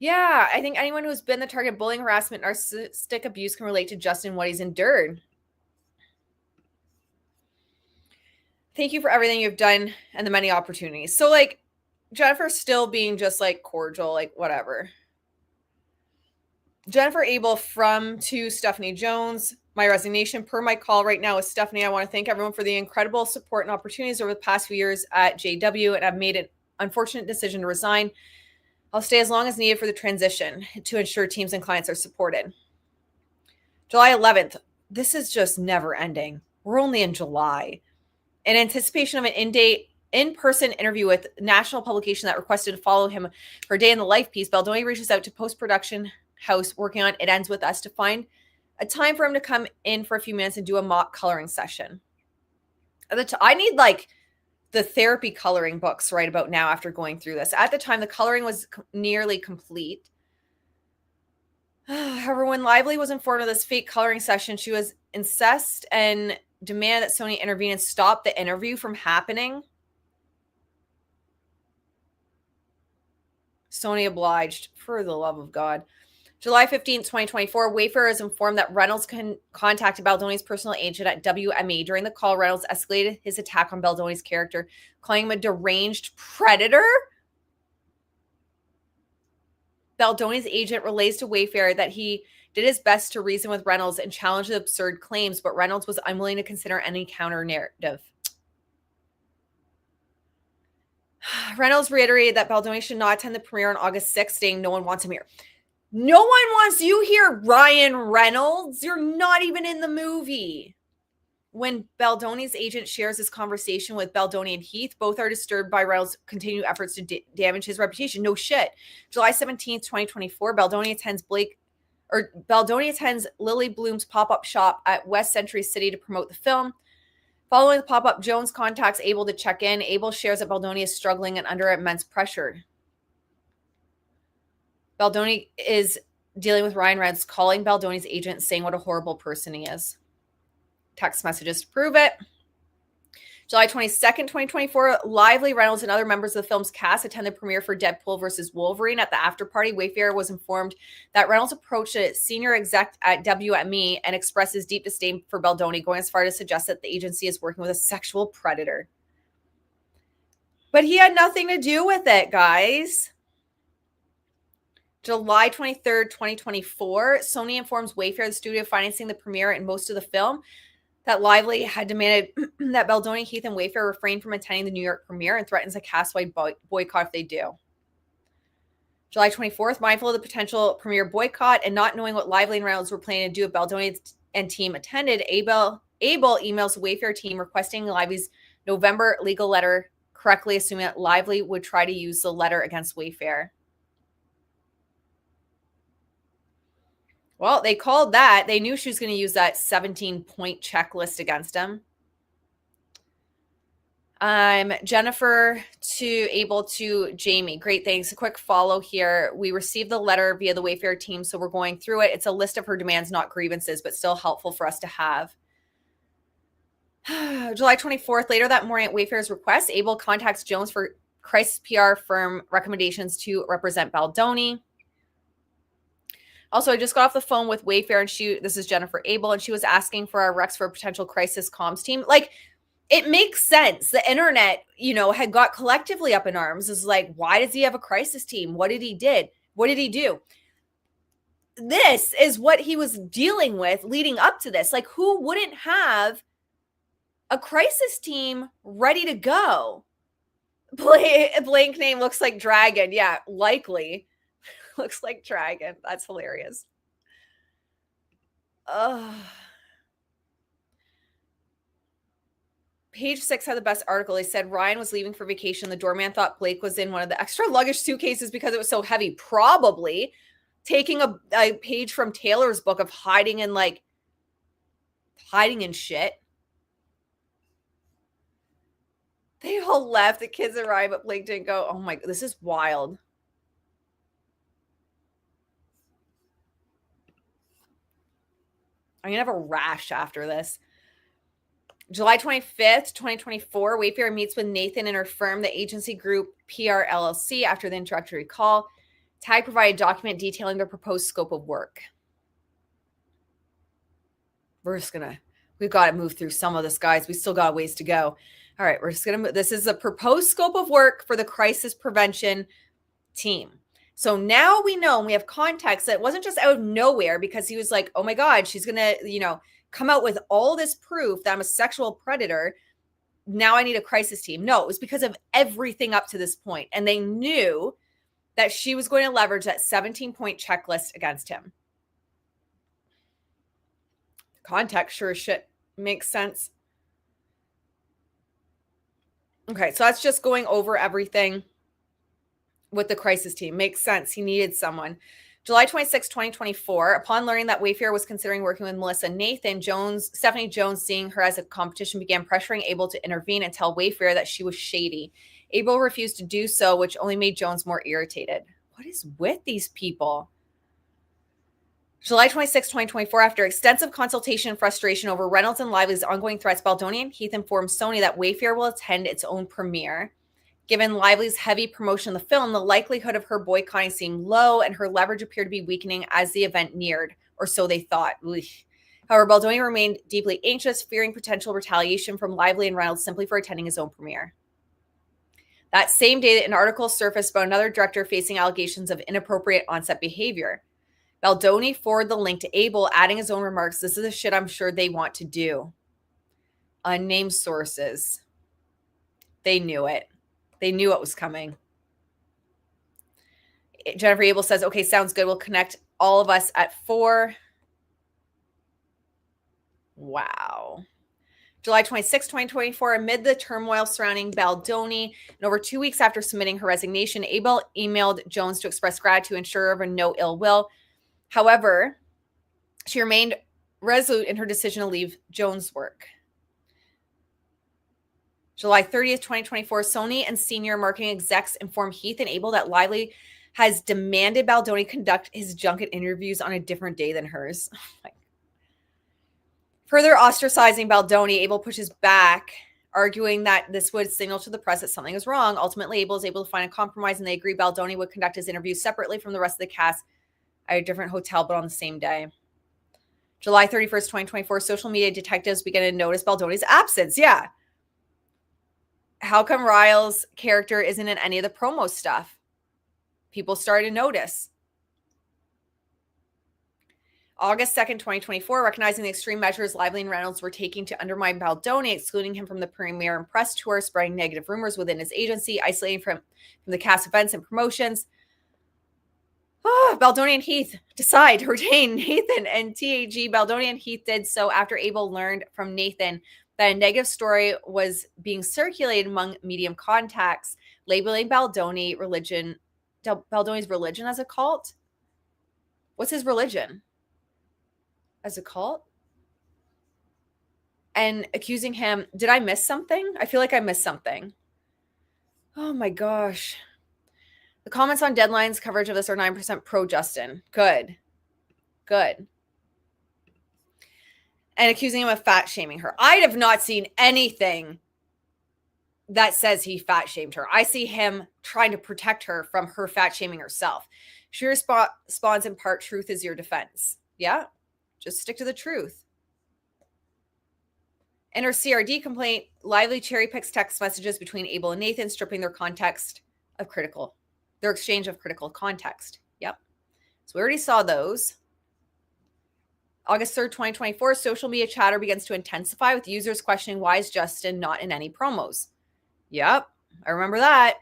[SPEAKER 1] Yeah, I think anyone who's been the target of bullying, harassment, narcissistic abuse can relate to Justin and what he's endured. Thank you for everything you've done and the many opportunities. So, like, Jennifer's still being just, like, cordial, like, whatever. Jennifer Abel to Stephanie Jones. My resignation per my call right now with Stephanie. I want to thank everyone for the incredible support and opportunities over the past few years at JW, and I've made an unfortunate decision to resign. I'll stay as long as needed for the transition to ensure teams and clients are supported. July 11th. This is just never ending. We're only in July. In anticipation of an in-person interview with a national publication that requested to follow him for a day in the life piece, Baldoni reaches out to post-production house working on It Ends With Us to find a time for him to come in for a few minutes and do a mock coloring session. I need like the therapy coloring books right about now after going through this. At the time, the coloring was nearly complete. However, when Lively was informed of this fake coloring session, she was incensed and demanded that Sony intervene and stop the interview from happening. Sony obliged, for the love of God. July 15th, 2024, Wayfair is informed that Reynolds contacted Baldoni's personal agent at WME. During the call, Reynolds escalated his attack on Baldoni's character, calling him a deranged predator. Baldoni's agent relays to Wayfair that he did his best to reason with Reynolds and challenge the absurd claims, but Reynolds was unwilling to consider any counter-narrative. Reynolds reiterated that Baldoni should not attend the premiere on August 6th, saying no one wants him here. No one wants you here, Ryan Reynolds. You're not even in the movie. When Baldoni's agent shares this conversation with Baldoni and Heath, both are disturbed by Reynolds' continued efforts to damage his reputation. No shit. July 17th, 2024, Baldoni attends Lily Bloom's pop-up shop at West Century City to promote the film. Following the pop-up, Jones contacts Abel to check in. Abel shares that Baldoni is struggling and under immense pressure. Baldoni is dealing with Ryan Reynolds, calling Baldoni's agent, saying what a horrible person he is. Text messages to prove it. July 22nd, 2024, Lively, Reynolds, and other members of the film's cast attended the premiere for Deadpool vs. Wolverine. At the after party, Wayfair was informed that Reynolds approached a senior exec at WME and expressed his deep disdain for Baldoni, going as far to suggest that the agency is working with a sexual predator. But he had nothing to do with it, guys. July 23rd, 2024, Sony informs Wayfair, the studio financing the premiere and most of the film, that Lively had demanded that Baldoni, Heath, and Wayfair refrain from attending the New York premiere and threatens a cast-wide boycott if they do. July 24th, mindful of the potential premiere boycott and not knowing what Lively and Reynolds were planning to do if Baldoni and team attended, Abel emails the Wayfair team requesting Lively's November legal letter, correctly assuming that Lively would try to use the letter against Wayfair. Well, they called that. They knew she was going to use that 17-point checklist against him. Jennifer to Abel to Jamie. Great, thanks. A quick follow here. We received the letter via the Wayfair team, so we're going through it. It's a list of her demands, not grievances, but still helpful for us to have. July 24th, later that morning at Wayfair's request, Abel contacts Jones for crisis PR firm recommendations to represent Baldoni. Also, I just got off the phone with Wayfair and this is Jennifer Abel, and she was asking for our recs for a potential crisis comms team. Like, it makes sense. The internet, had got collectively up in arms. Is like, why does he have a crisis team? What did he do? This is what he was dealing with leading up to this. Like, who wouldn't have a crisis team ready to go? Blank name looks like dragon. Yeah, likely. Looks like dragon. That's hilarious. Page 6 had the best article. They said Ryan was leaving for vacation. The doorman thought Blake was in one of the extra luggage suitcases because it was so heavy. Probably taking a page from Taylor's book of hiding in shit. They all left. The kids arrived, but Blake didn't go. Oh my, this is wild. I'm going to have a rash after this. July 25th, 2024, Wayfair meets with Nathan and her firm, the agency group PR LLC, after the introductory call. TAG provided a document detailing their proposed scope of work. We've got to move through some of this, guys. We still got a ways to go. All right, we're just going to move. This is a proposed scope of work for the crisis prevention team. So now we know, and we have context that it wasn't just out of nowhere because he was like, oh my God, she's going to, come out with all this proof that I'm a sexual predator. Now I need a crisis team. No, it was because of everything up to this point. And they knew that she was going to leverage that 17-point checklist against him. Context sure as shit makes sense. Okay, so that's just going over everything with the crisis team. Makes sense. He needed someone. July 26, 2024, upon learning that Wayfair was considering working with Melissa Nathan, Stephanie Jones, seeing her as a competition, began pressuring Abel to intervene and tell Wayfair that she was shady. Abel refused to do so, which only made Jones more irritated. What is with these people? July 26, 2024, after extensive consultation and frustration over Reynolds and Lively's ongoing threats, Baldoni and Heath informed Sony that Wayfair will attend its own premiere. Given Lively's heavy promotion of the film, the likelihood of her boycotting seemed low, and her leverage appeared to be weakening as the event neared, or so they thought. However, Baldoni remained deeply anxious, fearing potential retaliation from Lively and Reynolds simply for attending his own premiere. That same day, an article surfaced about another director facing allegations of inappropriate on-set behavior. Baldoni forwarded the link to Abel, adding his own remarks. This is the shit I'm sure they want to do. Unnamed sources. They knew it. They knew what was coming. Jennifer Abel says, okay, sounds good. We'll connect all of us at 4. Wow. July 26, 2024, amid the turmoil surrounding Baldoni, and over 2 weeks after submitting her resignation, Abel emailed Jones to express gratitude and assure her of no ill will. However, she remained resolute in her decision to leave Jones' work. July 30th, 2024, Sony and senior marketing execs informed Heath and Abel that Lively has demanded Baldoni conduct his junket interviews on a different day than hers. Further ostracizing Baldoni, Abel pushes back, arguing that this would signal to the press that something is wrong. Ultimately, Abel is able to find a compromise, and they agree Baldoni would conduct his interviews separately from the rest of the cast at a different hotel, but on the same day. July 31st, 2024, social media detectives began to notice Baldoni's absence. Yeah. How come Ryle's character isn't in any of the promo stuff? People started to notice. August 2nd, 2024, recognizing the extreme measures Lively and Reynolds were taking to undermine Baldoni, excluding him from the premiere and press tour, spreading negative rumors within his agency, isolating from the cast events and promotions. Baldoni and Heath decide to retain Nathan and TAG. Baldoni and Heath did so after Abel learned from Nathan that a negative story was being circulated among medium contacts, labeling Baldoni's religion as a cult. What's his religion? As a cult? and accusing him. Did I miss something? I feel like I missed something. Oh my gosh. The comments on Deadline's coverage of this are 9% pro Justin. Good. Good. And accusing him of fat shaming her. I have not seen anything that says he fat shamed her. I see him trying to protect her from her fat shaming herself. She responds in part, truth is your defense. Yeah, just stick to the truth. In her CRD complaint, Lively cherry picks text messages between Abel and Nathan, stripping their exchange of critical context. Yep. So we already saw those. August 3rd, 2024, social media chatter begins to intensify with users questioning why is Justin not in any promos. Yep, I remember that.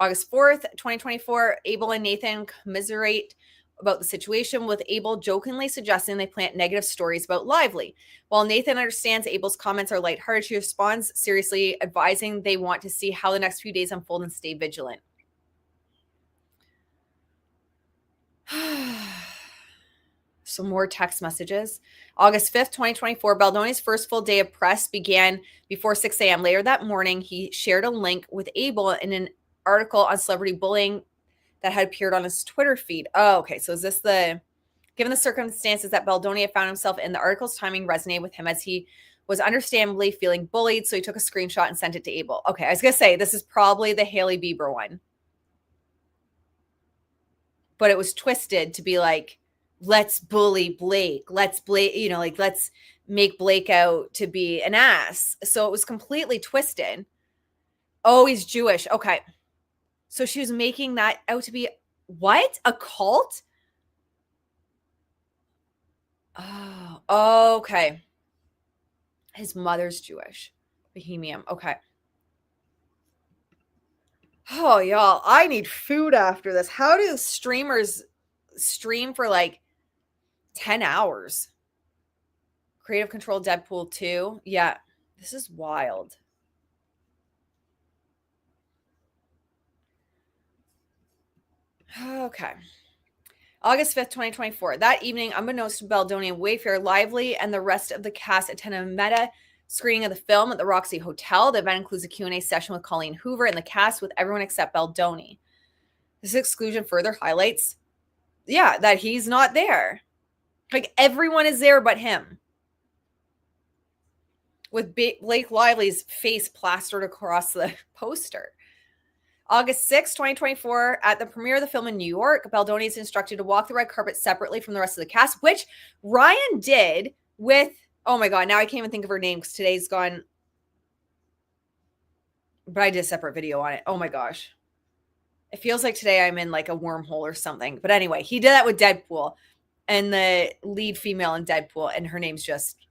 [SPEAKER 1] August 4th, 2024, Abel and Nathan commiserate about the situation, with Abel jokingly suggesting they plant negative stories about Lively. While Nathan understands Abel's comments are lighthearted, she responds seriously, advising they want to see how the next few days unfold and stay vigilant. Some more text messages. August 5th, 2024, Baldoni's first full day of press began before 6 a.m. Later that morning, he shared a link with Abel in an article on celebrity bullying that had appeared on his Twitter feed. Oh, okay. So is this given the circumstances that Baldoni had found himself in, the article's timing resonated with him as he was understandably feeling bullied. So he took a screenshot and sent it to Abel. Okay. I was going to say, this is probably the Hailey Bieber one. But it was twisted to be like, let's bully Blake. Let's make Blake out to be an ass. So it was completely twisted. Oh, he's Jewish. Okay. So she was making that out to be what? A cult? Oh, okay. His mother's Jewish. Bohemian. Okay. Oh, y'all, I need food after this. How do streamers stream for like 10 hours? Creative Control Deadpool 2. Yeah, this is wild. Okay. August 5th, 2024. That evening, unbeknownst to Baldoni and Wayfair, Lively and the rest of the cast attended a meta screening of the film at the Roxy Hotel. The event includes a Q&A session with Colleen Hoover and the cast with everyone except Baldoni. This exclusion further highlights, that he's not there. Like, everyone is there but him. With Blake Lively's face plastered across the poster. August 6, 2024, at the premiere of the film in New York, Baldoni is instructed to walk the red carpet separately from the rest of the cast, which Ryan did with, oh my God, now I can't even think of her name because today's gone. But I did a separate video on it. Oh my gosh. It feels like today I'm in like a wormhole or something. But anyway, he did that with Deadpool and the lead female in Deadpool, and her name's just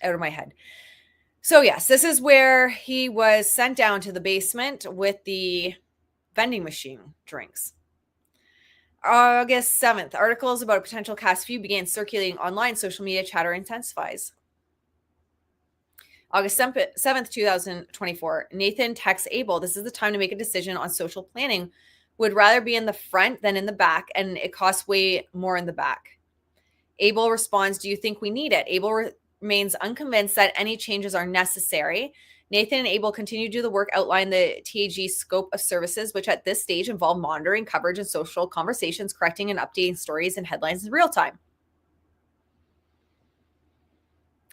[SPEAKER 1] out of my head. So yes, this is where he was sent down to the basement with the vending machine drinks. August 7th, articles about a potential cast feud began circulating online. Social media chatter intensifies. August 7th, 2024, Nathan texts Abel, this is the time to make a decision on social planning. Would rather be in the front than in the back, and it costs way more in the back. Abel responds, do you think we need it? Abel remains unconvinced that any changes are necessary. Nathan and Abel continue to do the work, outline the TAG scope of services, which at this stage involve monitoring coverage and social conversations, correcting and updating stories and headlines in real time.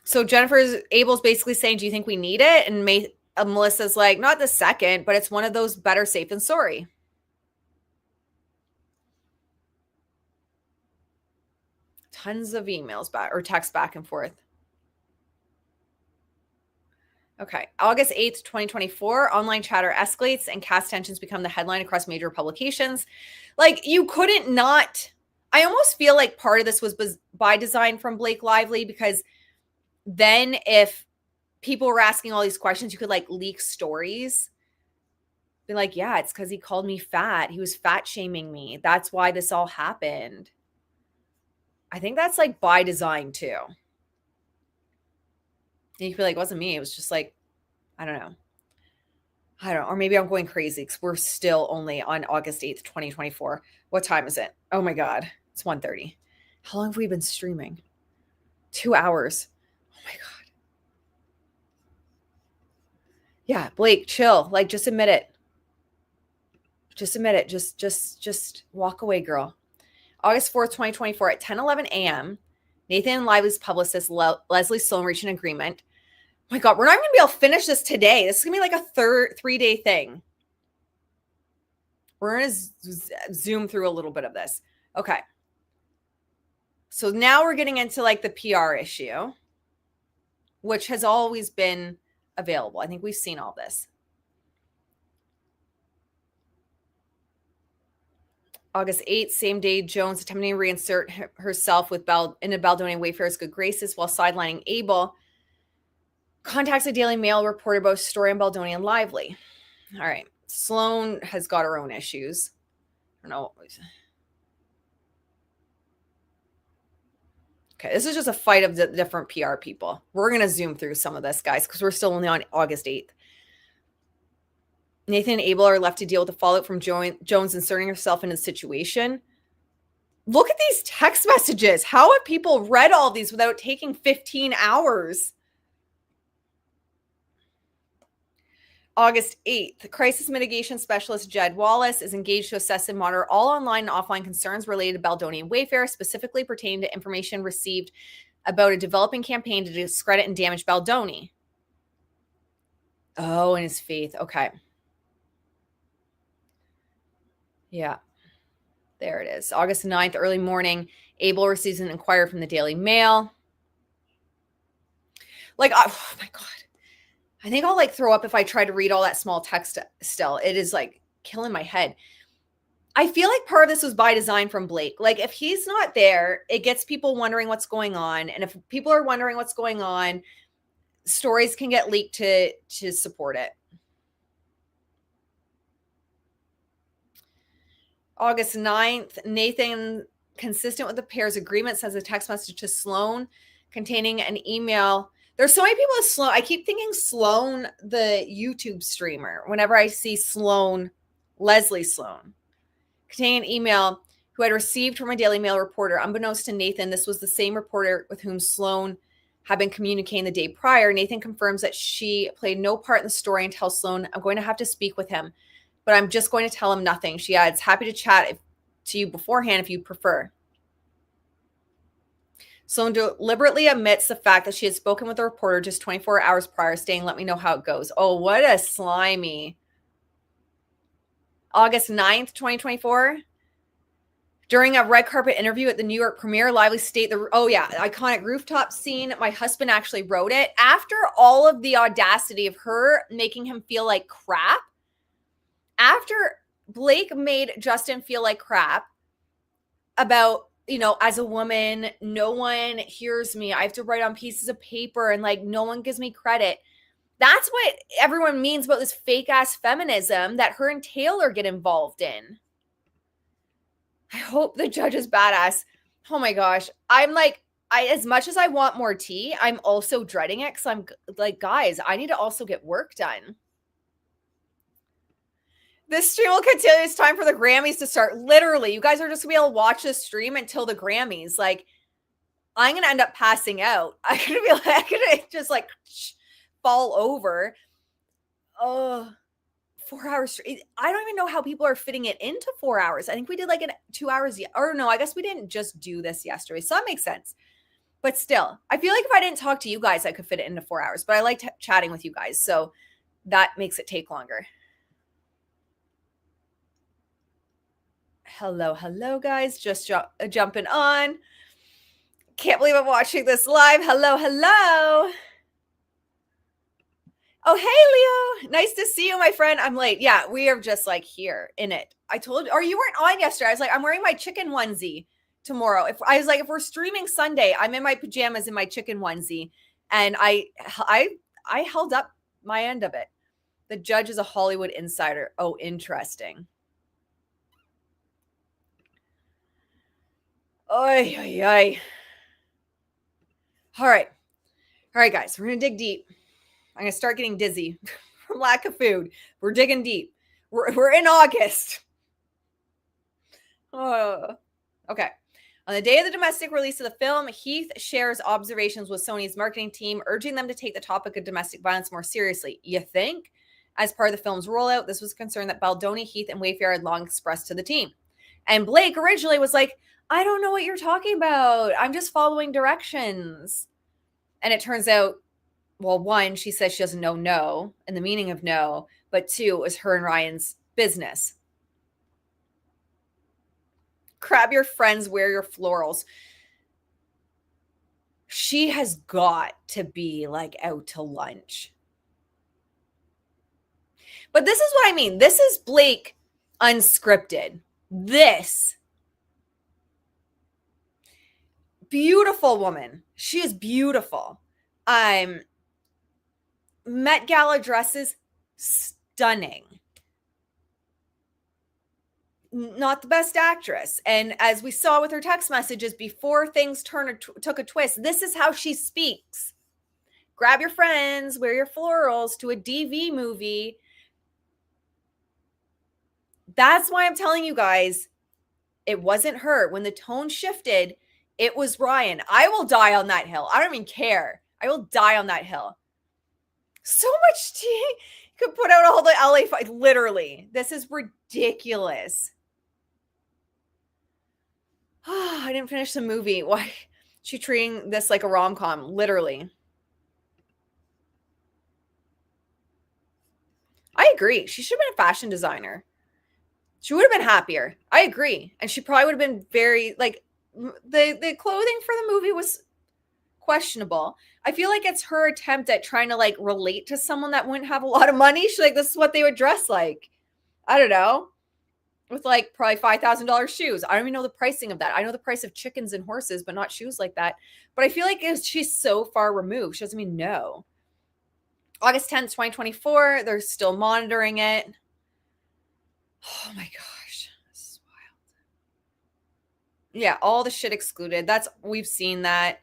[SPEAKER 1] So Abel's basically saying, do you think we need it? And Melissa's like, not the second, but it's one of those better safe than sorry. Tons of emails back or text back and forth. Okay. August 8th, 2024, online chatter escalates and cast tensions become the headline across major publications. Like, you couldn't not. I almost feel like part of this was by design from Blake Lively, because then if people were asking all these questions, you could like leak stories. Be like, yeah, it's because he called me fat. He was fat shaming me. That's why this all happened. I think that's like by design too. And you could be like, it wasn't me. It was just like, I don't know. Or maybe I'm going crazy because we're still only on August 8th, 2024. What time is it? Oh my God. It's 1:30. How long have we been streaming? 2 hours. Oh my God. Yeah, Blake, chill. Like, just admit it. Just admit it. Just walk away, girl. August 4th, 2024 at 10:11 a.m., Nathan and Lively's publicist, Leslie Sloan, reached an agreement. Oh my God, we're not even going to be able to finish this today. This is going to be like a 3-day thing. We're going to zoom through a little bit of this. Okay. So now we're getting into like the PR issue, which has always been available. I think we've seen all this. August 8th, same day, Jones attempting to reinsert herself with into Baldoni and Wayfair's good graces while sidelining Abel. Contacts a Daily Mail reporter about story on Baldoni and Lively. All right. Sloan has got her own issues. I don't know. Okay, this is just a fight of the different PR people. We're going to zoom through some of this, guys, because we're still only on August 8th. Nathan and Abel are left to deal with the fallout from Jones inserting herself into the situation. Look at these text messages. How have people read all these without taking 15 hours? August 8th, crisis mitigation specialist Jed Wallace is engaged to assess and monitor all online and offline concerns related to Baldoni and Wayfair, specifically pertaining to information received about a developing campaign to discredit and damage Baldoni. Oh, and his faith. Okay. Yeah. There it is. August 9th, early morning, Abel receives an inquiry from the Daily Mail. Like, oh my God. I think I'll like throw up if I try to read all that small text still. It is like killing my head. I feel like part of this was by design from Blake. Like if he's not there, it gets people wondering what's going on. And if people are wondering what's going on, stories can get leaked to support it. August 9th, Nathan, consistent with the pair's agreement, sends a text message to Sloan containing an email. There's so many people with Sloan. I keep thinking Sloan, the YouTube streamer, whenever I see Sloan, Leslie Sloan, containing an email who had received from a Daily Mail reporter. Unbeknownst to Nathan, this was the same reporter with whom Sloan had been communicating the day prior. Nathan confirms that she played no part in the story and tells Sloan, I'm going to have to speak with him, but I'm just going to tell him nothing. She adds, happy to chat to you beforehand if you prefer. Sloan deliberately omits the fact that she had spoken with the reporter just 24 hours prior, saying, let me know how it goes. Oh, what a slimy. August 9th, 2024. During a red carpet interview at the New York premiere, Lively stated, iconic rooftop scene. My husband actually wrote it. After all of the audacity of her making him feel like crap, after Blake made Justin feel like crap about, as a woman, no one hears me. I have to write on pieces of paper and like no one gives me credit. That's what everyone means about this fake ass feminism that her and Taylor get involved in. I hope the judge is badass. Oh my gosh. I'm like, as much as I want more tea, I'm also dreading it because I'm like, guys, I need to also get work done. This stream will continue. It's time for the Grammys to start. Literally, you guys are just going to be able to watch this stream until the Grammys. Like, I'm going to end up passing out. I'm going to just like fall over. Oh, 4 hours straight. I don't even know how people are fitting it into 4 hours. I think we did like 2 hours. Or no, I guess we didn't just do this yesterday. So that makes sense. But still, I feel like if I didn't talk to you guys, I could fit it into 4 hours. But I like chatting with you guys. So that makes it take longer. Hello, guys. Just jumping on. Can't believe I'm watching this live. Hello. Oh, hey, Leo. Nice to see you, my friend. I'm late. Yeah, we are just like here in it. I told you, or you weren't on yesterday. I was like, I'm wearing my chicken onesie tomorrow. If we're streaming Sunday, I'm in my pajamas in my chicken onesie. And I held up my end of it. The judge is a Hollywood insider. Oh, interesting. Oy. All right, guys, we're going to dig deep. I'm going to start getting dizzy from lack of food. We're digging deep. We're in August. Okay. On the day of the domestic release of the film, Heath shares observations with Sony's marketing team, urging them to take the topic of domestic violence more seriously. You think? As part of the film's rollout, this was a concern that Baldoni, Heath, and Wayfair had long expressed to the team. And Blake originally was like, I don't know what you're talking about. I'm just following directions. And it turns out, well, one, she says she doesn't know no and the meaning of no, but two, it was her and Ryan's business. Grab your friends, wear your florals. She has got to be like out to lunch. But this is what I mean. This is Blake unscripted. This beautiful woman. She is beautiful. Met Gala dresses, stunning. Not the best actress. And as we saw with her text messages, before things took a twist, this is how she speaks. Grab your friends, wear your florals to a DV movie. That's why I'm telling you guys, it wasn't her. When the tone shifted, it was Ryan. I will die on that hill. I don't even care. I will die on that hill. So much tea. You could put out all the LA fight. Literally. This is ridiculous. Oh, I didn't finish the movie. Why? She treating this like a rom-com. Literally. I agree. She should have been a fashion designer. She would have been happier. I agree. And she probably would have been very, like, the clothing for the movie was questionable. I feel like it's her attempt at trying to, like, relate to someone that wouldn't have a lot of money. She's like, this is what they would dress like. I don't know. With, like, probably $5,000 shoes. I don't even know the pricing of that. I know the price of chickens and horses, but not shoes like that. But I feel like she's so far removed. She doesn't even know. August 10th, 2024. They're still monitoring it. Oh my gosh. This is wild. Yeah, all the shit excluded. We've seen that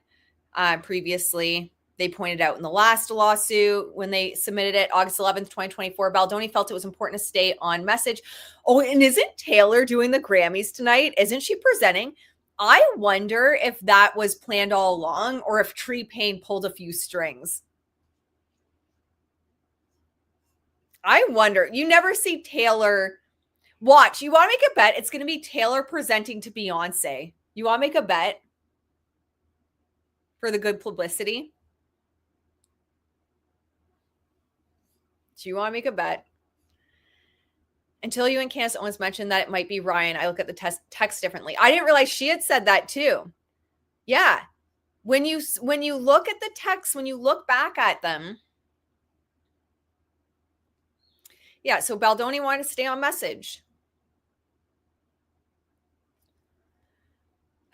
[SPEAKER 1] previously. They pointed out in the last lawsuit when they submitted it, August 11th, 2024, Baldoni felt it was important to stay on message. Oh, and isn't Taylor doing the Grammys tonight? Isn't she presenting? I wonder if that was planned all along or if Tree Payne pulled a few strings. I wonder. You never see Taylor. Watch. You want to make a bet? It's going to be Taylor presenting to Beyonce. You want to make a bet for the good publicity? Do you want to make a bet? Until you and Candace Owens mentioned that it might be Ryan, I look at the text differently. I didn't realize she had said that too. Yeah. When you look at the text, when you look back at them. Yeah, so Baldoni wanted to stay on message.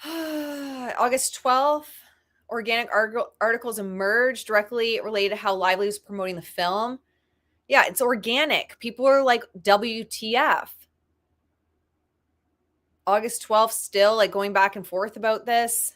[SPEAKER 1] August 12th, organic articles emerged directly related to how Lively was promoting the film. Yeah, it's organic. People are like, WTF. August 12th, still like going back and forth about this.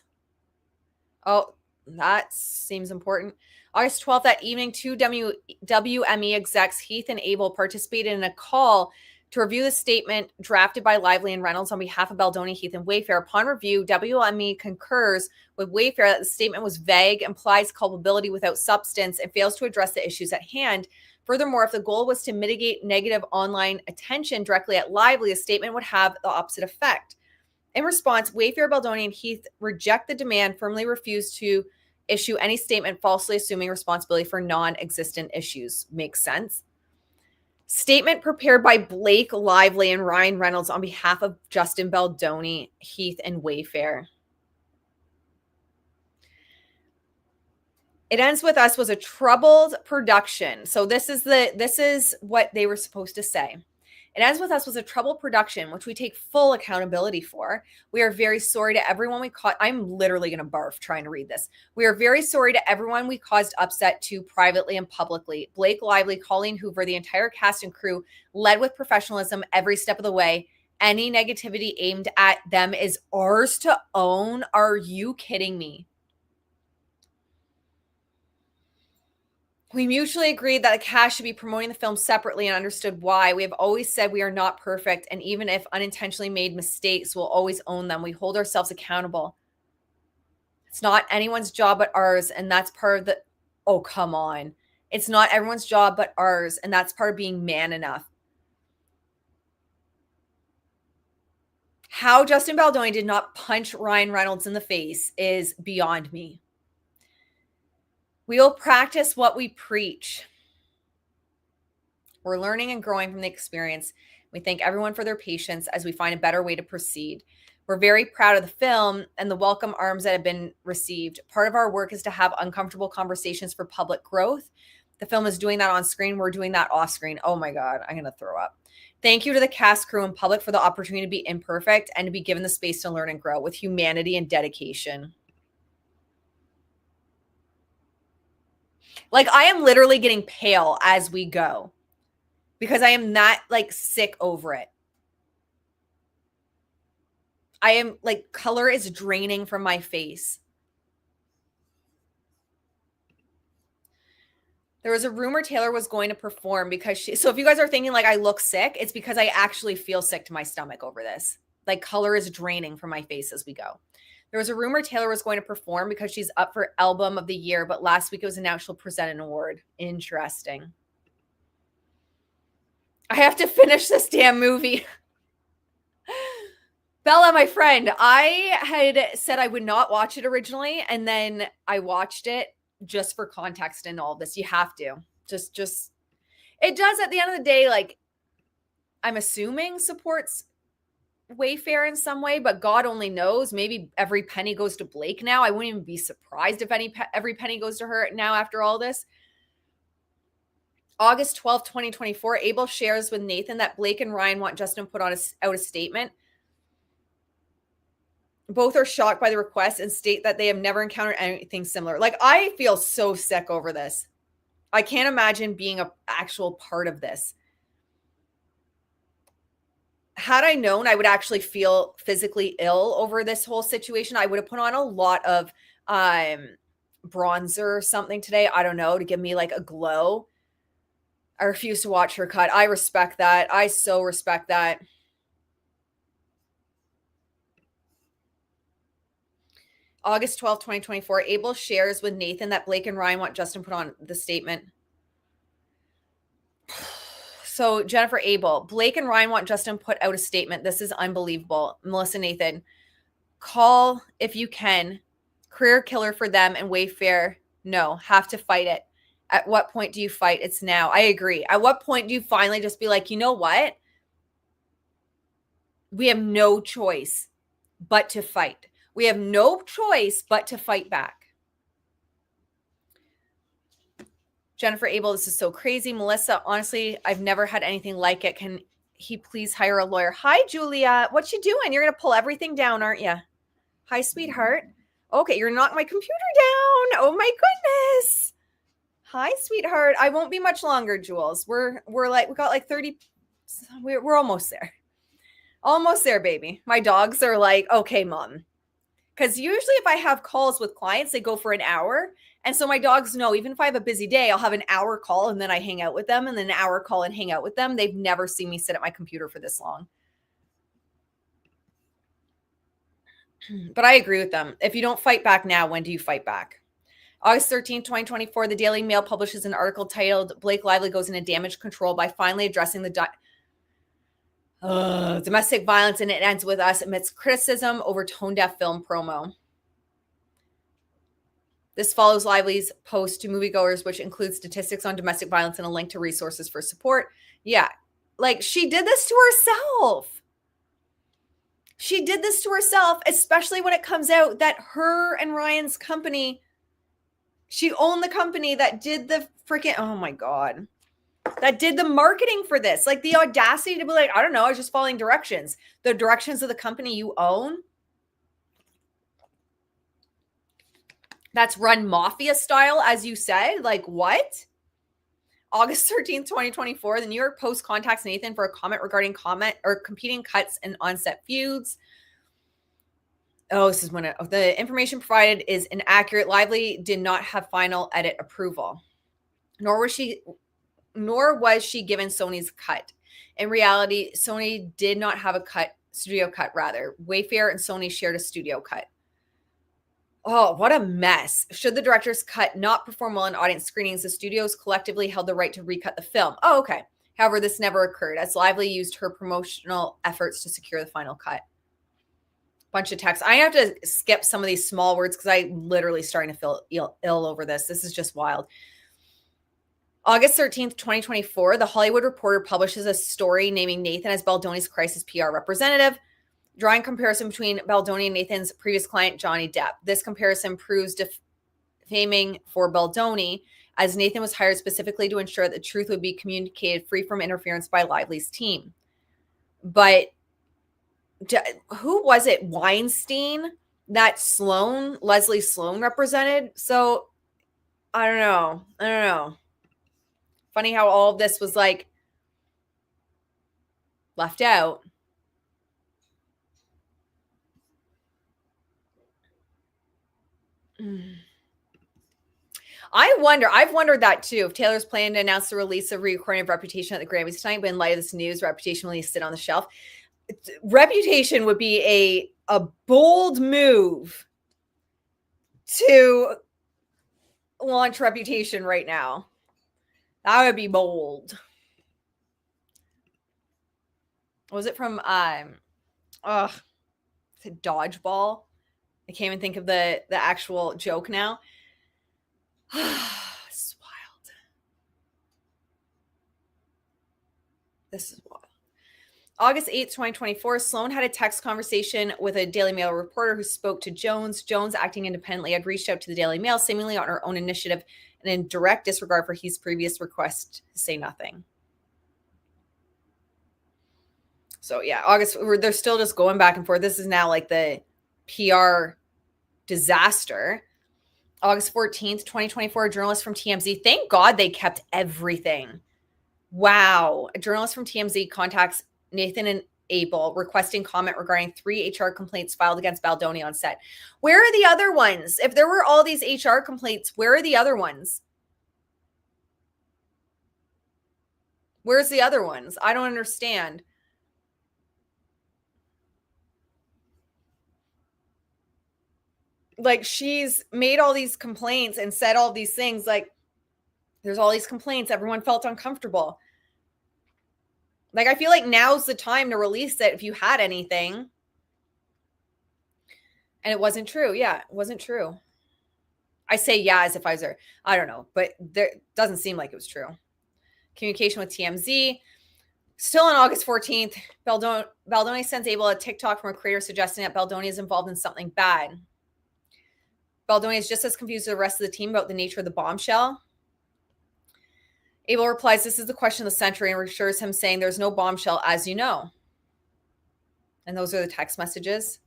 [SPEAKER 1] Oh, that seems important. August 12th, that evening, two WME execs, Heath and Abel, participated in a call to review the statement drafted by Lively and Reynolds on behalf of Baldoni, Heath, and Wayfair. Upon review, WME concurs with Wayfair that the statement was vague, implies culpability without substance, and fails to address the issues at hand. Furthermore, if the goal was to mitigate negative online attention directly at Lively, a statement would have the opposite effect. In response, Wayfair, Baldoni, and Heath reject the demand, firmly refuse to issue any statement falsely assuming responsibility for non-existent issues. Makes sense. Statement prepared by Blake Lively and Ryan Reynolds on behalf of Justin Baldoni, Heath, and Wayfair. It ends with us was a troubled production. So this is what they were supposed to say. It ends with us was a troubled production, which we take full accountability for. We are very sorry to everyone we caused. I'm literally going to barf trying to read this. We are very sorry to everyone we caused upset to privately and publicly. Blake Lively, Colleen Hoover, the entire cast and crew led with professionalism every step of the way. Any negativity aimed at them is ours to own. Are you kidding me? We mutually agreed that the cast should be promoting the film separately and understood why. We have always said we are not perfect, and even if unintentionally made mistakes, we'll always own them. We hold ourselves accountable. It's not anyone's job but ours, and that's part of the... Oh, come on. It's not everyone's job but ours, and that's part of being man enough. How Justin Baldoni did not punch Ryan Reynolds in the face is beyond me. We will practice what we preach. We're learning and growing from the experience. We thank everyone for their patience as we find a better way to proceed. We're very proud of the film and the welcome arms that have been received. Part of our work is to have uncomfortable conversations for public growth. The film is doing that on screen. We're doing that off screen. Oh my God, I'm going to throw up. Thank you to the cast, crew, and public for the opportunity to be imperfect and to be given the space to learn and grow with humanity and dedication. Like, I am literally getting pale as we go because I am that sick over it. I am color is draining from my face. There was a rumor Taylor was going to perform because so if you guys are thinking I look sick, it's because I actually feel sick to my stomach over this. Color is draining from my face as we go. There was a rumor Taylor was going to perform because she's up for Album of the Year, but last week it was announced she'll present an award. Interesting. I have to finish this damn movie. Bella, my friend, I had said I would not watch it originally, and then I watched it just for context and all this. You have to. Just it does at the end of the day, I'm assuming supports Wayfair in some way, but God only knows. Maybe every penny goes to Blake now. I wouldn't even be surprised if every penny goes to her now after all this. August 12th, 2024, Abel shares with Nathan that Blake and Ryan want Justin to put out a statement. Both are shocked by the request and state that they have never encountered anything similar. I feel so sick over this. I can't imagine being an actual part of this. Had I known I would actually feel physically ill over this whole situation, I would have put on a lot of bronzer or something today. I don't know, to give me a glow. I refuse to watch her cut. I respect that. I so respect that. August 12th, 2024, Abel shares with Nathan that Blake and Ryan want Justin put on the statement. So Jennifer Abel, Blake and Ryan want Justin put out a statement. This is unbelievable. Melissa Nathan, call if you can. Career killer for them and Wayfair. No, have to fight it. At what point do you fight? It's now. I agree. At what point do you finally just be like, you know what? We have no choice but to fight. We have no choice but to fight back. Jennifer Abel, this is so crazy. Melissa, honestly, I've never had anything like it. Can he please hire a lawyer? Hi, Julia. What you doing? You're going to pull everything down, aren't you? Hi, sweetheart. Okay, you're knocking my computer down. Oh, my goodness. Hi, sweetheart. I won't be much longer, Jules. We got 30. We're almost there. Almost there, baby. My dogs are okay, mom. Because usually if I have calls with clients, they go for an hour. And so my dogs know, even if I have a busy day, I'll have an hour call and then I hang out with them, and then an hour call and hang out with them. They've never seen me sit at my computer for this long. But I agree with them. If you don't fight back now, when do you fight back? August 13th, 2024, the Daily Mail publishes an article titled Blake Lively Goes into Damage Control by finally addressing the domestic violence, and it ends with us amidst criticism over tone-deaf film promo. This follows Lively's post to moviegoers, which includes statistics on domestic violence and a link to resources for support. Yeah, she did this to herself. She did this to herself, especially when it comes out that her and Ryan's company, she owned the company that did the freaking, oh my God, that did the marketing for this. The audacity to be I don't know, I was just following directions. The directions of the company you own. That's run mafia style, as you said. What? August 13th, 2024, the New York Post contacts Nathan for a comment regarding competing cuts and on-set feuds. Oh, this is when the information provided is inaccurate. Lively did not have final edit approval. nor was she given Sony's cut. In reality, Sony did not have a studio cut rather. Wayfair and Sony shared a studio cut. Oh, what a mess. Should the director's cut not perform well in audience screenings, the studios collectively held the right to recut the film. Oh, okay. However, this never occurred, as Lively used her promotional efforts to secure the final cut. Bunch of text. I have to skip some of these small words because I'm literally starting to feel ill over this. This is just wild. August 13th, 2024, The Hollywood Reporter publishes a story naming Nathan as Baldoni's crisis PR representative, drawing comparison between Baldoni and Nathan's previous client, Johnny Depp. This comparison proves defaming for Baldoni, as Nathan was hired specifically to ensure that the truth would be communicated free from interference by Lively's team. But who was it? Weinstein that Leslie Sloan represented? So I don't know. Funny how all of this was like left out. I've wondered that too. If Taylor's planning to announce the release of re-recording of Reputation at the Grammys tonight, but in light of this news, Reputation will sit on the shelf. Reputation would be a bold move to launch Reputation right now. That would be bold. Was it from Dodgeball? I can't even think of the actual joke now. This is wild. This is wild. August 8th, 2024, Sloan had a text conversation with a Daily Mail reporter who spoke to Jones. Jones, acting independently, had reached out to the Daily Mail, seemingly on her own initiative and in direct disregard for his previous request to say nothing. So yeah, August, they're still just going back and forth. This is now like the PR disaster. August 14th, 2024, a journalist from TMZ. Thank God they kept everything. Wow. A journalist from TMZ contacts Nathan and Abel requesting comment regarding 3 HR complaints filed against Baldoni on set. Where are the other ones? If there were all these HR complaints, where are the other ones? Where's the other ones? I don't understand. Like, she's made all these complaints and said all these things. Like, there's all these complaints. Everyone felt uncomfortable. Like, I feel like now's the time to release it if you had anything. And it wasn't true. Yeah, it wasn't true. I say yeah as if I was there. I don't know, but there doesn't seem like it was true. Communication with TMZ. Still on August 14th, Baldoni sends Abel a TikTok from a creator suggesting that Baldoni is involved in something bad. Baldoni is just as confused as the rest of the team about the nature of the bombshell. Abel replies, "This is the question of the century," and reassures him, saying, "There's no bombshell, as you know." And those are the text messages.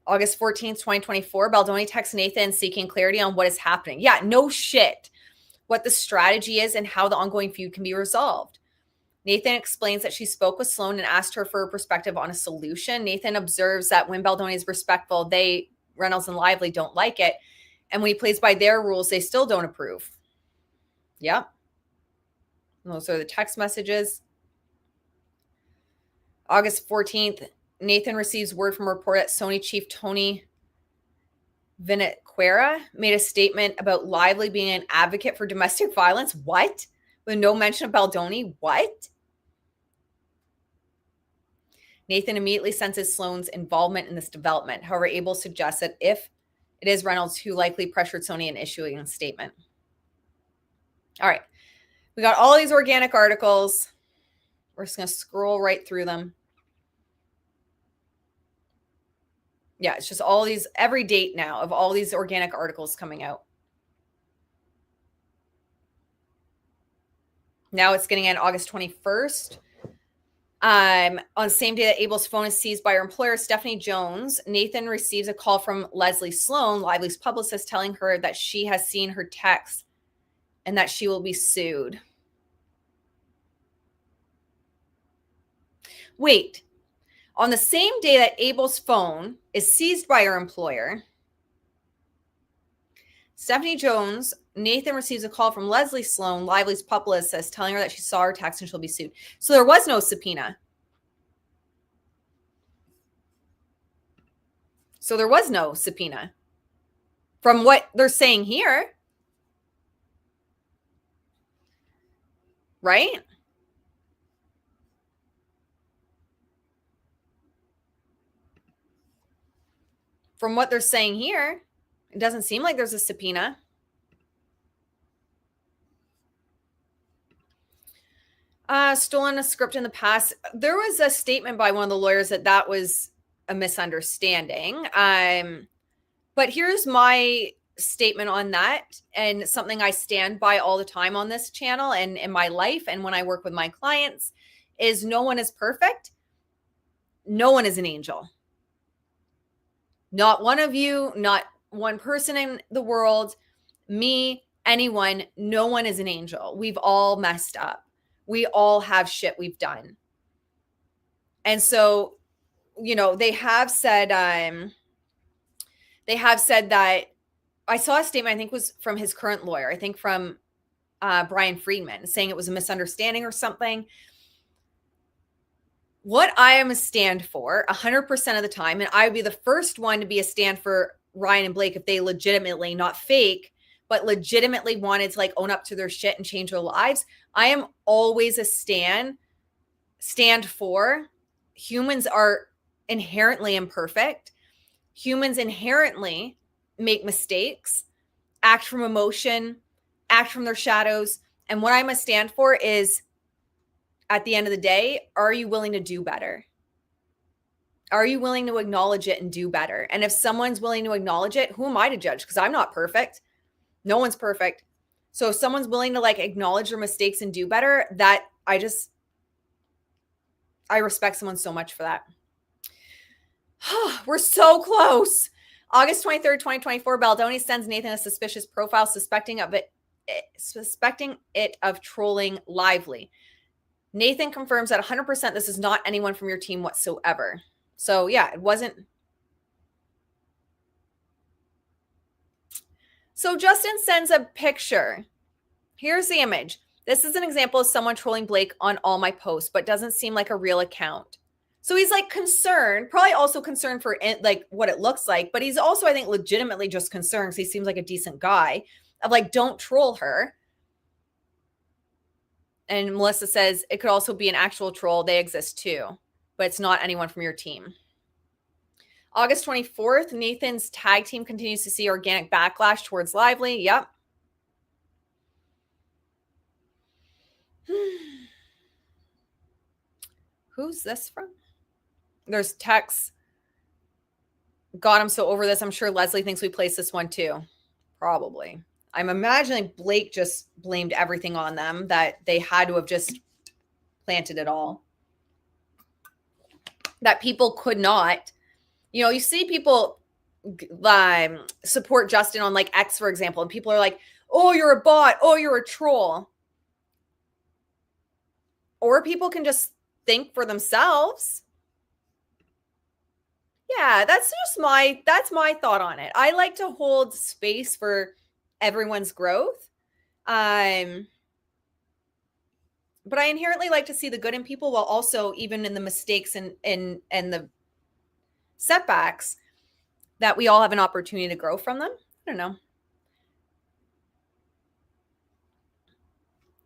[SPEAKER 1] August 14th, 2024, Baldoni texts Nathan seeking clarity on what is happening. Yeah, no shit. What the strategy is and how the ongoing feud can be resolved. Nathan explains that she spoke with Sloan and asked her for her perspective on a solution. Nathan observes that when Baldoni is respectful, Reynolds and Lively, don't like it. And when he plays by their rules, they still don't approve. Yep. And those are the text messages. August 14th, Nathan receives word from a report that Sony chief Tony Vinequera made a statement about Lively being an advocate for domestic violence. What? With no mention of Baldoni? What? Nathan immediately senses Sloan's involvement in this development. However, Abel suggests that if it is Reynolds who likely pressured Sony in issuing a statement. All right. We got all these organic articles. We're just going to scroll right through them. Yeah, it's just all these, every date now of all these organic articles coming out. Now it's getting in August 21st. On the same day that Abel's phone is seized by her employer, Stephanie Jones, Nathan receives a call from Leslie Sloan, Lively's publicist, telling her that she has seen her text and that she will be sued. Wait, on the same day that Abel's phone is seized by her employer, Stephanie Jones, Nathan receives a call from Leslie Sloan, Lively's publicist, telling her that she saw her text and she'll be sued. So there was no subpoena. From what they're saying here. Right? From what they're saying here, it doesn't seem like there's a subpoena. Stolen a script in the past. There was a statement by one of the lawyers that was a misunderstanding. But here's my statement on that, and something I stand by all the time on this channel and in my life and when I work with my clients is no one is perfect. No one is an angel. Not one of you, not one person in the world, me, anyone, no one is an angel. We've all messed up. We all have shit we've done. And so, they have said that I saw a statement, I think was from his current lawyer, I think from Brian Friedman, saying it was a misunderstanding or something. What I am a stand for 100% of the time, and I would be the first one to be a stand for Ryan and Blake if they legitimately, not fake, but legitimately wanted to own up to their shit and change their lives. I am always a stand for humans are inherently imperfect. Humans inherently make mistakes, act from emotion, act from their shadows. And what I'm a stand for is, at the end of the day, are you willing to do better? Are you willing to acknowledge it and do better? And if someone's willing to acknowledge it, who am I to judge? Because I'm not perfect. No one's perfect. So if someone's willing to acknowledge their mistakes and do better, that I respect someone so much for that. We're so close. August 23rd, 2024, Baldoni sends Nathan a suspicious profile suspecting it of trolling Lively. Nathan confirms that 100% this is not anyone from your team whatsoever. So yeah, it wasn't. So Justin sends a picture. Here's the image. This is an example of someone trolling Blake on all my posts, but doesn't seem like a real account. So he's concerned, probably also concerned for what it looks like, but he's also, I think, legitimately just concerned because he seems like a decent guy of don't troll her. And Melissa says it could also be an actual troll. They exist too, but it's not anyone from your team. August 24th, Nathan's tag team continues to see organic backlash towards Lively. Yep. Who's this from? There's texts. God, I'm so over this. I'm sure Leslie thinks we placed this one too. Probably. I'm imagining Blake just blamed everything on them, that they had to have just planted it all. That people could not. You see people support Justin on X, for example, and people are like, oh, you're a bot. Oh, you're a troll. Or people can just think for themselves. Yeah, that's my thought on it. I like to hold space for everyone's growth. But I inherently like to see the good in people, while also, even in the mistakes and the setbacks, that we all have an opportunity to grow from them. I don't know.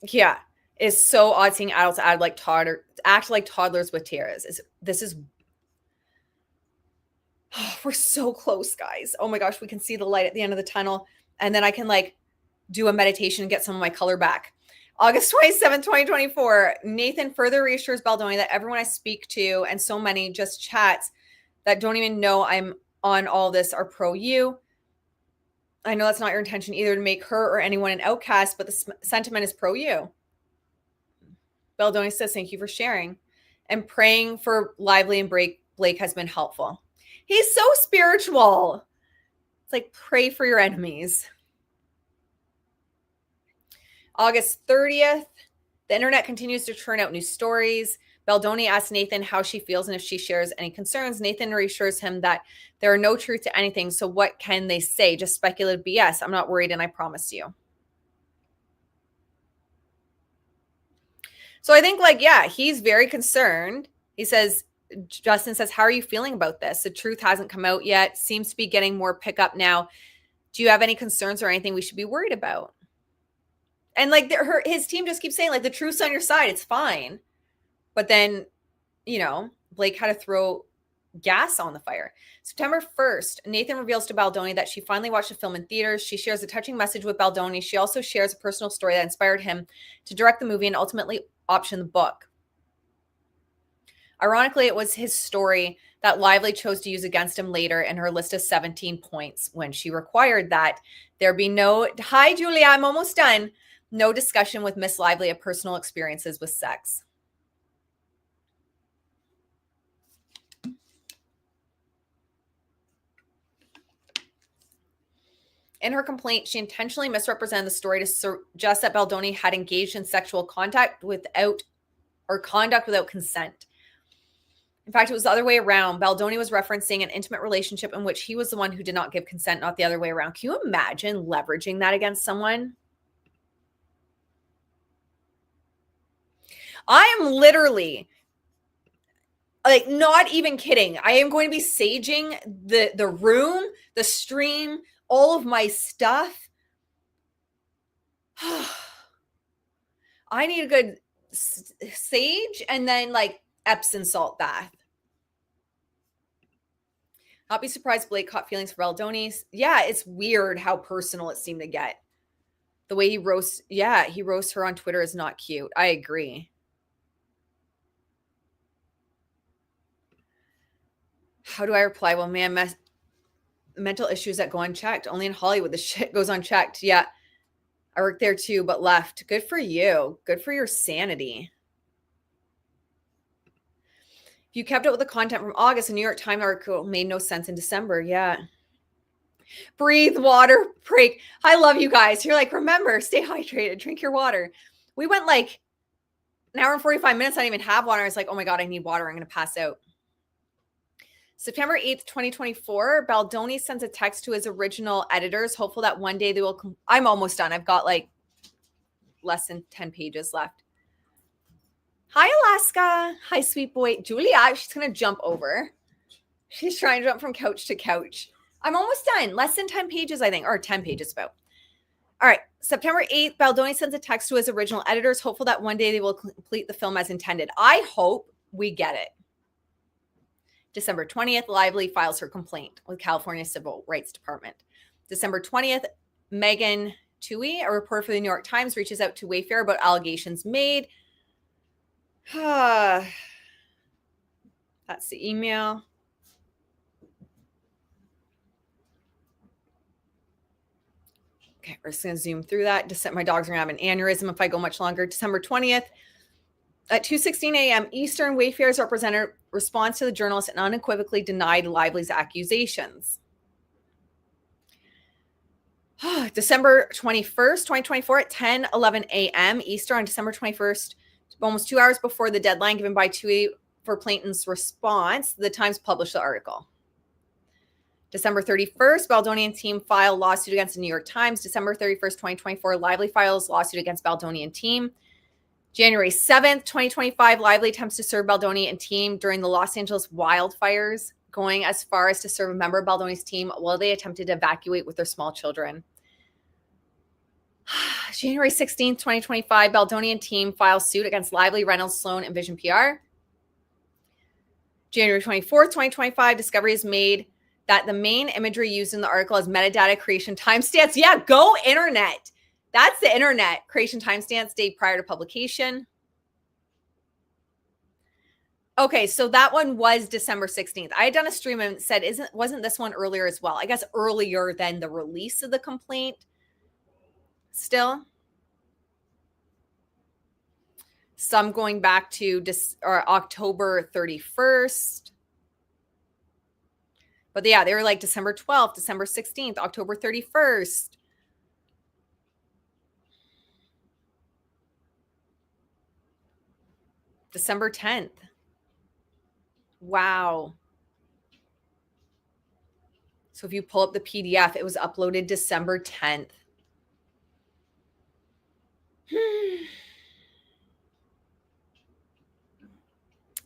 [SPEAKER 1] Yeah, it's so odd seeing adults act like toddlers with tiaras. We're so close, guys. Oh my gosh, we can see the light at the end of the tunnel. And then I can do a meditation and get some of my color back. August 27, 2024, Nathan further reassures Baldoni that everyone I speak to, and so many just chats that don't even know I'm on all this, are pro you. I know that's not your intention either, to make her or anyone an outcast, but the sentiment is pro you. Baldoni says, thank you for sharing. And praying for Lively and Blake has been helpful. He's so spiritual. It's pray for your enemies. August 30th, The internet continues to churn out new stories. Baldoni asks Nathan how she feels and if she shares any concerns. Nathan reassures him that there are no truth to anything. So what can they say? Just speculative BS. I'm not worried, and I promise you. So I think, like, yeah, he's very concerned. He says, Justin says, how are you feeling about this? The truth hasn't come out yet. Seems to be getting more pickup now. Do you have any concerns or anything we should be worried about? And like his team just keeps saying, like, the truth's on your side. It's fine. But then, Blake had to throw gas on the fire. September 1st, Nathan reveals to Baldoni that she finally watched the film in theaters. She shares a touching message with Baldoni. She also shares a personal story that inspired him to direct the movie and ultimately option the book. Ironically, it was his story that Lively chose to use against him later in her list of 17 points when she required that there be no, hi, Julia, I'm almost done, no discussion with Miss Lively of personal experiences with sex. In her complaint, she intentionally misrepresented the story to suggest that Baldoni had engaged in sexual contact conduct without consent. In fact, it was the other way around. Baldoni was referencing an intimate relationship in which he was the one who did not give consent, not the other way around. Can you imagine leveraging that against someone? I am literally, like, not even kidding. I am going to be saging the room, the stream, all of my stuff. I need a good sage and then like Epsom salt bath. Not be surprised Blake caught feelings for Baldoni. Yeah, it's weird how personal it seemed to get. The way he roasts her on Twitter is not cute. I agree. How do I reply? Well, man, mental issues that go unchecked. Only in Hollywood the shit goes unchecked. Yeah, I worked there too, but left. Good for you. Good for your sanity. If you kept up with the content from August, the New York Times article made no sense in December. Yeah. Breathe, water, break. I love you guys. You're like, remember, stay hydrated, drink your water. We went like an hour and 45 minutes. I didn't even have water. I was like, oh my God, I need water. I'm going to pass out. September 8th, 2024, Baldoni sends a text to his original editors, hopeful that one day they will. I'm almost done. I've got like less than 10 pages left. Hi, Alaska. Hi, sweet boy. Julia, she's going to jump over. She's trying to jump from couch to couch. I'm almost done. Less than 10 pages, I think, or 10 pages about. All right. September 8th, Baldoni sends a text to his original editors, hopeful that one day they will complete the film as intended. I hope we get it. December 20th, Lively files her complaint with California Civil Rights Department. December 20th, Megan Toohey, a reporter for the New York Times, reaches out to Wayfair about allegations made. That's the email. Okay, we're just going to zoom through that. My dogs are going to have an aneurysm if I go much longer. December 20th, at 2:16 a.m. Eastern, Wayfair's representative responds to the journalist and unequivocally denied Lively's accusations. December 21st, 2024 at 10:11 a.m. Eastern on December 21st, almost 2 hours before the deadline given by Toohey for plaintiff's response, the Times published the article. December 31st, Baldoni and team file lawsuit against the New York Times. December 31st, 2024, Lively files lawsuit against Baldoni and team. January 7th, 2025, Lively attempts to serve Baldoni and team during the Los Angeles wildfires, going as far as to serve a member of Baldoni's team while they attempted to evacuate with their small children. January 16th, 2025, Baldoni and team file suit against Lively, Reynolds, Sloan, and Vision PR. January 24th, 2025, discovery is made that the main imagery used in the article is metadata creation timestamps. Yeah, go internet. That's the internet. Creation timestamps date prior to publication. Okay, so that one was December 16th. I had done a stream and said, wasn't this one earlier as well? I guess earlier than the release of the complaint. Still. Some going back to October 31st. But yeah, they were like December 12th, December 16th, October 31st. December 10th. Wow. So if you pull up the PDF, it was uploaded December 10th.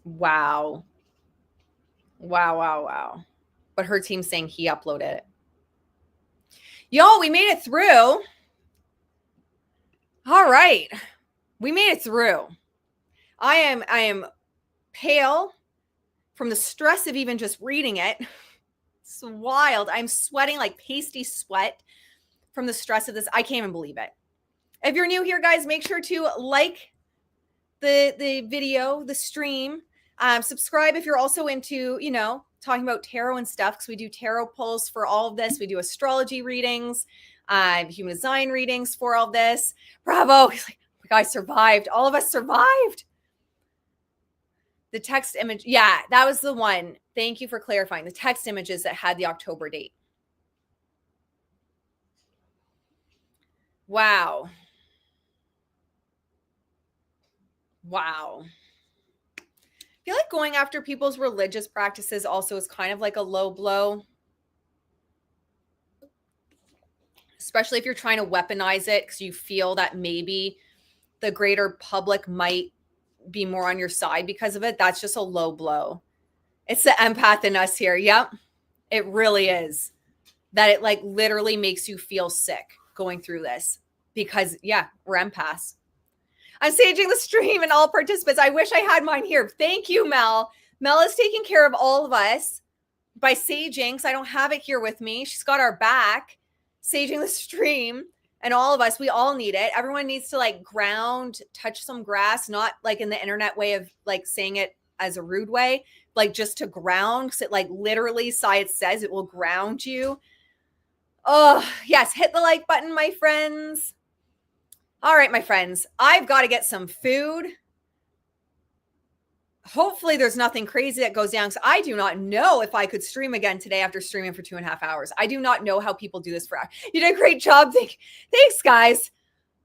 [SPEAKER 1] Wow. Wow, wow, wow. But her team's saying he uploaded it. Y'all, we made it through. All right. We made it through. I am pale from the stress of even just reading it. It's wild. I'm sweating like pasty sweat from the stress of this. I can't even believe it. If you're new here, guys, make sure to like the video, the stream. Subscribe if you're also into, talking about tarot and stuff, because we do tarot pulls for all of this. We do astrology readings, human design readings for all of this. Bravo. He's like, the guy survived. All of us survived. The text image. Yeah, that was the one. Thank you for clarifying. The text images that had the October date. Wow. Wow. I feel like going after people's religious practices also is kind of like a low blow. Especially if you're trying to weaponize it because you feel that maybe the greater public might be more on your side because of it. That's just a low blow. It's the empath in us here. Yep. It really is. That it like literally makes you feel sick going through this because we're empaths. I'm saging the stream and all participants. I wish I had mine here. Thank you, Mel. Mel is taking care of all of us by saging because I don't have it here with me. She's got our back, saging the stream, and all of us, we all need it. Everyone needs to like ground, touch some grass, not like in the internet way of like saying it as a rude way, like just to ground, because it like literally science says it will ground you. Oh, yes. Hit the like button, my friends. All right, my friends, I've got to get some food. Hopefully there's nothing crazy that goes down because I do not know if I could stream again today after streaming for 2.5 hours. I do not know how people do this for hours. You did a great job. Thanks, guys.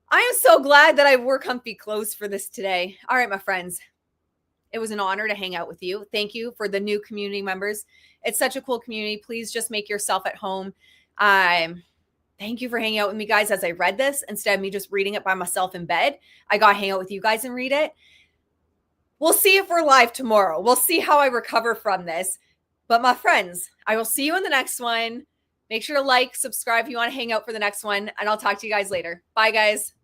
[SPEAKER 1] I am so glad that I wore comfy clothes for this today. All right, my friends. It was an honor to hang out with you. Thank you for the new community members. It's such a cool community. Please just make yourself at home. Thank you for hanging out with me, guys, as I read this. Instead of me just reading it by myself in bed, I got to hang out with you guys and read it. We'll see if we're live tomorrow. We'll see how I recover from this. But my friends, I will see you in the next one. Make sure to like, subscribe if you want to hang out for the next one, and I'll talk to you guys later. Bye, guys.